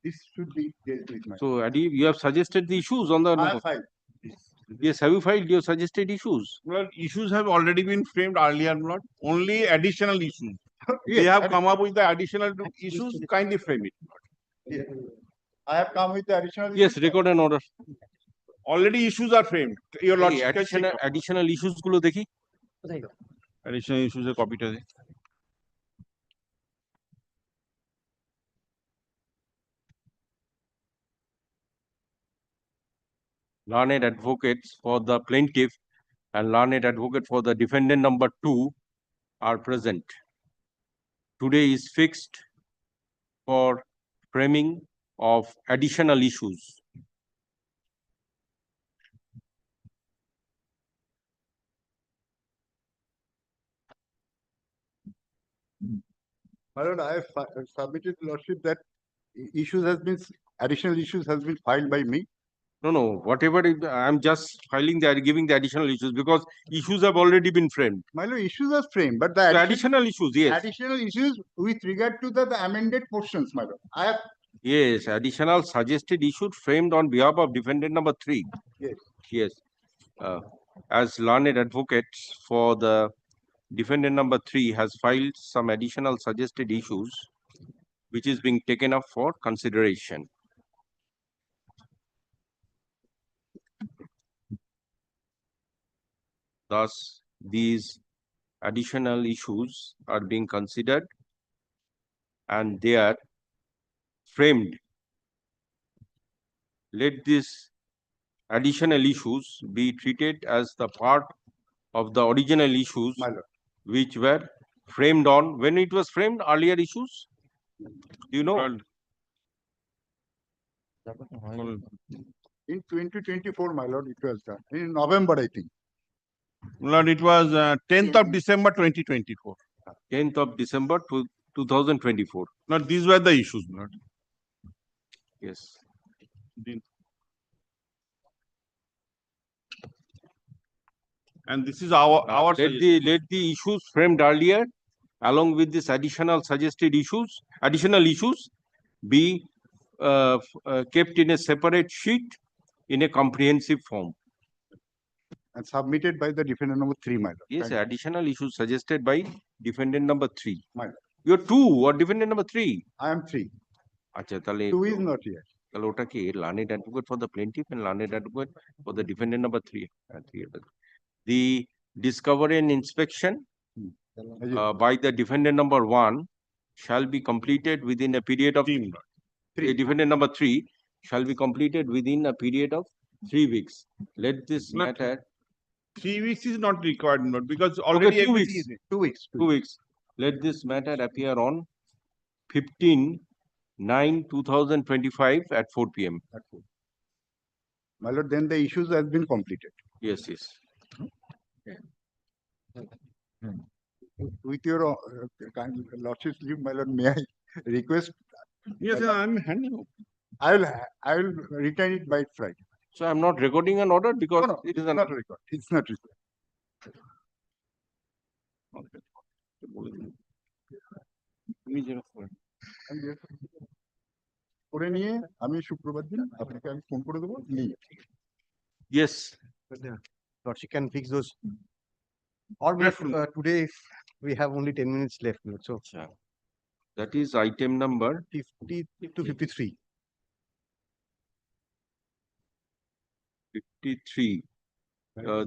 this should be dealt with, my lord. So, Adi, you have suggested the issues on the. I have filed. Yes, have you filed your suggested issues? Well, issues have already been framed earlier, Lord. Only additional issues. They have come up with the additional issues. Kindly frame it, Lord. Yes. I have come with the additional. Yes, record an order. Already issues are framed. Your lordship can check. Additional issues গুলো দেখি. Additional issues এর copy টা দে. Learned advocates for the plaintiff and learned advocate for the defendant number 2 are present. Today is fixed for framing of additional issues. My lord, I have submitted to lordship that additional issues has been filed by me. No, whatever, I am just giving the additional issues because issues have already been framed. My lord, issues are framed, but the additional issues, yes. Additional issues with regard to the amended portions, my lord. I have. Yes, additional suggested issues framed on behalf of defendant number 3. Yes. Yes. As learned advocates for the defendant number 3 has filed some additional suggested issues, which is being taken up for consideration. Thus, these additional issues are being considered and they are framed. Let these additional issues be treated as the part of the original issues which were framed on, when it was framed, earlier issues? Do you know? In 2024, my lord, it was done. In November, I think. Lord, it was 10th of December 2024. 10th of December 2024. Now, these were the issues, Lord. Yes. And this is our let the issues framed earlier along with this additional suggested issues, additional issues be kept in a separate sheet in a comprehensive form. And submitted by the defendant number 3, my lord. Yes, additional issues suggested by defendant number 3. My lord. You're 2 or defendant number 3? I am 3. Acha, tale, 2 is not here. Tale ota ki learned advocate for the plaintiff and learned advocate for the defendant number 3. The discovery and inspection by the defendant number 1 shall be completed within a period of defendant number 3 shall be completed within a period of 3 weeks. Let this matter. 3 weeks is not required, not because already 2 weeks. 2 weeks. 2 weeks. Let this matter appear on 15/9/2025 at 4 p.m. My lord, then the issues has been completed. Yes, yes. with your kind lordship's leave, my lord, may I request? Yes, I'm handing over. I will return it by Friday. So I'm not recording an order because No, it is not record. It's not required. করে নিয়ে আমি শুক্রবার দিন আপনাকে আমি phone করে দেবো নিয়ে Yes. Lordship can fix those. Or today, if we have only 10 minutes left. So That is item number 50 to 53. 53.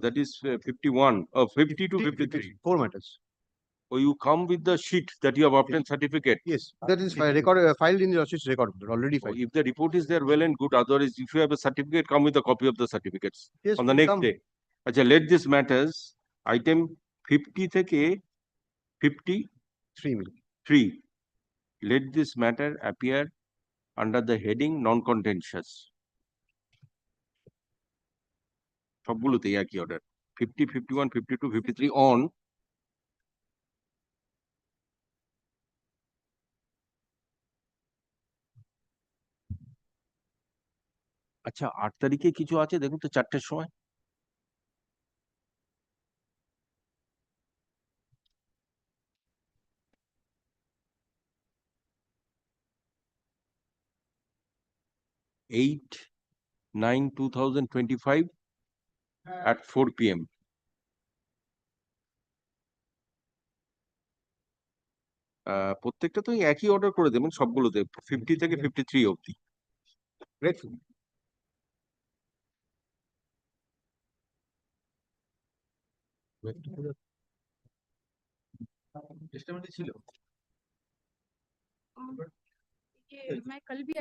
That is 51. 50 to 53. 4 matters. Oh, you come with the sheet that you have obtained certificate. Yes, that is filed in the Lordship's record. Already filed. If the report is there, well and good. Otherwise, if you have a certificate, come with a copy of the certificates. Yes, on the we'll next come. day. Acha, let this matters. Item 50 থেকে 53. Let this matter appear under the heading non-contentious. সবগুলোতেই একই order. 50, 51, 52, 53 on আচ্ছা 8 তারিখে কিছু আছে দেখুন তো 4টের সময় (8, 9, 2025) at 4 p.m. প্রত্যেকটা তো একই অর্ডার করে দেবেন সবগুলোতে 50 থেকে 53 অবধি Grateful. मैं कल भी